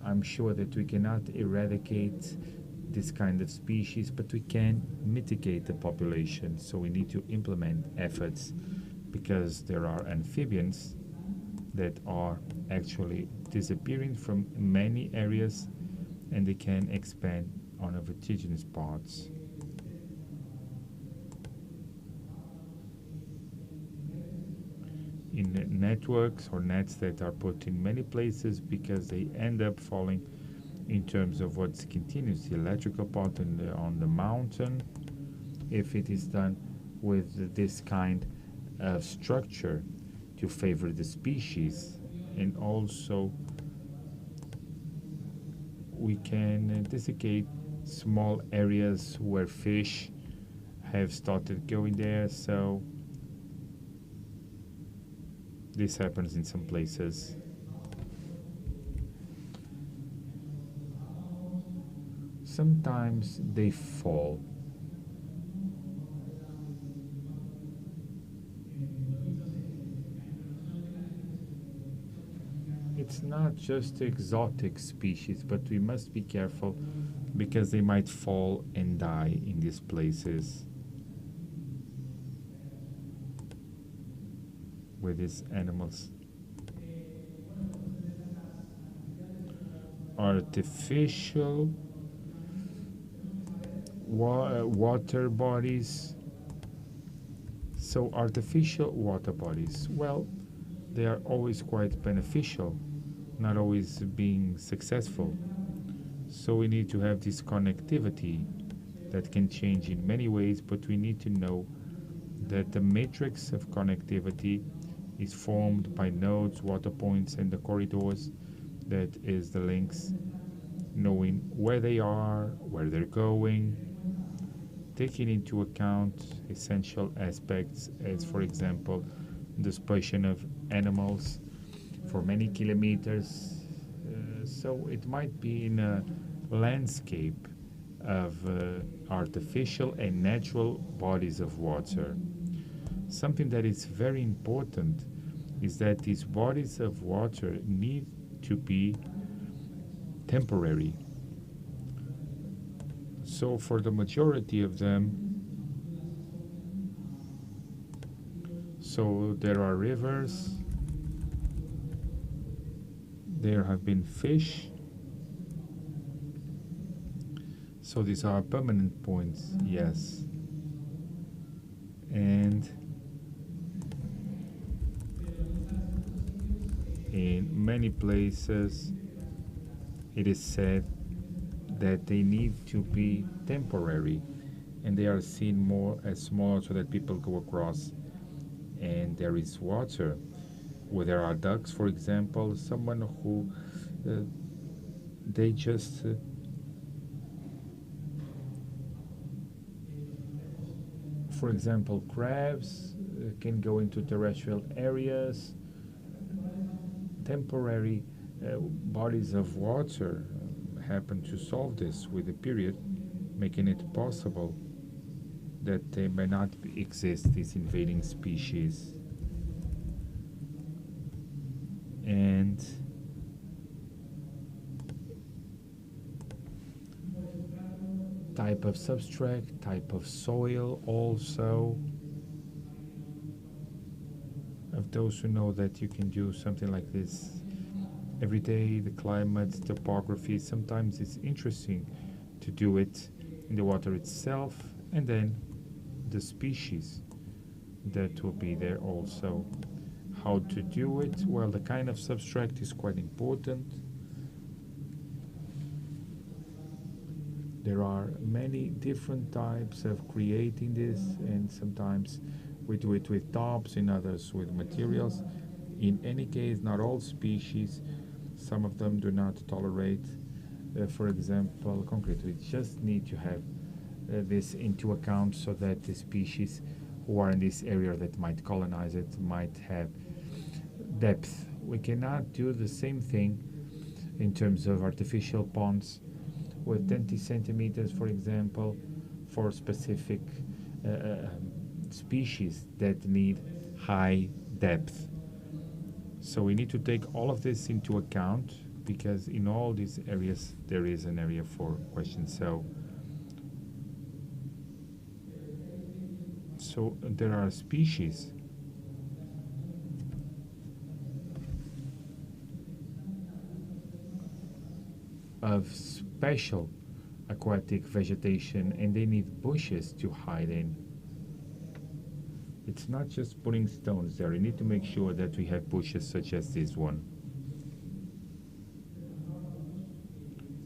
I'm sure that we cannot eradicate this kind of species, but we can mitigate the population. So we need to implement efforts, because there are amphibians that are actually disappearing from many areas, and they can expand on a vertiginous parts. In networks or nets that are put in many places, because they end up falling in terms of what's continuous, the electrical part on the mountain, if it is done with this kind of structure to favor the species. And also we can desiccate small areas where fish have started going there, so this happens in some places. Sometimes they fall. It's not just exotic species, but we must be careful, because they might fall and die in these places with these animals. Artificial water bodies. So artificial water bodies, well, they are always quite beneficial, not always being successful. So we need to have this connectivity that can change in many ways, but we need to know that the matrix of connectivity is formed by nodes, water points, and the corridors. That is the links, knowing where they are, where they're going, taking into account essential aspects, as for example dispersion of animals for many kilometers. So it might be in a landscape of artificial and natural bodies of water. Something that is very important is that these bodies of water need to be temporary. So for the majority of them, so there are rivers, there have been fish, so these are permanent points, yes. And in many places it is said that they need to be temporary, and they are seen more as small so that people go across and there is water. Where there are ducks, for example, someone who they just for example, crabs can go into terrestrial areas. Temporary bodies of water happen to solve this with a period, making it possible that they may not exist, these invading species. And type of substrate, type of soil also. Of those who know that you can do something like this every day, the climate, topography, sometimes it's interesting to do it in the water itself, and then the species that will be there also. How to do it? Well, the kind of substrate is quite important. There are many different types of creating this, and sometimes we do it with tops, and others with materials. In any case, not all species, some of them do not tolerate, for example, concrete. We just need to have this into account so that the species who are in this area that might colonize it might have depth. We cannot do the same thing in terms of artificial ponds with 20 centimeters, for example, for specific species that need high depth. So we need to take all of this into account because in all these areas there is an area for questions. So there are species of special aquatic vegetation, and they need bushes to hide in. It's not just putting stones there. You need to make sure that we have bushes such as this one.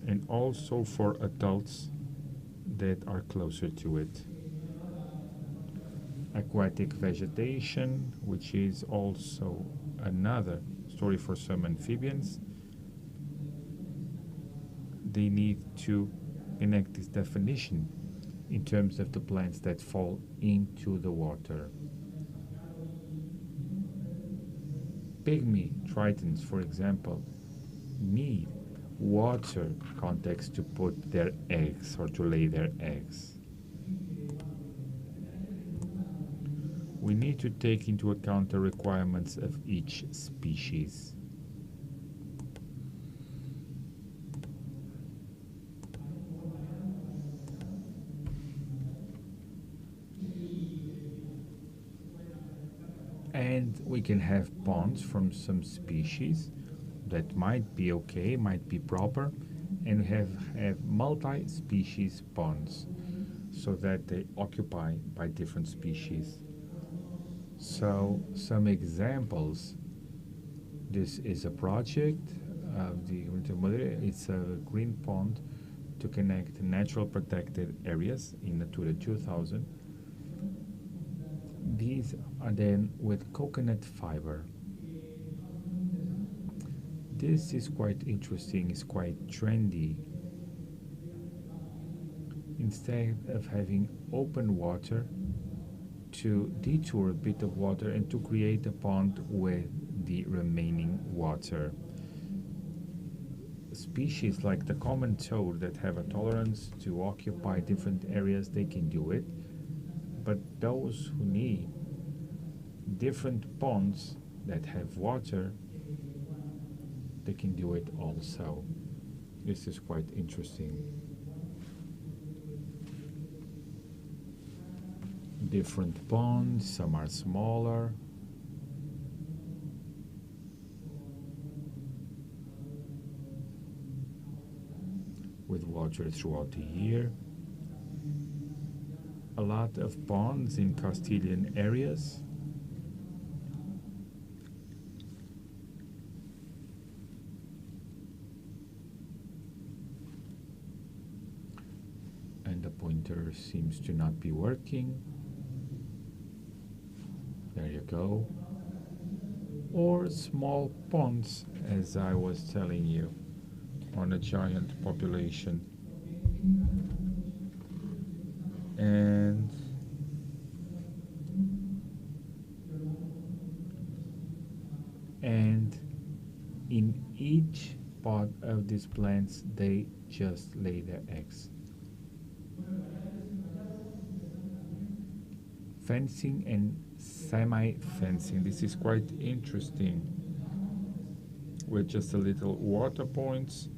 And also for adults that are closer to it. Aquatic vegetation, which is also another story for some amphibians. They need to connect this definition in terms of the plants that fall into the water. Pygmy tritons, for example, need water context to put their eggs or to lay their eggs. We need to take into account the requirements of each species. And we can have ponds from some species that might be okay, might be proper, and have multi-species ponds so that they occupy by different species. So some examples. This is a project of the it's a green pond to connect natural protected areas in Natura 2000. These are then with coconut fiber. This is quite interesting, it's quite trendy. Instead of having open water, to detour a bit of water and to create a pond with the remaining water. Species like the common toad that have a tolerance to occupy different areas, they can do it. But those who need different ponds that have water, they can do it also. This is quite interesting. Different ponds, some are smaller. With water throughout the year. A lot of ponds in Castilian areas. And the pointer seems to not be working. There you go. Or small ponds, as I was telling you, on a giant population. And in each pot of these plants, they just lay their eggs. Fencing and semi-fencing. This is quite interesting. With just a little water points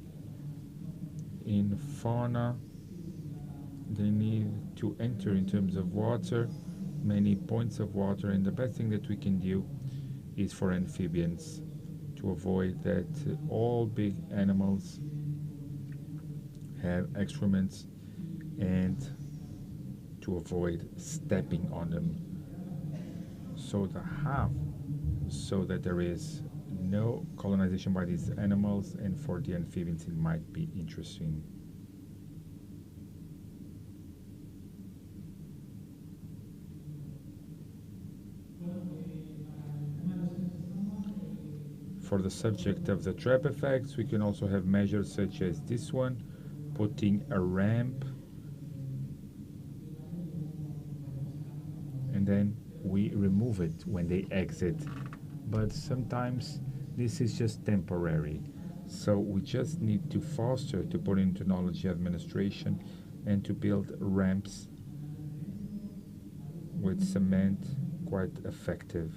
in fauna, they need to enter in terms of water, many points of water, and the best thing that we can do is for amphibians to avoid that all big animals have excrements and to avoid stepping on them. So that there is no colonization by these animals, and for the amphibians it might be interesting. For the subject of the trap effects, we can also have measures such as this one, putting a ramp, and then we remove it when they exit. But sometimes this is just temporary. So we just need to foster, to put into technology administration and to build ramps with cement, quite effective.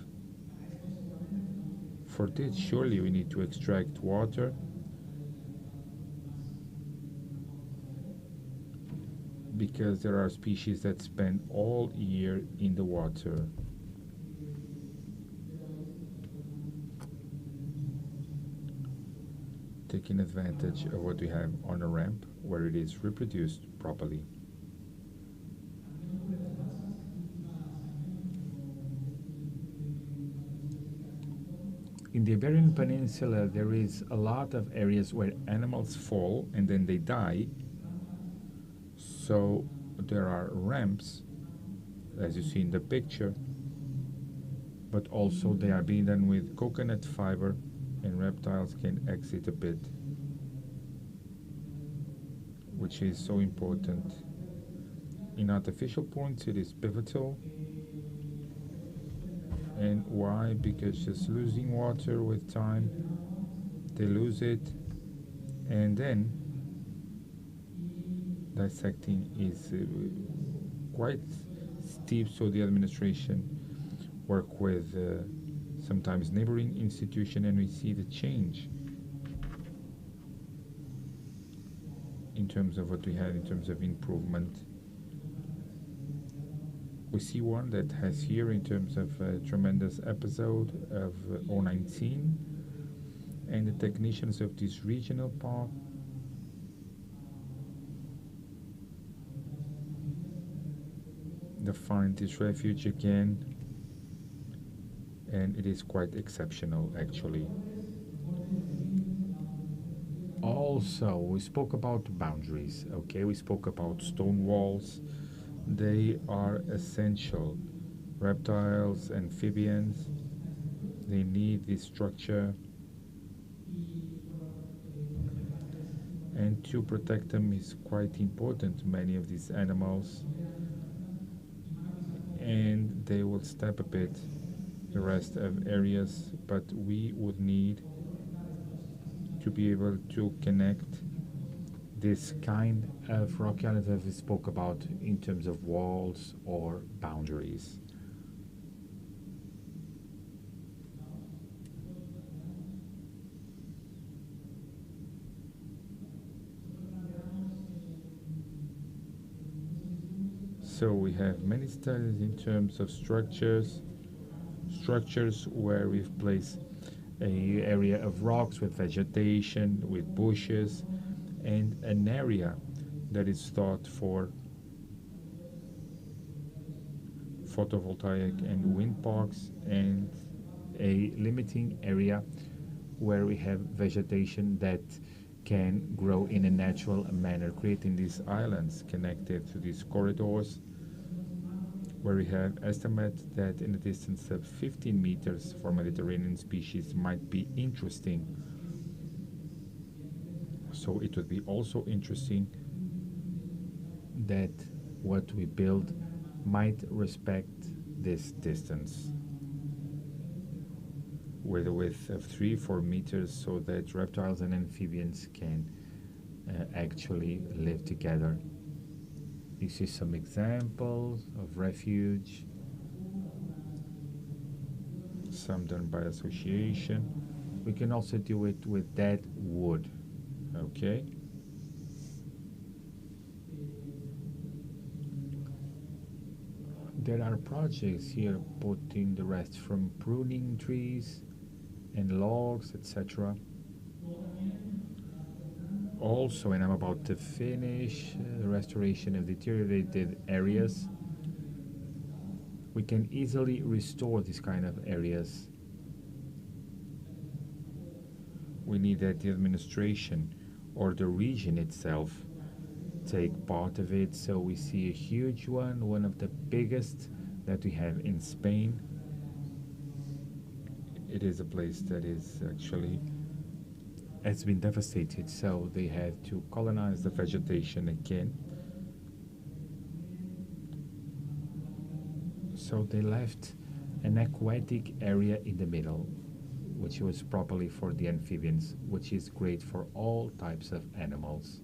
For this, surely we need to extract water because there are species that spend all year in the water. Taking advantage of what we have on a ramp where it is reproduced properly. In the Iberian Peninsula, there is a lot of areas where animals fall and then they die. So there are ramps, as you see in the picture, but also they are being done with coconut fiber and reptiles can exit a bit, which is so important. In artificial points, it is pivotal. And why? Because just losing water with time, they lose it, and then dissecting is quite steep, so the administration work with sometimes neighboring institution, and we see the change in terms of what we had in terms of improvement. We see one that has here in terms of a tremendous episode of 019, and the technicians of this regional park they find this refuge again, and it is quite exceptional actually. Also, we spoke about boundaries, okay? We spoke about stone walls. They are essential. Reptiles, amphibians, they need this structure. And to protect them is quite important, many of these animals. And they will step a bit the rest of areas, but we would need to be able to connect this kind of rock elements that we spoke about in terms of walls or boundaries. So we have many studies in terms of structures where we've placed an area of rocks with vegetation, with bushes, and an area that is thought for photovoltaic and wind parks, and a limiting area where we have vegetation that can grow in a natural manner, creating these islands connected to these corridors, where we have estimates that in a distance of 15 meters for Mediterranean species might be interesting. So it would be also interesting that what we build might respect this distance with a width of 3-4 meters, so that reptiles and amphibians can actually live together. You see some examples of refuge, some done by association. We can also do it with dead wood, okay? There are projects here putting the rest from pruning trees and logs, etc. Also, and I'm about to finish the restoration of deteriorated areas. We can easily restore these kind of areas. We need that the administration or the region itself take part of it. So we see a huge one of the biggest that we have in Spain. It is a place that is actually has been devastated, so they had to colonize the vegetation again. So they left an aquatic area in the middle, which was properly for the amphibians, which is great for all types of animals.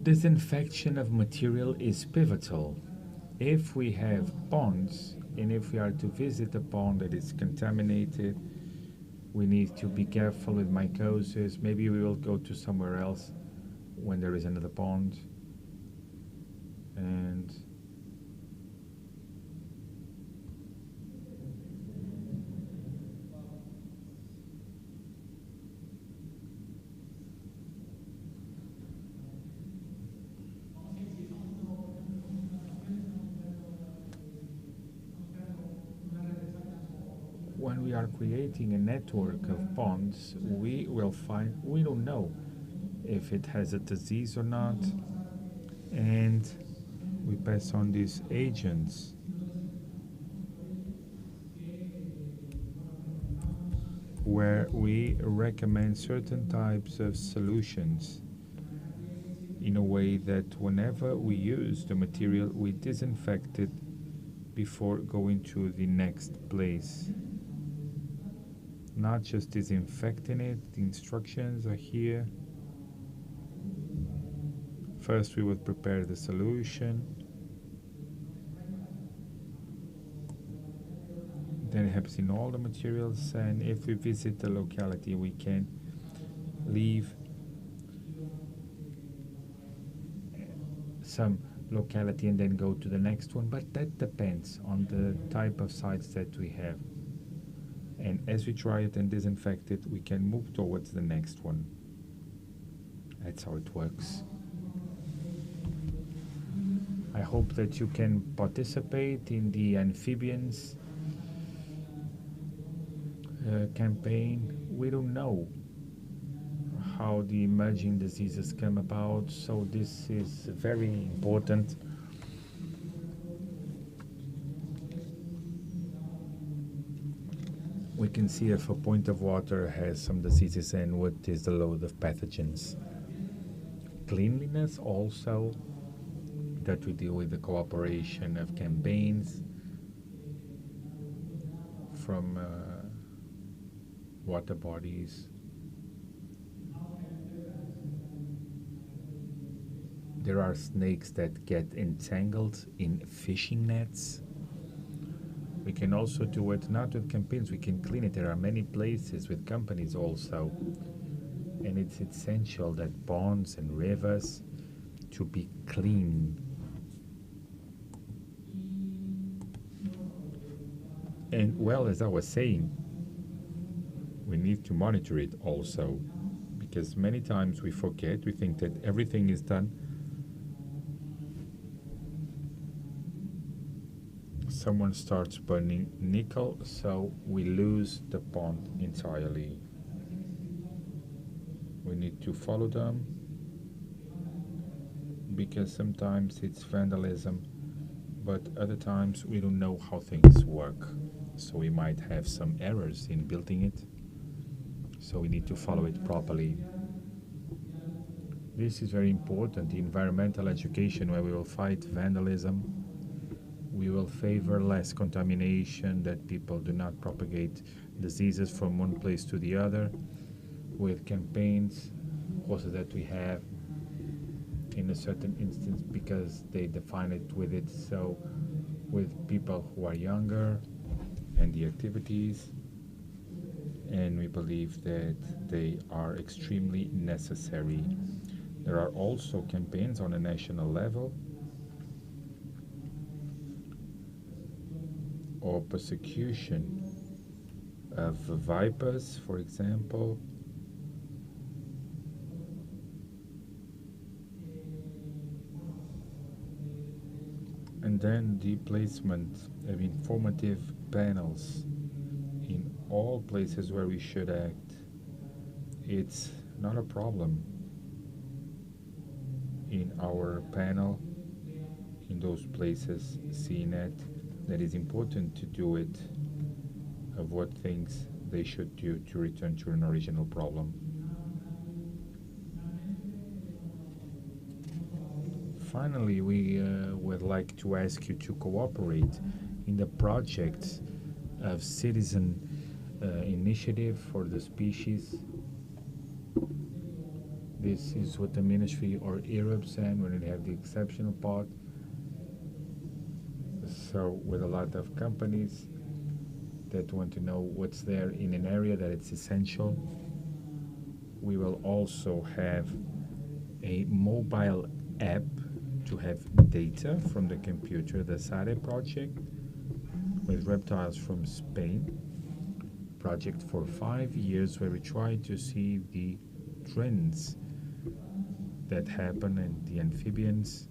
Disinfection of material is pivotal. If we have ponds and if we are to visit a pond that is contaminated, we need to be careful with mycosis. Maybe we will go to somewhere else when there is another pond. And when we are creating a network of ponds, we will find, we don't know if it has a disease or not, and we pass on these agents. Where we recommend certain types of solutions in a way that whenever we use the material, we disinfect it before going to the next place. Not just disinfecting it, the instructions are here. First we would prepare the solution, then it happens in all the materials, and if we visit the locality we can leave some locality and then go to the next one, but that depends on the type of sites that we have. And as we try it and disinfect it, we can move towards the next one. That's how it works. I hope that you can participate in the amphibians campaign. We don't know how the emerging diseases come about, so this is very important. We can see if a point of water has some diseases and what is the load of pathogens. Cleanliness also, that we deal with the cooperation of campaigns from water bodies. There are snakes that get entangled in fishing nets. We can also do it not with campaigns, we can clean it. There are many places with companies also. And it's essential that ponds and rivers to be clean. And well, as I was saying, we need to monitor it also, because many times we forget, we think that everything is done. Someone starts burning nickel, so we lose the pond entirely. We need to follow them, because sometimes it's vandalism, but other times we don't know how things work. So we might have some errors in building it, so we need to follow it properly. This is very important, the environmental education, where we will fight vandalism. We will favor less contamination, that people do not propagate diseases from one place to the other, with campaigns also that we have in a certain instance, because they define it with it, so with people who are younger and the activities, and we believe that they are extremely necessary. There are also campaigns on a national level or persecution of vipers, for example. And then the placement of informative panels in all places where we should act. It's not a problem in our panel, in those places, seeing it, that is important to do it, of what things they should do to return to an original problem. Finally, we would like to ask you to cooperate in the project of citizen initiative for the species. This is what the ministry or Europe said when they have the exceptional part. So with a lot of companies that want to know what's there in an area that it's essential. We will also have a mobile app to have data from the computer, the SARE project with reptiles from Spain. Project for 5 years where we try to see the trends that happen in the amphibians,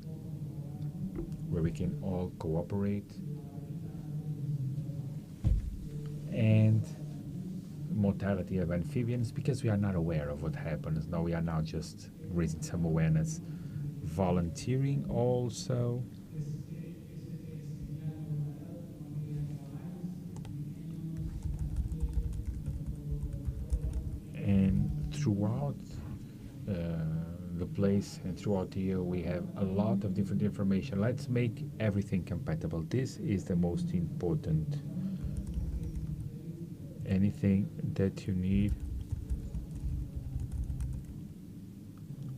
where we can all cooperate, and mortality of amphibians, because we are not aware of what happens. Now we are now just raising some awareness. Volunteering also. And throughout the place and throughout the year we have a lot of different information. Let's make everything compatible. This is the most important. Anything that you need,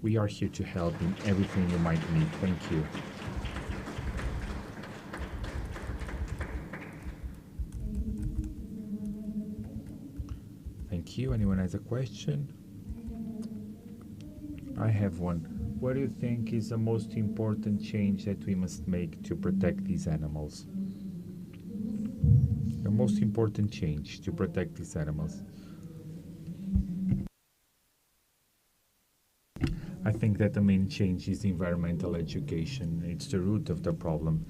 we are here to help in everything you might need. Thank you. Thank you. Anyone has a question? I have one. What do you think is the most important change that we must make to protect these animals? The most important change to protect these animals. I think that the main change is environmental education. It's the root of the problem.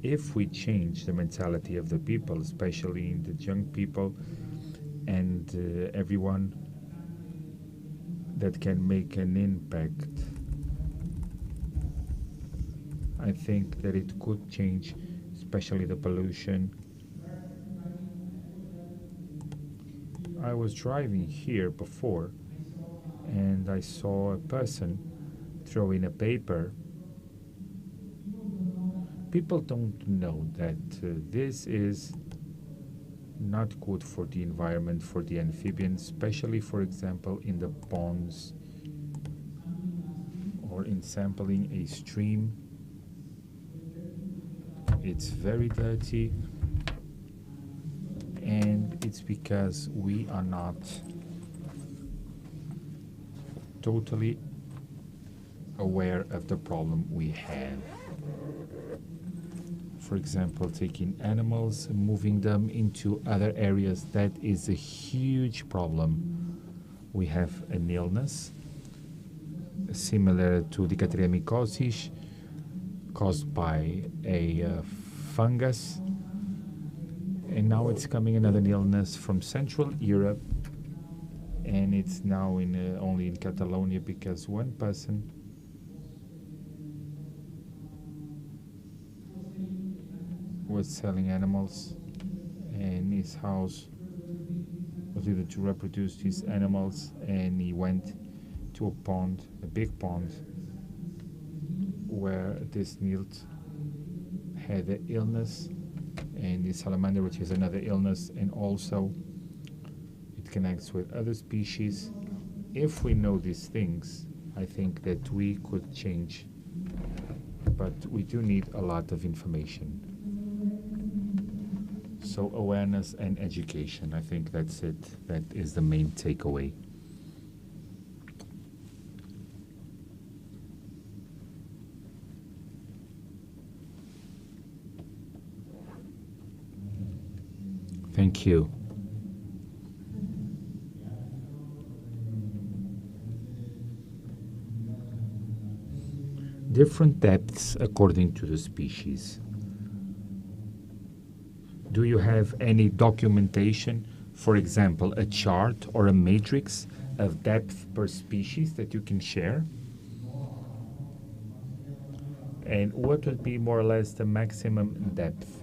If we change the mentality of the people, especially in the young people and everyone that can make an impact, I think that it could change, especially the pollution. I was driving here before and I saw a person throwing a paper. People don't know that this is not good for the environment, for the amphibians, especially, for example, in the ponds or in sampling a stream. It's very dirty, and it's because we are not totally aware of the problem we have. For example, taking animals, moving them into other areas, that is a huge problem. We have an illness similar to dicatriamycosis caused by a fungus, and now it's coming another illness from Central Europe, and it's now only in Catalonia because one person was selling animals, and his house was able to reproduce these animals, and he went to a pond, a big pond, where this newt had the illness, and the salamander, which is another illness, and also it connects with other species. If we know these things, I think that we could change, but we do need a lot of information. So awareness and education, I think that's it. That is the main takeaway. Thank you. Different depths according to the species. Do you have any documentation, for example, a chart or a matrix of depth per species that you can share? And what would be more or less the maximum depth?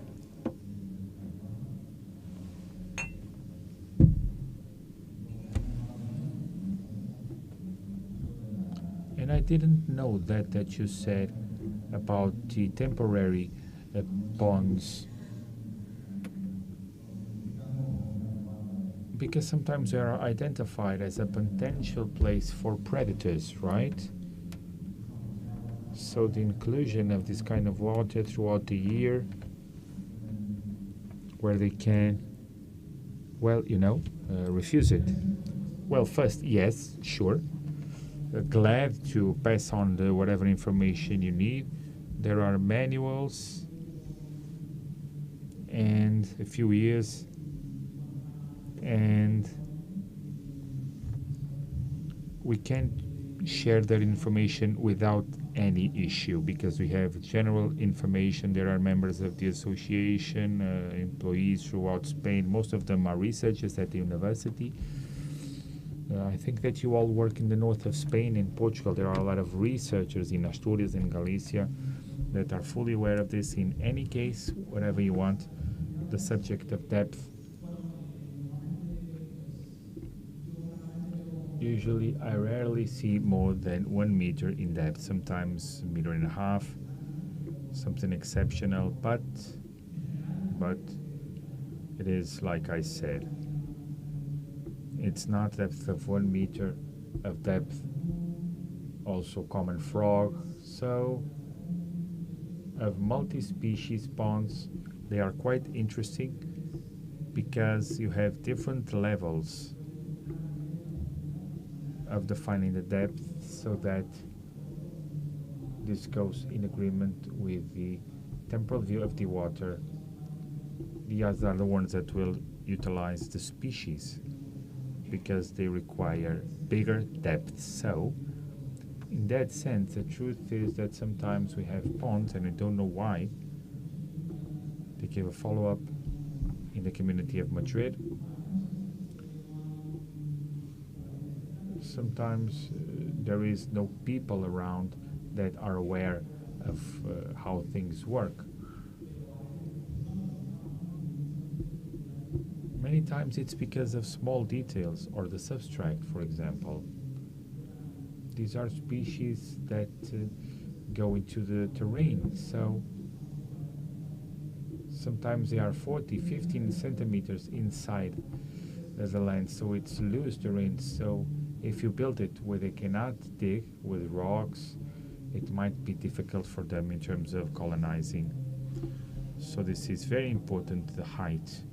And I didn't know that you said about the temporary ponds. because sometimes they are identified as a potential place for predators, right? So the inclusion of this kind of water throughout the year, where they can, well, refuse it. Well, first, yes, sure. Glad to pass on whatever information you need. There are manuals and a few years, and we can share that information without any issue because we have general information. There are members of the association, employees throughout Spain. Most of them are researchers at the university. I think that you all work in the north of Spain. In Portugal, there are a lot of researchers in Asturias and Galicia that are fully aware of this. In any case, whatever you want, the subject of depth. Usually, I rarely see more than 1 meter in depth, sometimes a meter and a half, something exceptional, but it is like I said, it's not depth of 1 meter of depth, also common frog. So of multi-species ponds, they are quite interesting because you have different levels of defining the depth so that this goes in agreement with the temporal view of the water. These are the ones that will utilize the species because they require bigger depth. So in that sense, the truth is that sometimes we have ponds and I don't know why. They gave a follow-up in the community of Madrid. Sometimes there is no people around that are aware of how things work. Many times it's because of small details or the substrate, for example. These are species that go into the terrain, so sometimes they are 40, 15 centimeters inside the land, so it's loose terrain. So if you build it where they cannot dig with rocks, it might be difficult for them in terms of colonizing. So this is very important, the height.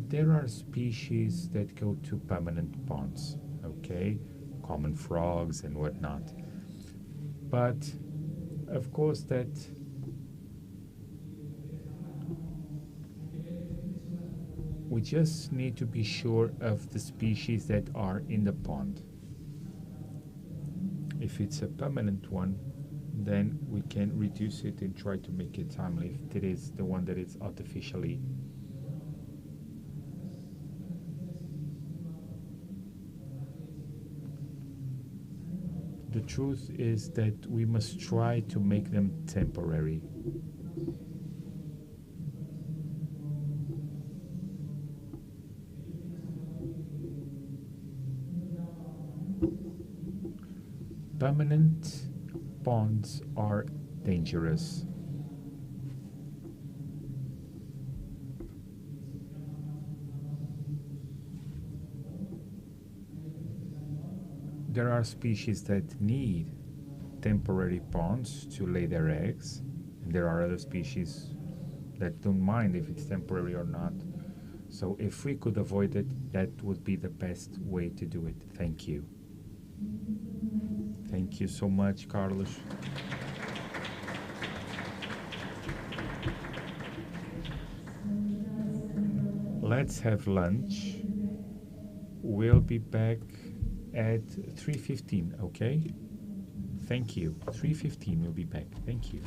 There are species that go to permanent ponds, okay? Common frogs and whatnot. But of course that we just need to be sure of the species that are in the pond. If it's a permanent one, then we can reduce it and try to make it timely. If it is the one that is artificially. The truth is that we must try to make them temporary. Permanent ponds are dangerous. There are species that need temporary ponds to lay their eggs, and there are other species that don't mind if it's temporary or not. So if we could avoid it, that would be the best way to do it. Thank you. Thank you so much, Carlos. Let's have lunch. We'll be back at 3:15, okay? Thank you. 3:15 we'll be back. Thank you.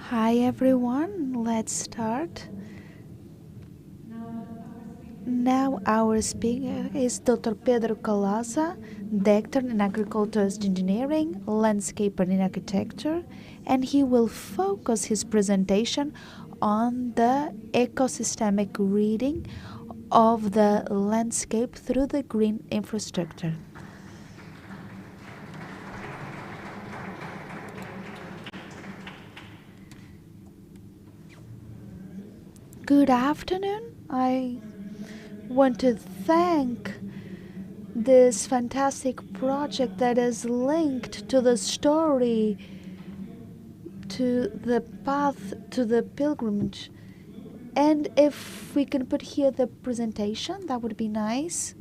Hi everyone, let's start. Now our speaker is Dr. Pedro Calaza, Doctor in Agricultural Engineering, Landscaper in Architecture, and he will focus his presentation on the ecosystemic reading of the landscape through the green infrastructure. Good afternoon. I want to thank this fantastic project that is linked to the story, to the path to the pilgrimage. And if we can put here the presentation, that would be nice.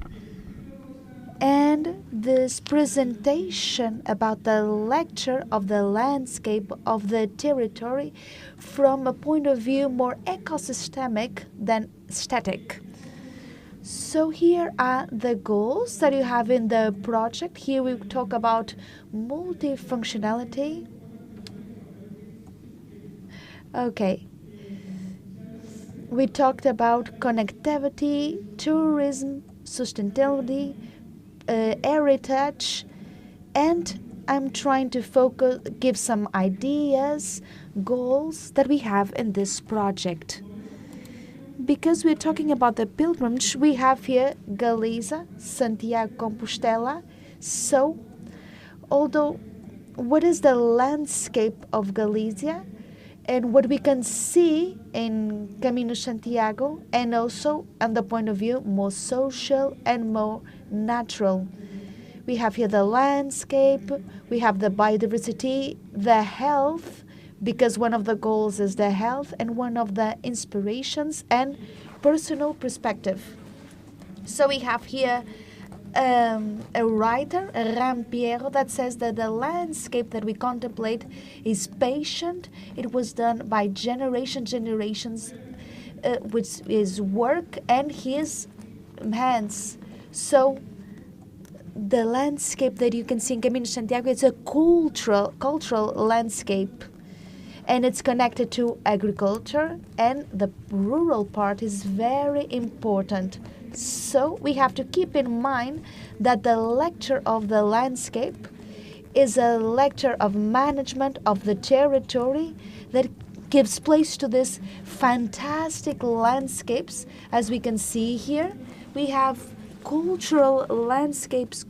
And this presentation about the lecture of the landscape of the territory from a point of view more ecosystemic than static. So here are the goals that you have in the project. Here we talk about multifunctionality. Okay. We talked about connectivity, tourism, sustainability, heritage, and I'm trying to give some ideas, goals that we have in this project. Because we're talking about the pilgrimage, we have here Galiza, Santiago, Compostela. So, although, what is the landscape of Galicia? And what we can see in Camino Santiago, and also on the point of view more social and more natural. We have here the landscape, we have the biodiversity, the health, because one of the goals is the health, and one of the inspirations and personal perspective. So we have here a writer, Ram Piero, that says that the landscape that we contemplate is patient. It was done by generations, which is work and his hands. So the landscape that you can see in Camino Santiago is a cultural landscape, and it's connected to agriculture, and the rural part is very important. So we have to keep in mind that the lecture of the landscape is a lecture of management of the territory that gives place to these fantastic landscapes. As we can see here, we have cultural landscapes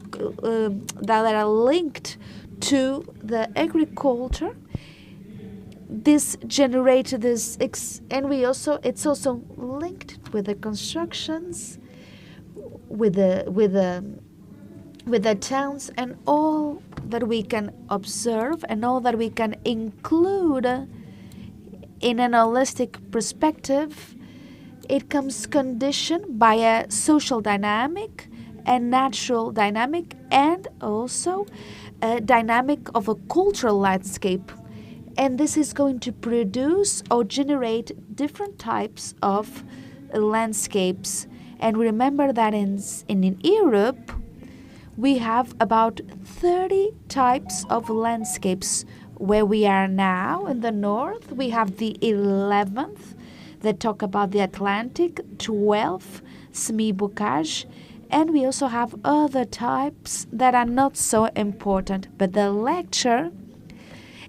that are linked to the agriculture. This generated this, and it's also linked with the constructions, with the towns, and all that we can observe and all that we can include in an holistic perspective. It comes conditioned by a social dynamic, a natural dynamic, and also a dynamic of a cultural landscape. And this is going to produce or generate different types of landscapes. And remember that in Europe, we have about 30 types of landscapes. Where we are now in the north, we have the 11th that talk about the Atlantic, 12 semi-bocage, and we also have other types that are not so important. But the lecture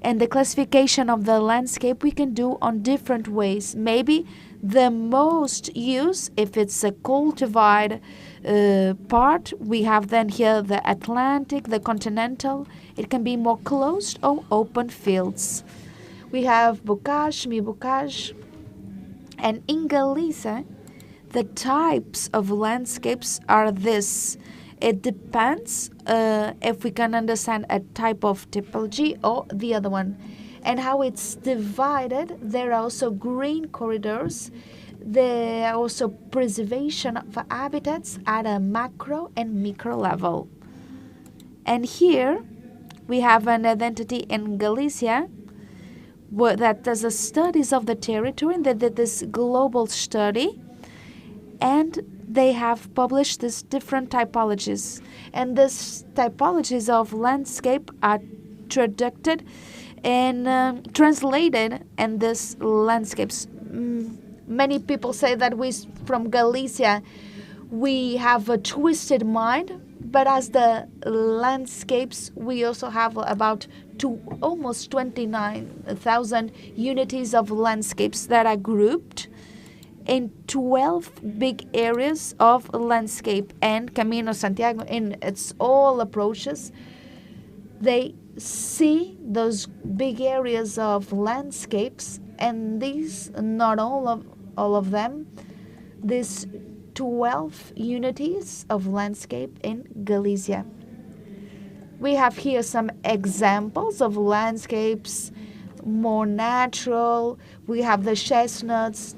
and the classification of the landscape we can do on different ways. Maybe the most use, if it's a cultivated part, we have then here the Atlantic, the continental. It can be more closed or open fields. We have bocage, semi-bocage, and in Galicia, the types of landscapes are this. It depends if we can understand a type of typology or the other one. And how it's divided, there are also green corridors. There are also preservation of habitats at a macro and micro level. And here we have an identity in Galicia that does a studies of the territory, and they did this global study, and they have published these different typologies. And these typologies of landscape are traduced and translated in these landscapes. Many people say that we from Galicia we have a twisted mind, but as the landscapes we also have about almost 29,000 unities of landscapes that are grouped in 12 big areas of landscape. And Camino Santiago, in its all approaches, they see those big areas of landscapes, and these, not all of them, these 12 unities of landscape in Galicia. We have here some examples of landscapes, more natural. We have the chestnuts.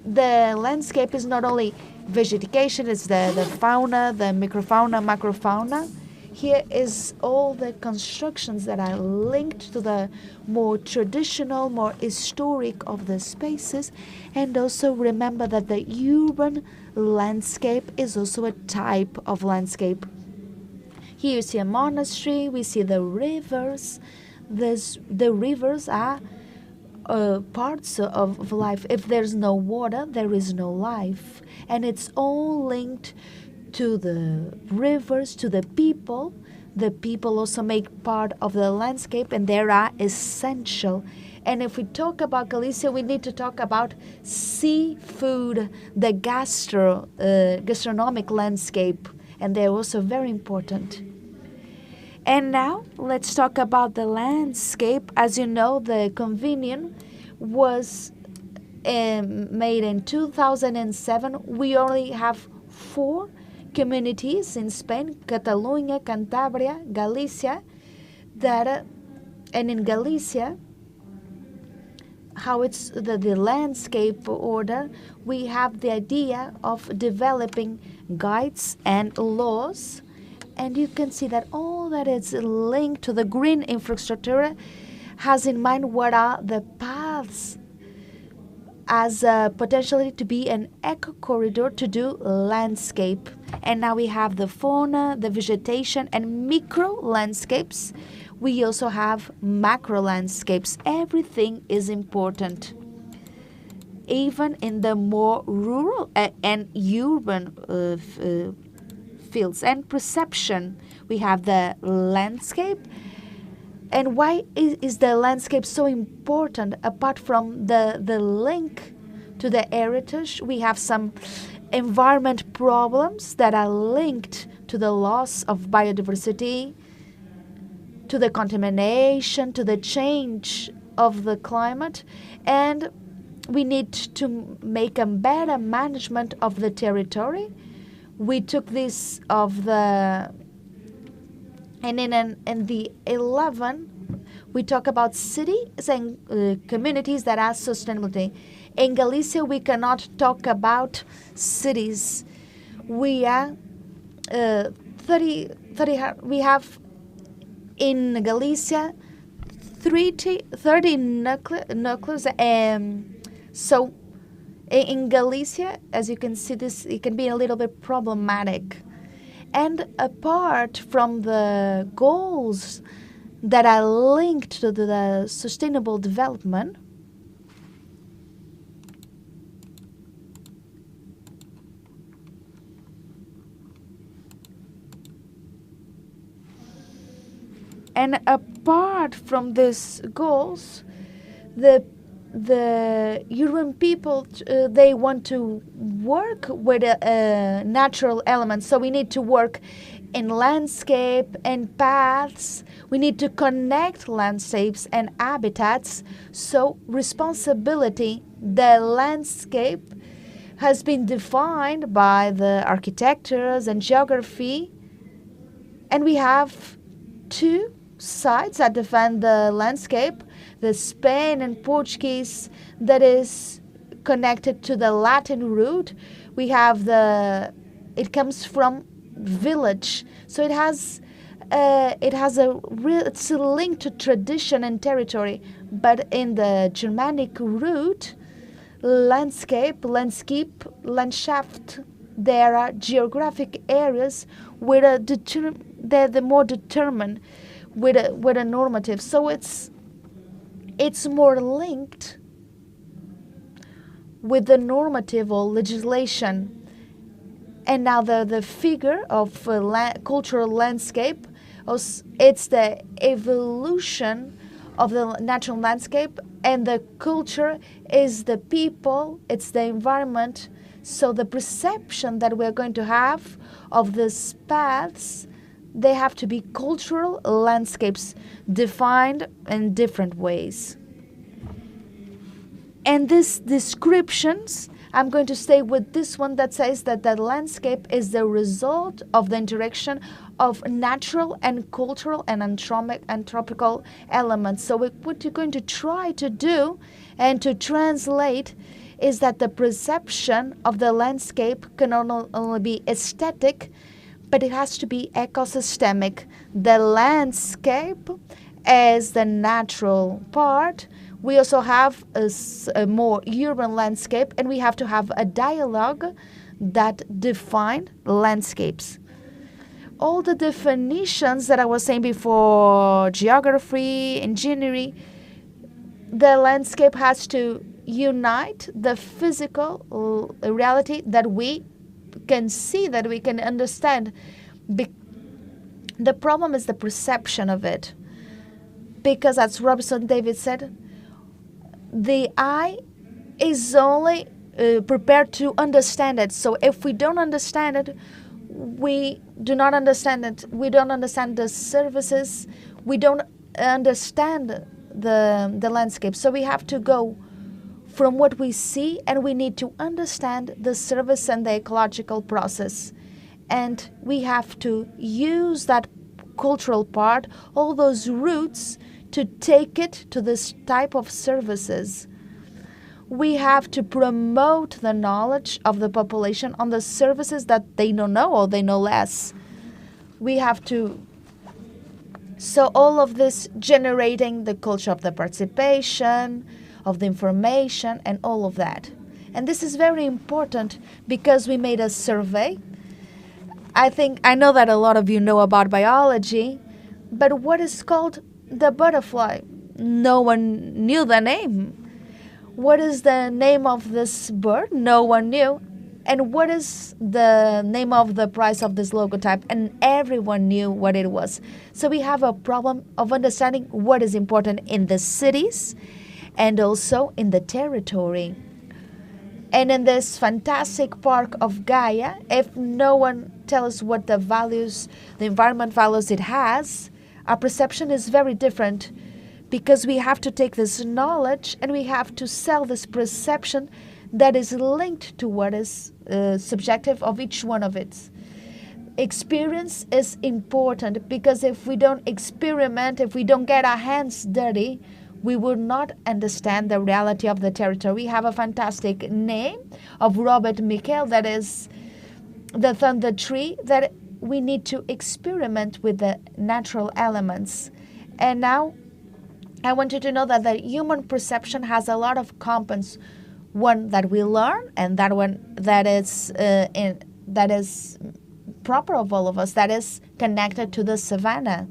The landscape is not only vegetation, it's the fauna, the microfauna, macrofauna. Here is all the constructions that are linked to the more traditional, more historic of the spaces. And also remember that the urban landscape is also a type of landscape. Here you see a monastery, we see the rivers. The rivers are parts of life. If there's no water, there is no life. And it's all linked to the rivers, to the people. The people also make part of the landscape, and they are essential. And if we talk about Galicia, we need to talk about seafood, the gastronomic landscape, and they're also very important. And now let's talk about the landscape. As you know, the convention was made in 2007. We only have 4 communities in Spain: Catalonia, Cantabria, Galicia. And in Galicia, how it's the landscape order, we have the idea of developing guides and laws. And you can see that all that is linked to the green infrastructure has in mind what are the paths as potentially to be an eco corridor to do landscape. And now we have the fauna, the vegetation, and micro landscapes. We also have macro landscapes. Everything is important, even in the more rural and urban fields. And perception, we have the landscape. And why is the landscape so important? Apart from the link to the heritage, we have some environment problems that are linked to the loss of biodiversity, to the contamination, to the change of the climate. And we need to make a better management of the territory. We took this of the, and in the 11, we talk about cities and communities that are sustainability. In Galicia, we cannot talk about cities. We are 30. We have in Galicia 30 nucleus. So in Galicia, as you can see, this it can be a little bit problematic. And apart from the goals that are linked to the sustainable development, and apart from these goals, the urban people, they want to work with natural elements. So we need to work in landscape and paths. We need to connect landscapes and habitats. So responsibility, the landscape has been defined by the architectures and geography. And we have 2 sides that defend the landscape, the Spain and Portuguese, that is connected to the Latin root. We have it comes from village, so it's a link to tradition and territory. But in the Germanic root, landscape, Landschaft, there are geographic areas where they're the more determined with a normative. So it's it's more linked with the normative or legislation. And now the figure of cultural landscape, it's the evolution of the natural landscape, and the culture is the people, it's the environment. So the perception that we're going to have of these paths, they have to be cultural landscapes defined in different ways. And these descriptions, I'm going to stay with this one that says that the landscape is the result of the interaction of natural and cultural and anthropical elements. So what you're going to try to do and to translate is that the perception of the landscape can not only be aesthetic, but it has to be ecosystemic. The landscape as the natural part. We also have a more urban landscape, and we have to have a dialogue that define landscapes. All the definitions that I was saying before, geography, engineering, the landscape has to unite the physical reality that we can see, that we can understand. The problem is the perception of it. Because as Robinson David said, the eye is only prepared to understand it. So if we don't understand it, we do not understand it. We don't understand the services. We don't understand the landscape. So we have to go from what we see, and we need to understand the service and the ecological process. And we have to use that cultural part, all those roots, to take it to this type of services. We have to promote the knowledge of the population on the services that they don't know or they know less. We have to, so all of this generating the culture of the participation, of the information, and all of that. And this is very important because we made a survey. I know that a lot of you know about biology, but what is called the butterfly? No one knew the name. What is the name of this bird? No one knew. And what is the name of the price of this logotype? And everyone knew what it was. So we have a problem of understanding what is important in the cities and also in the territory. And in this fantastic park of Gaia, if no one tells us what the values, the environment values it has, our perception is very different, because we have to take this knowledge and we have to sell this perception that is linked to what is subjective of each one of it. Experience is important, because if we don't experiment, if we don't get our hands dirty, we will not understand the reality of the territory. We have a fantastic name of Robert Michael, that is the thunder tree, that we need to experiment with the natural elements. And now I want you to know that the human perception has a lot of components. One that we learn, and that one that is proper of all of us, that is connected to the savannah.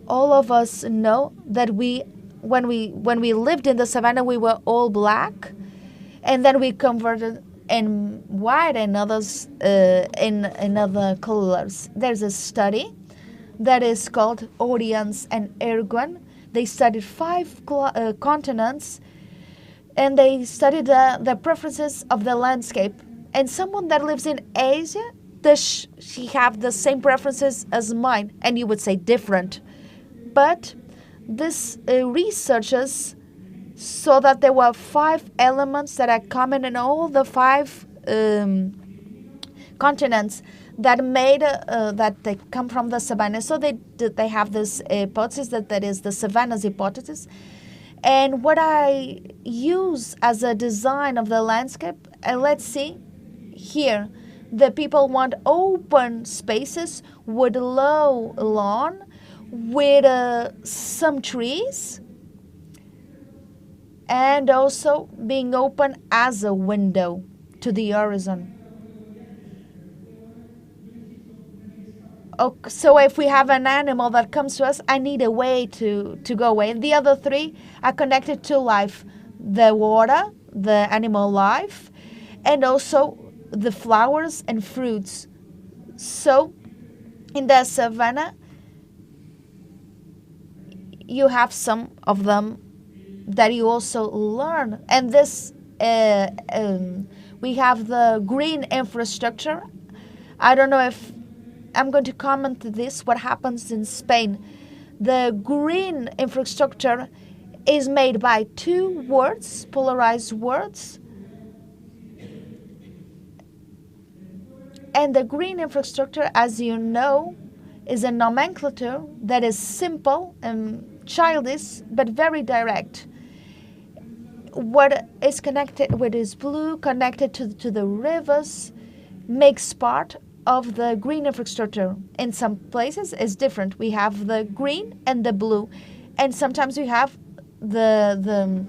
All of us know that when we lived in the savannah, we were all black, and then we converted in white and others in other colors. There's a study that is called Oriens and Erguin. They studied 5 continents, and they studied the preferences of the landscape. And someone that lives in Asia, does she have the same preferences as mine? And you would say different. But these researchers saw that there were 5 elements that are common in all the 5 continents that made that they come from the savannah. So they have this hypothesis that is the savannah's hypothesis. And what I use as a design of the landscape, let's see here, the people want open spaces with low lawn, with some trees, and also being open as a window to the horizon. So if we have an animal that comes to us, I need a way to go away. And the other three are connected to life: the water, the animal life, and also the flowers and fruits. So in the savannah, you have some of them that you also learn. And this, we have the green infrastructure. I don't know if I'm going to comment this, what happens in Spain. The green infrastructure is made by two words, polarized words. And the green infrastructure, as you know, is a nomenclature that is simple and childish, but very direct. What is connected with is blue, connected to the rivers, makes part of the green infrastructure. In some places it's different. We have the green and the blue, and sometimes we have the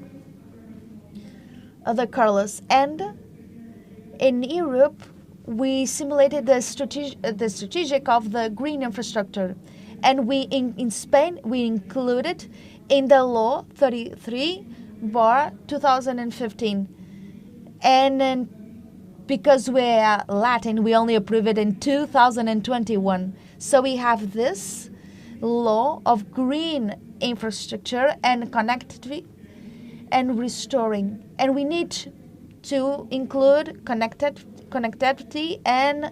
other colors. And in Europe, we simulated the strategic of the green infrastructure, and we in Spain we included in the law 33/2015, and then because we're Latin, we only approve it in 2021. So we have this law of green infrastructure and connectivity and restoring. And we need to include connectivity and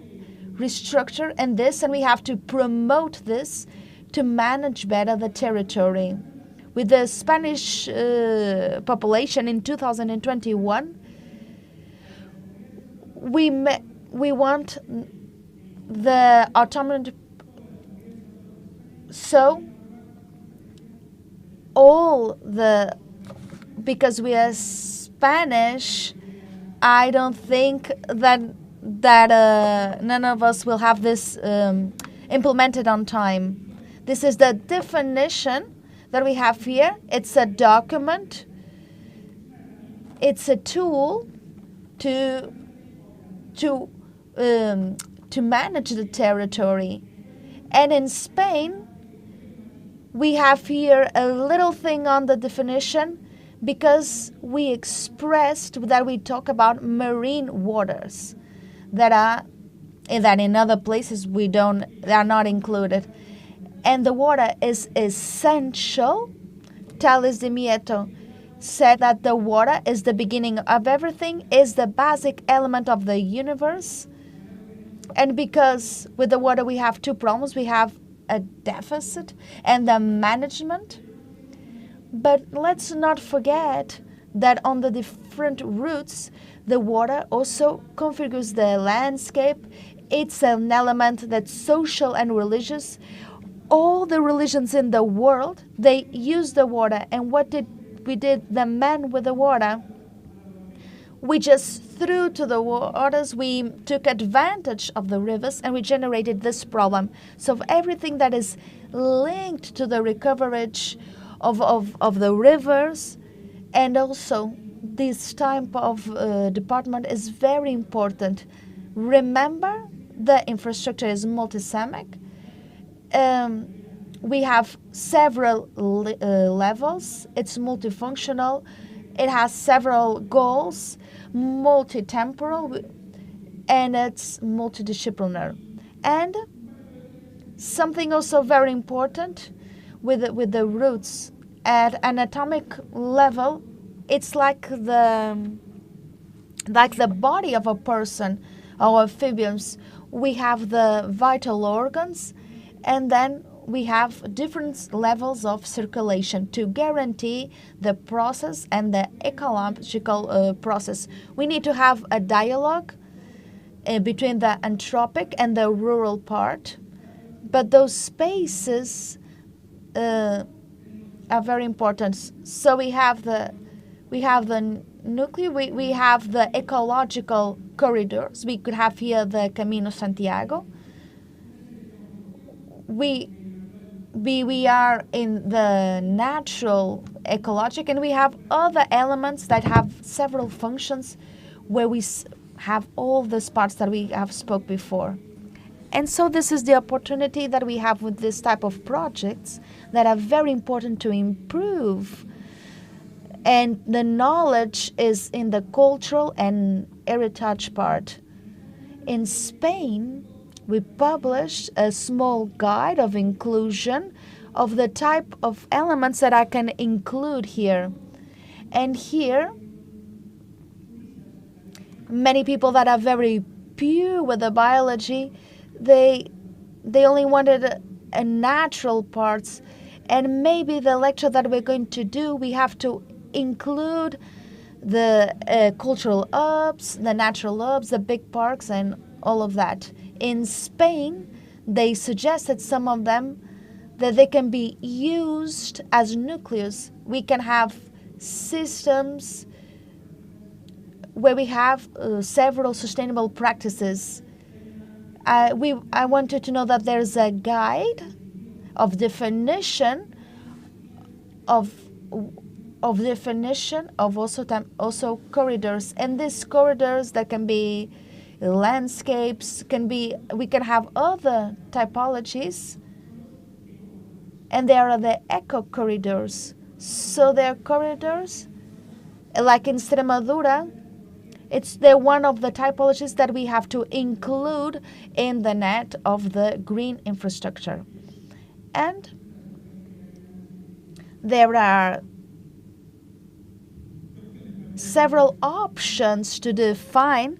restructure in this, and we have to promote this to manage better the territory. With the Spanish population in 2021, we want the autonomous. So because we are Spanish, I don't think that none of us will have this implemented on time. This is the definition that we have here. It's a document. It's a tool to manage the territory. And in Spain, we have here a little thing on the definition, because we expressed that we talk about marine waters that in other places they are not included. And the water is essential. Tales de Mieto said that the water is the beginning of everything, is the basic element of the universe. And because with the water we have two problems, we have a deficit and the management. But let's not forget that on the different routes, the water also configures the landscape. It's an element that's social and religious. All the religions in the world, they use the water. And what did the man with the water? We just threw to the waters, we took advantage of the rivers, and we generated this problem. So everything that is linked to the recovery of the rivers, and also this type of department is very important. Remember, the infrastructure is multisemic. We have several levels. It's multifunctional. It has several goals, multi-temporal, and it's multidisciplinary. And something also very important with the roots at an atomic level, it's like the body of a person or amphibians. We have the vital organs, and then we have different levels of circulation to guarantee the process and the ecological process. We need to have a dialogue between the anthropic and the rural part, but those spaces are very important. So we have the nucleus, we have the ecological corridors. We could have here the Camino Santiago. We are in the natural ecologic, and we have other elements that have several functions where we have all these parts that we have spoke before. And so this is the opportunity that we have with this type of projects that are very important to improve. And the knowledge is in the cultural and heritage part. In Spain, we published a small guide of inclusion of the type of elements that I can include here. And here, many people that are very pure with the biology, they only wanted a natural parts. And maybe the lecture that we're going to do, we have to include the cultural hubs, the natural hubs, the big parks, and all of that. In Spain, they suggested some of them that they can be used as nucleus. We can have systems where we have several sustainable practices. I wanted to know that there's a guide of definition of also corridors, and these corridors that can be landscapes, we can have other typologies, and there are the eco corridors. So there are corridors like in Extremadura. They're one of the typologies that we have to include in the net of the green infrastructure. And there are several options to define.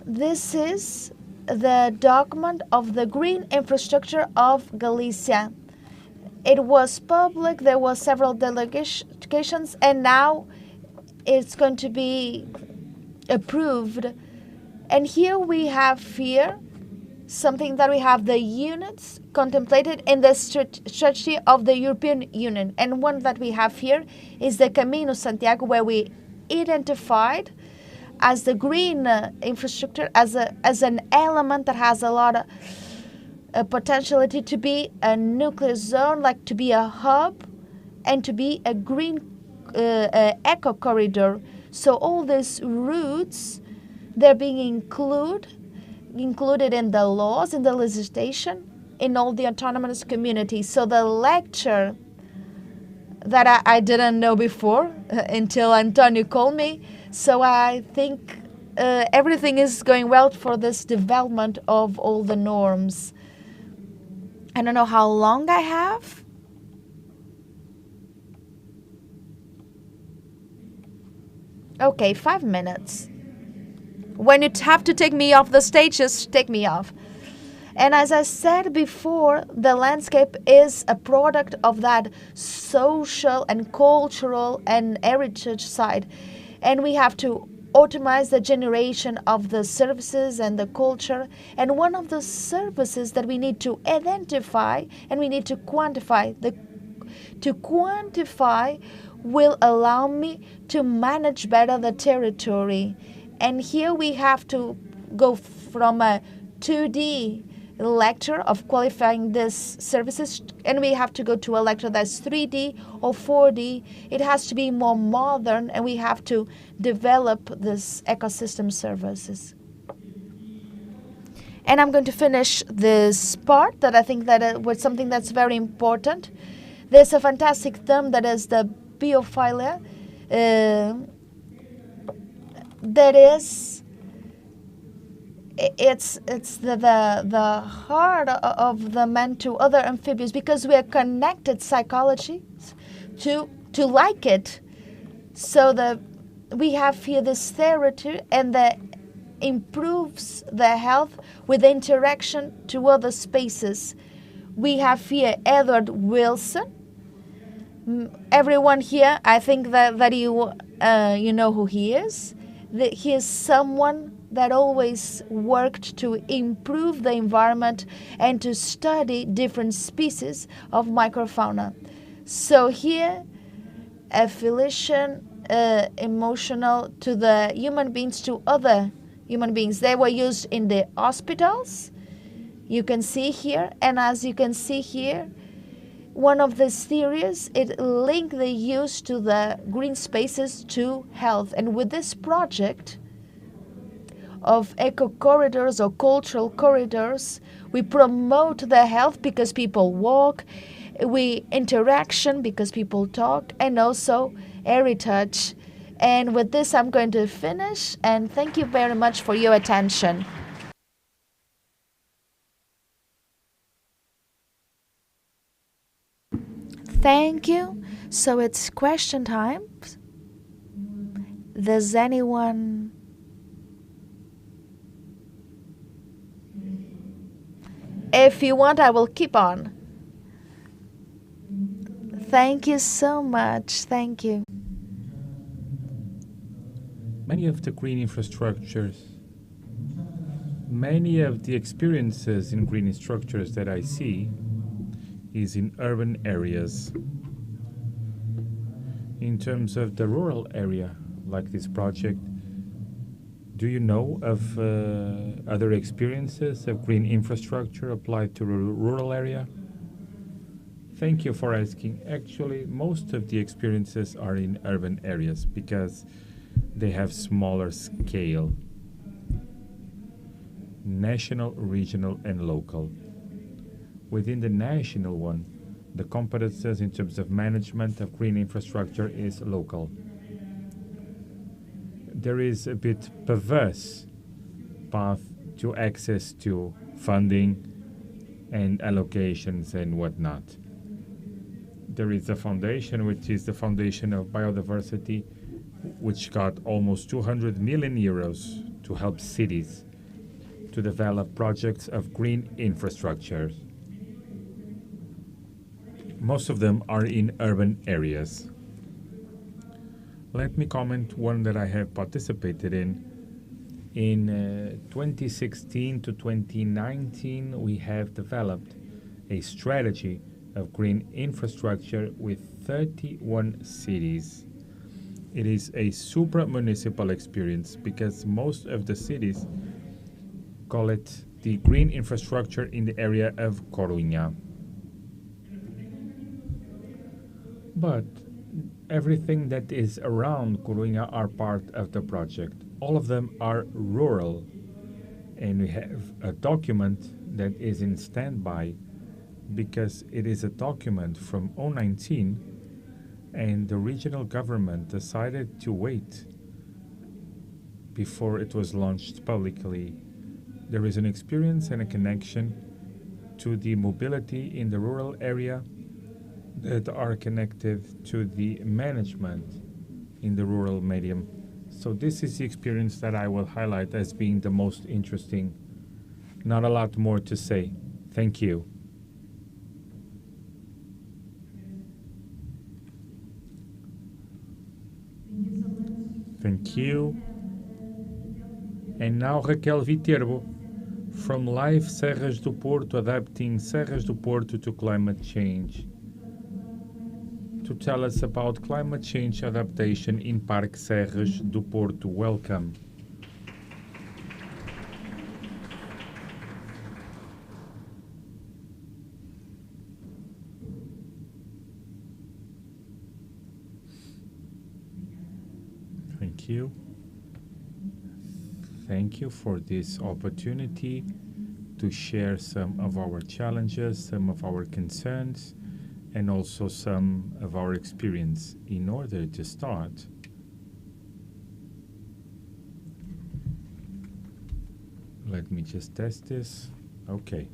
This is the document of the green infrastructure of Galicia. It was public, there were several delegations, and now it's going to be approved. And here we have something that we have the units contemplated in the strategy of the European Union. And one that we have here is the Camino Santiago, where we identified as the green infrastructure as an element that has a lot of potentiality to be a nuclear zone, like to be a hub and to be a green eco corridor. So all these routes, they're being included in the laws, in the legislation, in all the autonomous communities. So the lecture that I didn't know before until Antonio called me. So I think everything is going well for this development of all the norms. I don't know how long I have. Okay, 5 minutes. When you have to take me off the stage, just take me off. And as I said before, the landscape is a product of that social and cultural and heritage side. And we have to optimize the generation of the services and the culture. And one of the services that we need to identify and we need to quantify, to quantify will allow me to manage better the territory. And here we have to go from a 2D lecture of qualifying these services, and we have to go to a lecture that's 3D or 4D. It has to be more modern, and we have to develop this ecosystem services. And I'm going to finish this part that I think that was something that's very important. There's a fantastic term that is the biophilia. That is, it's the heart of the man to other amphibians, because we are connected psychology to like it. So we have here this territory, and that improves the health with interaction to other spaces. We have here Edward Wilson. Everyone here, I think that you know who he is. He is someone that always worked to improve the environment and to study different species of microfauna. So here, affiliation, emotional to the human beings, to other human beings. They were used in the hospitals. You can see here, and as you can see here, one of these theories, it linked the use to the green spaces to health. And with this project, of eco corridors or cultural corridors. We promote the health because people walk, we interaction because people talk, and also heritage. And with this, I'm going to finish, and thank you very much for your attention. Thank you. So it's question time. Does anyone... If you want, I will keep on. Thank you so much. Thank you. Many of the green infrastructures, many of the experiences in green structures that I see is in urban areas. In terms of the rural area, like this project, do you know of other experiences of green infrastructure applied to a rural area? Thank you for asking. Actually, most of the experiences are in urban areas because they have smaller scale. National, regional, and local. Within the national one, the competences in terms of management of green infrastructure is local. There is a bit perverse path to access to funding and allocations and whatnot. There is a foundation, which is the Foundation of Biodiversity, which got almost 200 million euros to help cities to develop projects of green infrastructure. Most of them are in urban areas. Let me comment one that I have participated in. In 2016 to 2019, we have developed a strategy of green infrastructure with 31 cities. It is a supra-municipal experience because most of the cities call it the green infrastructure in the area of Coruña. But everything that is around Coruña are part of the project. All of them are rural, and we have a document that is in standby because it is a document from 2019, and the regional government decided to wait before it was launched publicly. There is an experience and a connection to the mobility in the rural area that are connected to the management in the rural medium. So this is the experience that I will highlight as being the most interesting. Not a lot more to say. Thank you. Thank you. And now Raquel Viterbo from Live Serras do Porto, adapting Serras do Porto to climate change, to tell us about climate change adaptation in Parque Serras do Porto. Welcome. Thank you. Thank you for this opportunity to share some of our challenges, some of our concerns, and also some of our experience. In order to start, let me just test this. Okay.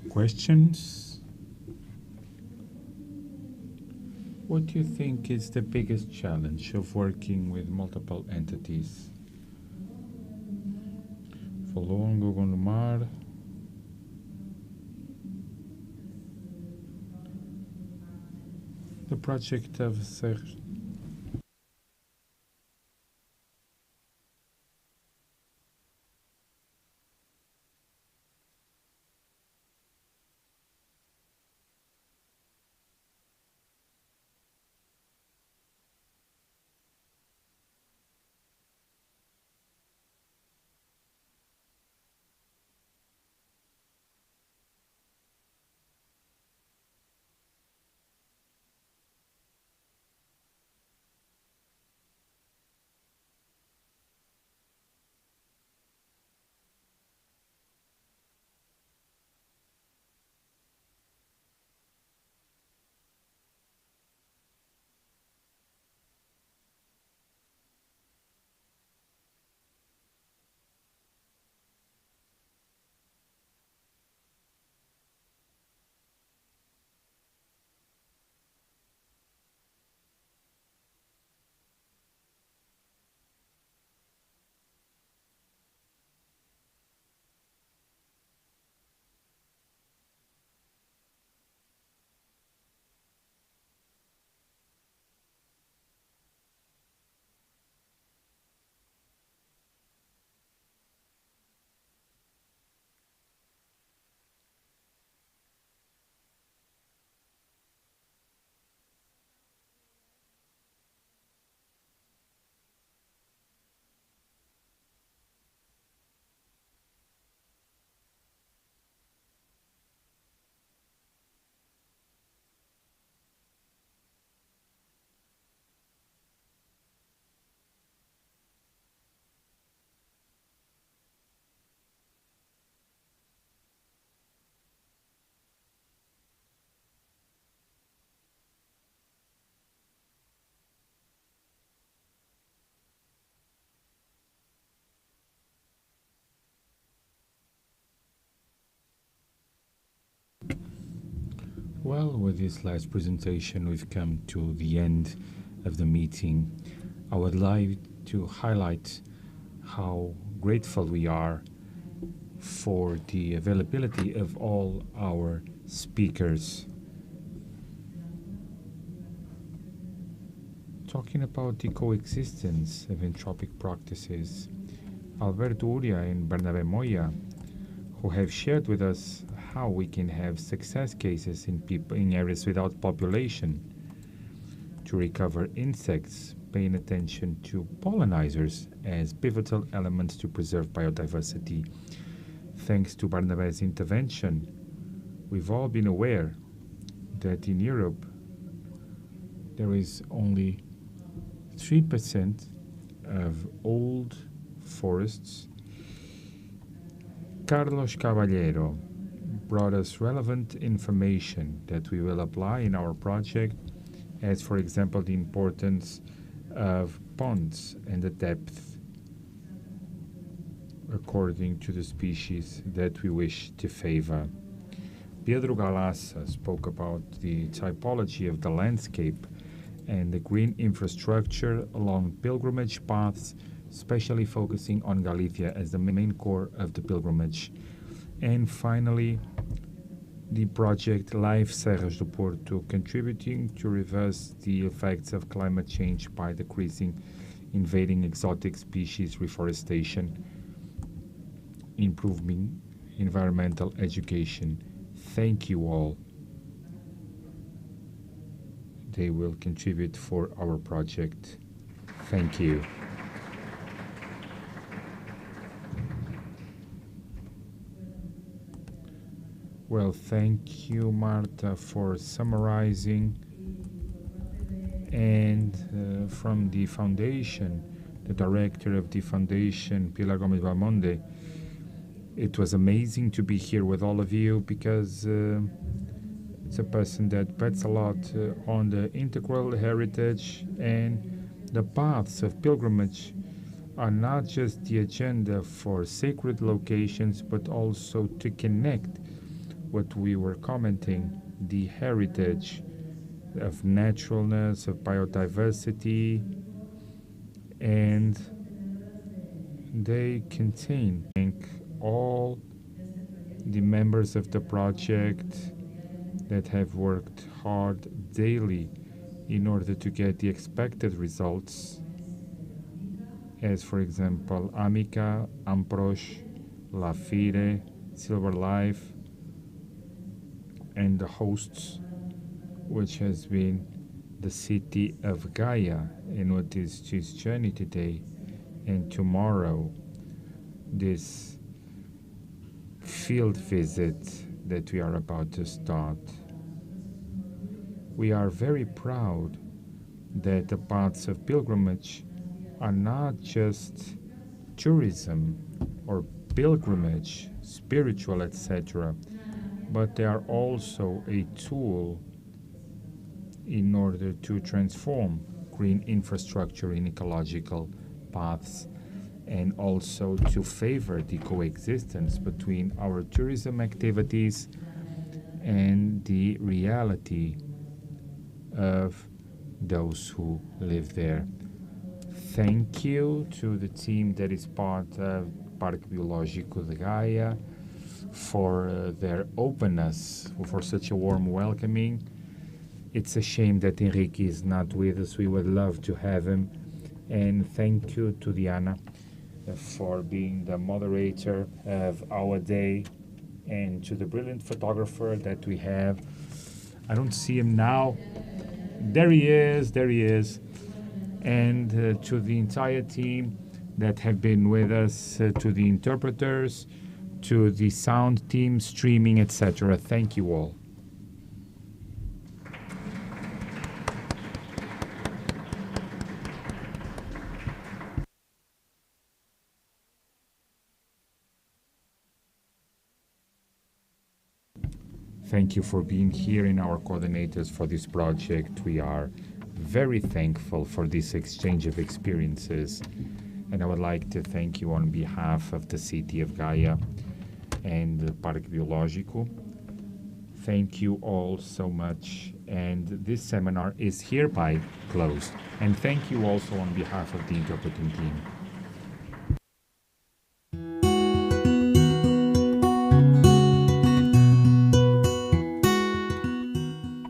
Questions? What do you think is the biggest challenge of working with multiple entities? Falou com o mar. The project of Serres. Well, with this last presentation, we've come to the end of the meeting. I would like to highlight how grateful we are for the availability of all our speakers. Talking about the coexistence of entropic practices, Alberto Uria and Bernabé Moya, who have shared with us how we can have success cases in areas without population to recover insects, paying attention to pollinizers as pivotal elements to preserve biodiversity. Thanks to Barnabé's intervention, we've all been aware that in Europe there is only 3% of old forests. Carlos Caballero brought us relevant information that we will apply in our project, as for example the importance of ponds and the depth according to the species that we wish to favor. Pedro Galassa spoke about the typology of the landscape and the green infrastructure along pilgrimage paths, especially focusing on Galicia as the main core of the pilgrimage. And finally, the project Live Serras do Porto, contributing to reverse the effects of climate change by decreasing invading exotic species reforestation, improving environmental education. Thank you all. They will contribute for our project. Thank you. Well, thank you, Marta, for summarizing. And from the foundation, the director of the foundation, Pilar Gomes Balmonde, it was amazing to be here with all of you because it's a person that bets a lot on the integral heritage, and the paths of pilgrimage are not just the agenda for sacred locations, but also to connect what we were commenting, the heritage of naturalness, of biodiversity, and they contain all the members of the project that have worked hard daily in order to get the expected results, as for example Amica, Ampros, La Fire, Silver Life, and the hosts, which has been the city of Gaia, and what is his journey today and tomorrow, this field visit that we are about to start. We are very proud that the paths of pilgrimage are not just tourism or pilgrimage, spiritual, etc., but they are also a tool in order to transform green infrastructure in ecological paths, and also to favor the coexistence between our tourism activities and the reality of those who live there. Thank you to the team that is part of Parque Biológico de Gaia for their openness, for such a warm welcoming. It's a shame that Enrique is not with us. We would love to have him. And thank you to Diana for being the moderator of our day, and to the brilliant photographer that we have. I don't see him now. There he is. And to the entire team that have been with us, to the interpreters, to the sound team, streaming, etc. Thank you all. Thank you for being here and our coordinators for this project. We are very thankful for this exchange of experiences. And I would like to thank you on behalf of the city of Gaia and the Parque Biológico. Thank you all so much. And this seminar is hereby closed. And thank you also on behalf of the interpreting team.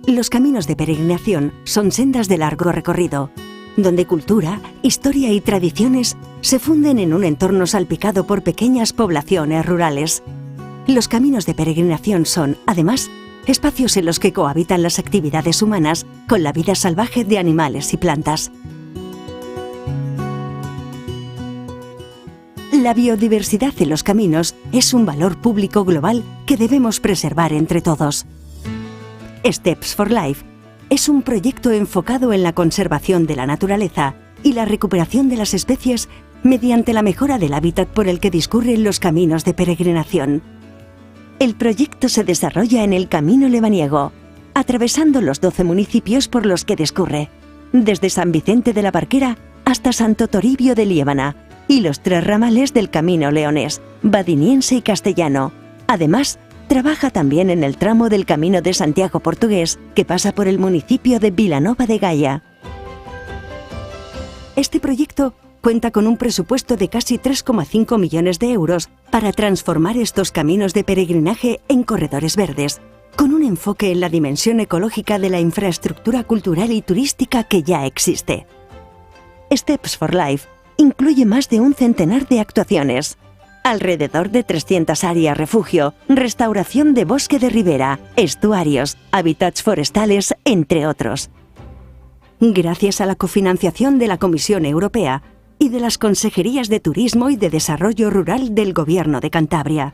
Los caminos de peregrinación son sendas de largo recorrido, donde cultura, historia y tradiciones se funden en un entorno salpicado por pequeñas poblaciones rurales. Los caminos de peregrinación son, además, espacios en los que cohabitan las actividades humanas con la vida salvaje de animales y plantas. La biodiversidad en los caminos es un valor público global que debemos preservar entre todos. Steps for Life es un proyecto enfocado en la conservación de la naturaleza y la recuperación de las especies mediante la mejora del hábitat por el que discurren los caminos de peregrinación. El proyecto se desarrolla en el Camino Lebaniego, atravesando los 12 municipios por los que discurre, desde San Vicente de la Barquera hasta Santo Toribio de Liébana y los 3 ramales del Camino Leonés, Badiniense y Castellano. Además, trabaja también en el tramo del Camino de Santiago portugués que pasa por el municipio de Vila Nova de Gaia. Este proyecto cuenta con un presupuesto de casi 3,5 millones de euros para transformar estos caminos de peregrinaje en corredores verdes, con un enfoque en la dimensión ecológica de la infraestructura cultural y turística que ya existe. Steps for Life incluye más de un centenar de actuaciones, alrededor de 300 áreas refugio, restauración de bosque de ribera, estuarios, hábitats forestales, entre otros. Gracias a la cofinanciación de la Comisión Europea y de las Consejerías de Turismo y de Desarrollo Rural del Gobierno de Cantabria.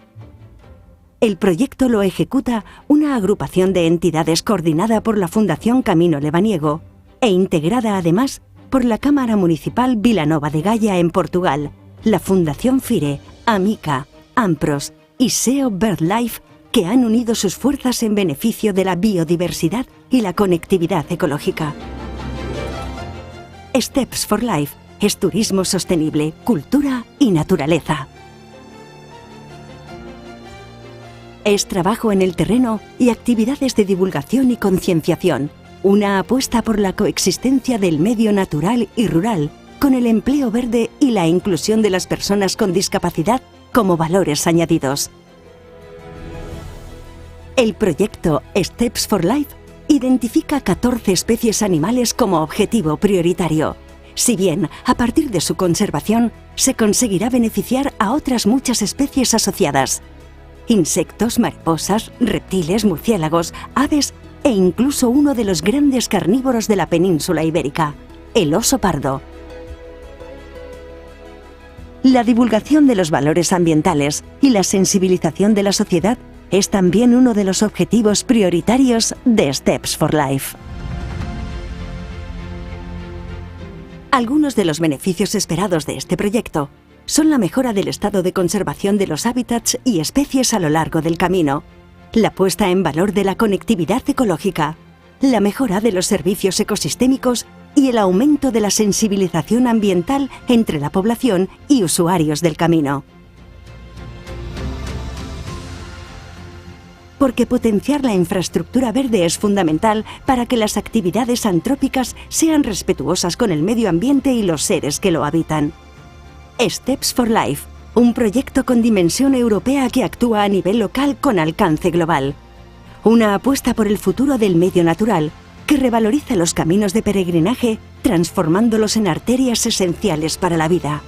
El proyecto lo ejecuta una agrupación de entidades coordinada por la Fundación Camino Lebaniego e integrada además por la Cámara Municipal Vila Nova de Gaia en Portugal, la Fundación Fire, Amica, Ampros y SEO BirdLife, que han unido sus fuerzas en beneficio de la biodiversidad y la conectividad ecológica. Steps for Life es turismo sostenible, cultura y naturaleza. Es trabajo en el terreno y actividades de divulgación y concienciación. Una apuesta por la coexistencia del medio natural y rural con el empleo verde y la inclusión de las personas con discapacidad como valores añadidos. El proyecto Steps for Life identifica 14 especies animales como objetivo prioritario. Si bien, a partir de su conservación, se conseguirá beneficiar a otras muchas especies asociadas. Insectos, mariposas, reptiles, murciélagos, aves e incluso uno de los grandes carnívoros de la península ibérica, el oso pardo. La divulgación de los valores ambientales y la sensibilización de la sociedad es también uno de los objetivos prioritarios de Steps for Life. Algunos de los beneficios esperados de este proyecto son la mejora del estado de conservación de los hábitats y especies a lo largo del camino, la puesta en valor de la conectividad ecológica, la mejora de los servicios ecosistémicos y el aumento de la sensibilización ambiental entre la población y usuarios del camino. Porque potenciar la infraestructura verde es fundamental para que las actividades antrópicas sean respetuosas con el medio ambiente y los seres que lo habitan. Steps for Life, un proyecto con dimensión europea que actúa a nivel local con alcance global. Una apuesta por el futuro del medio natural que revaloriza los caminos de peregrinaje, transformándolos en arterias esenciales para la vida.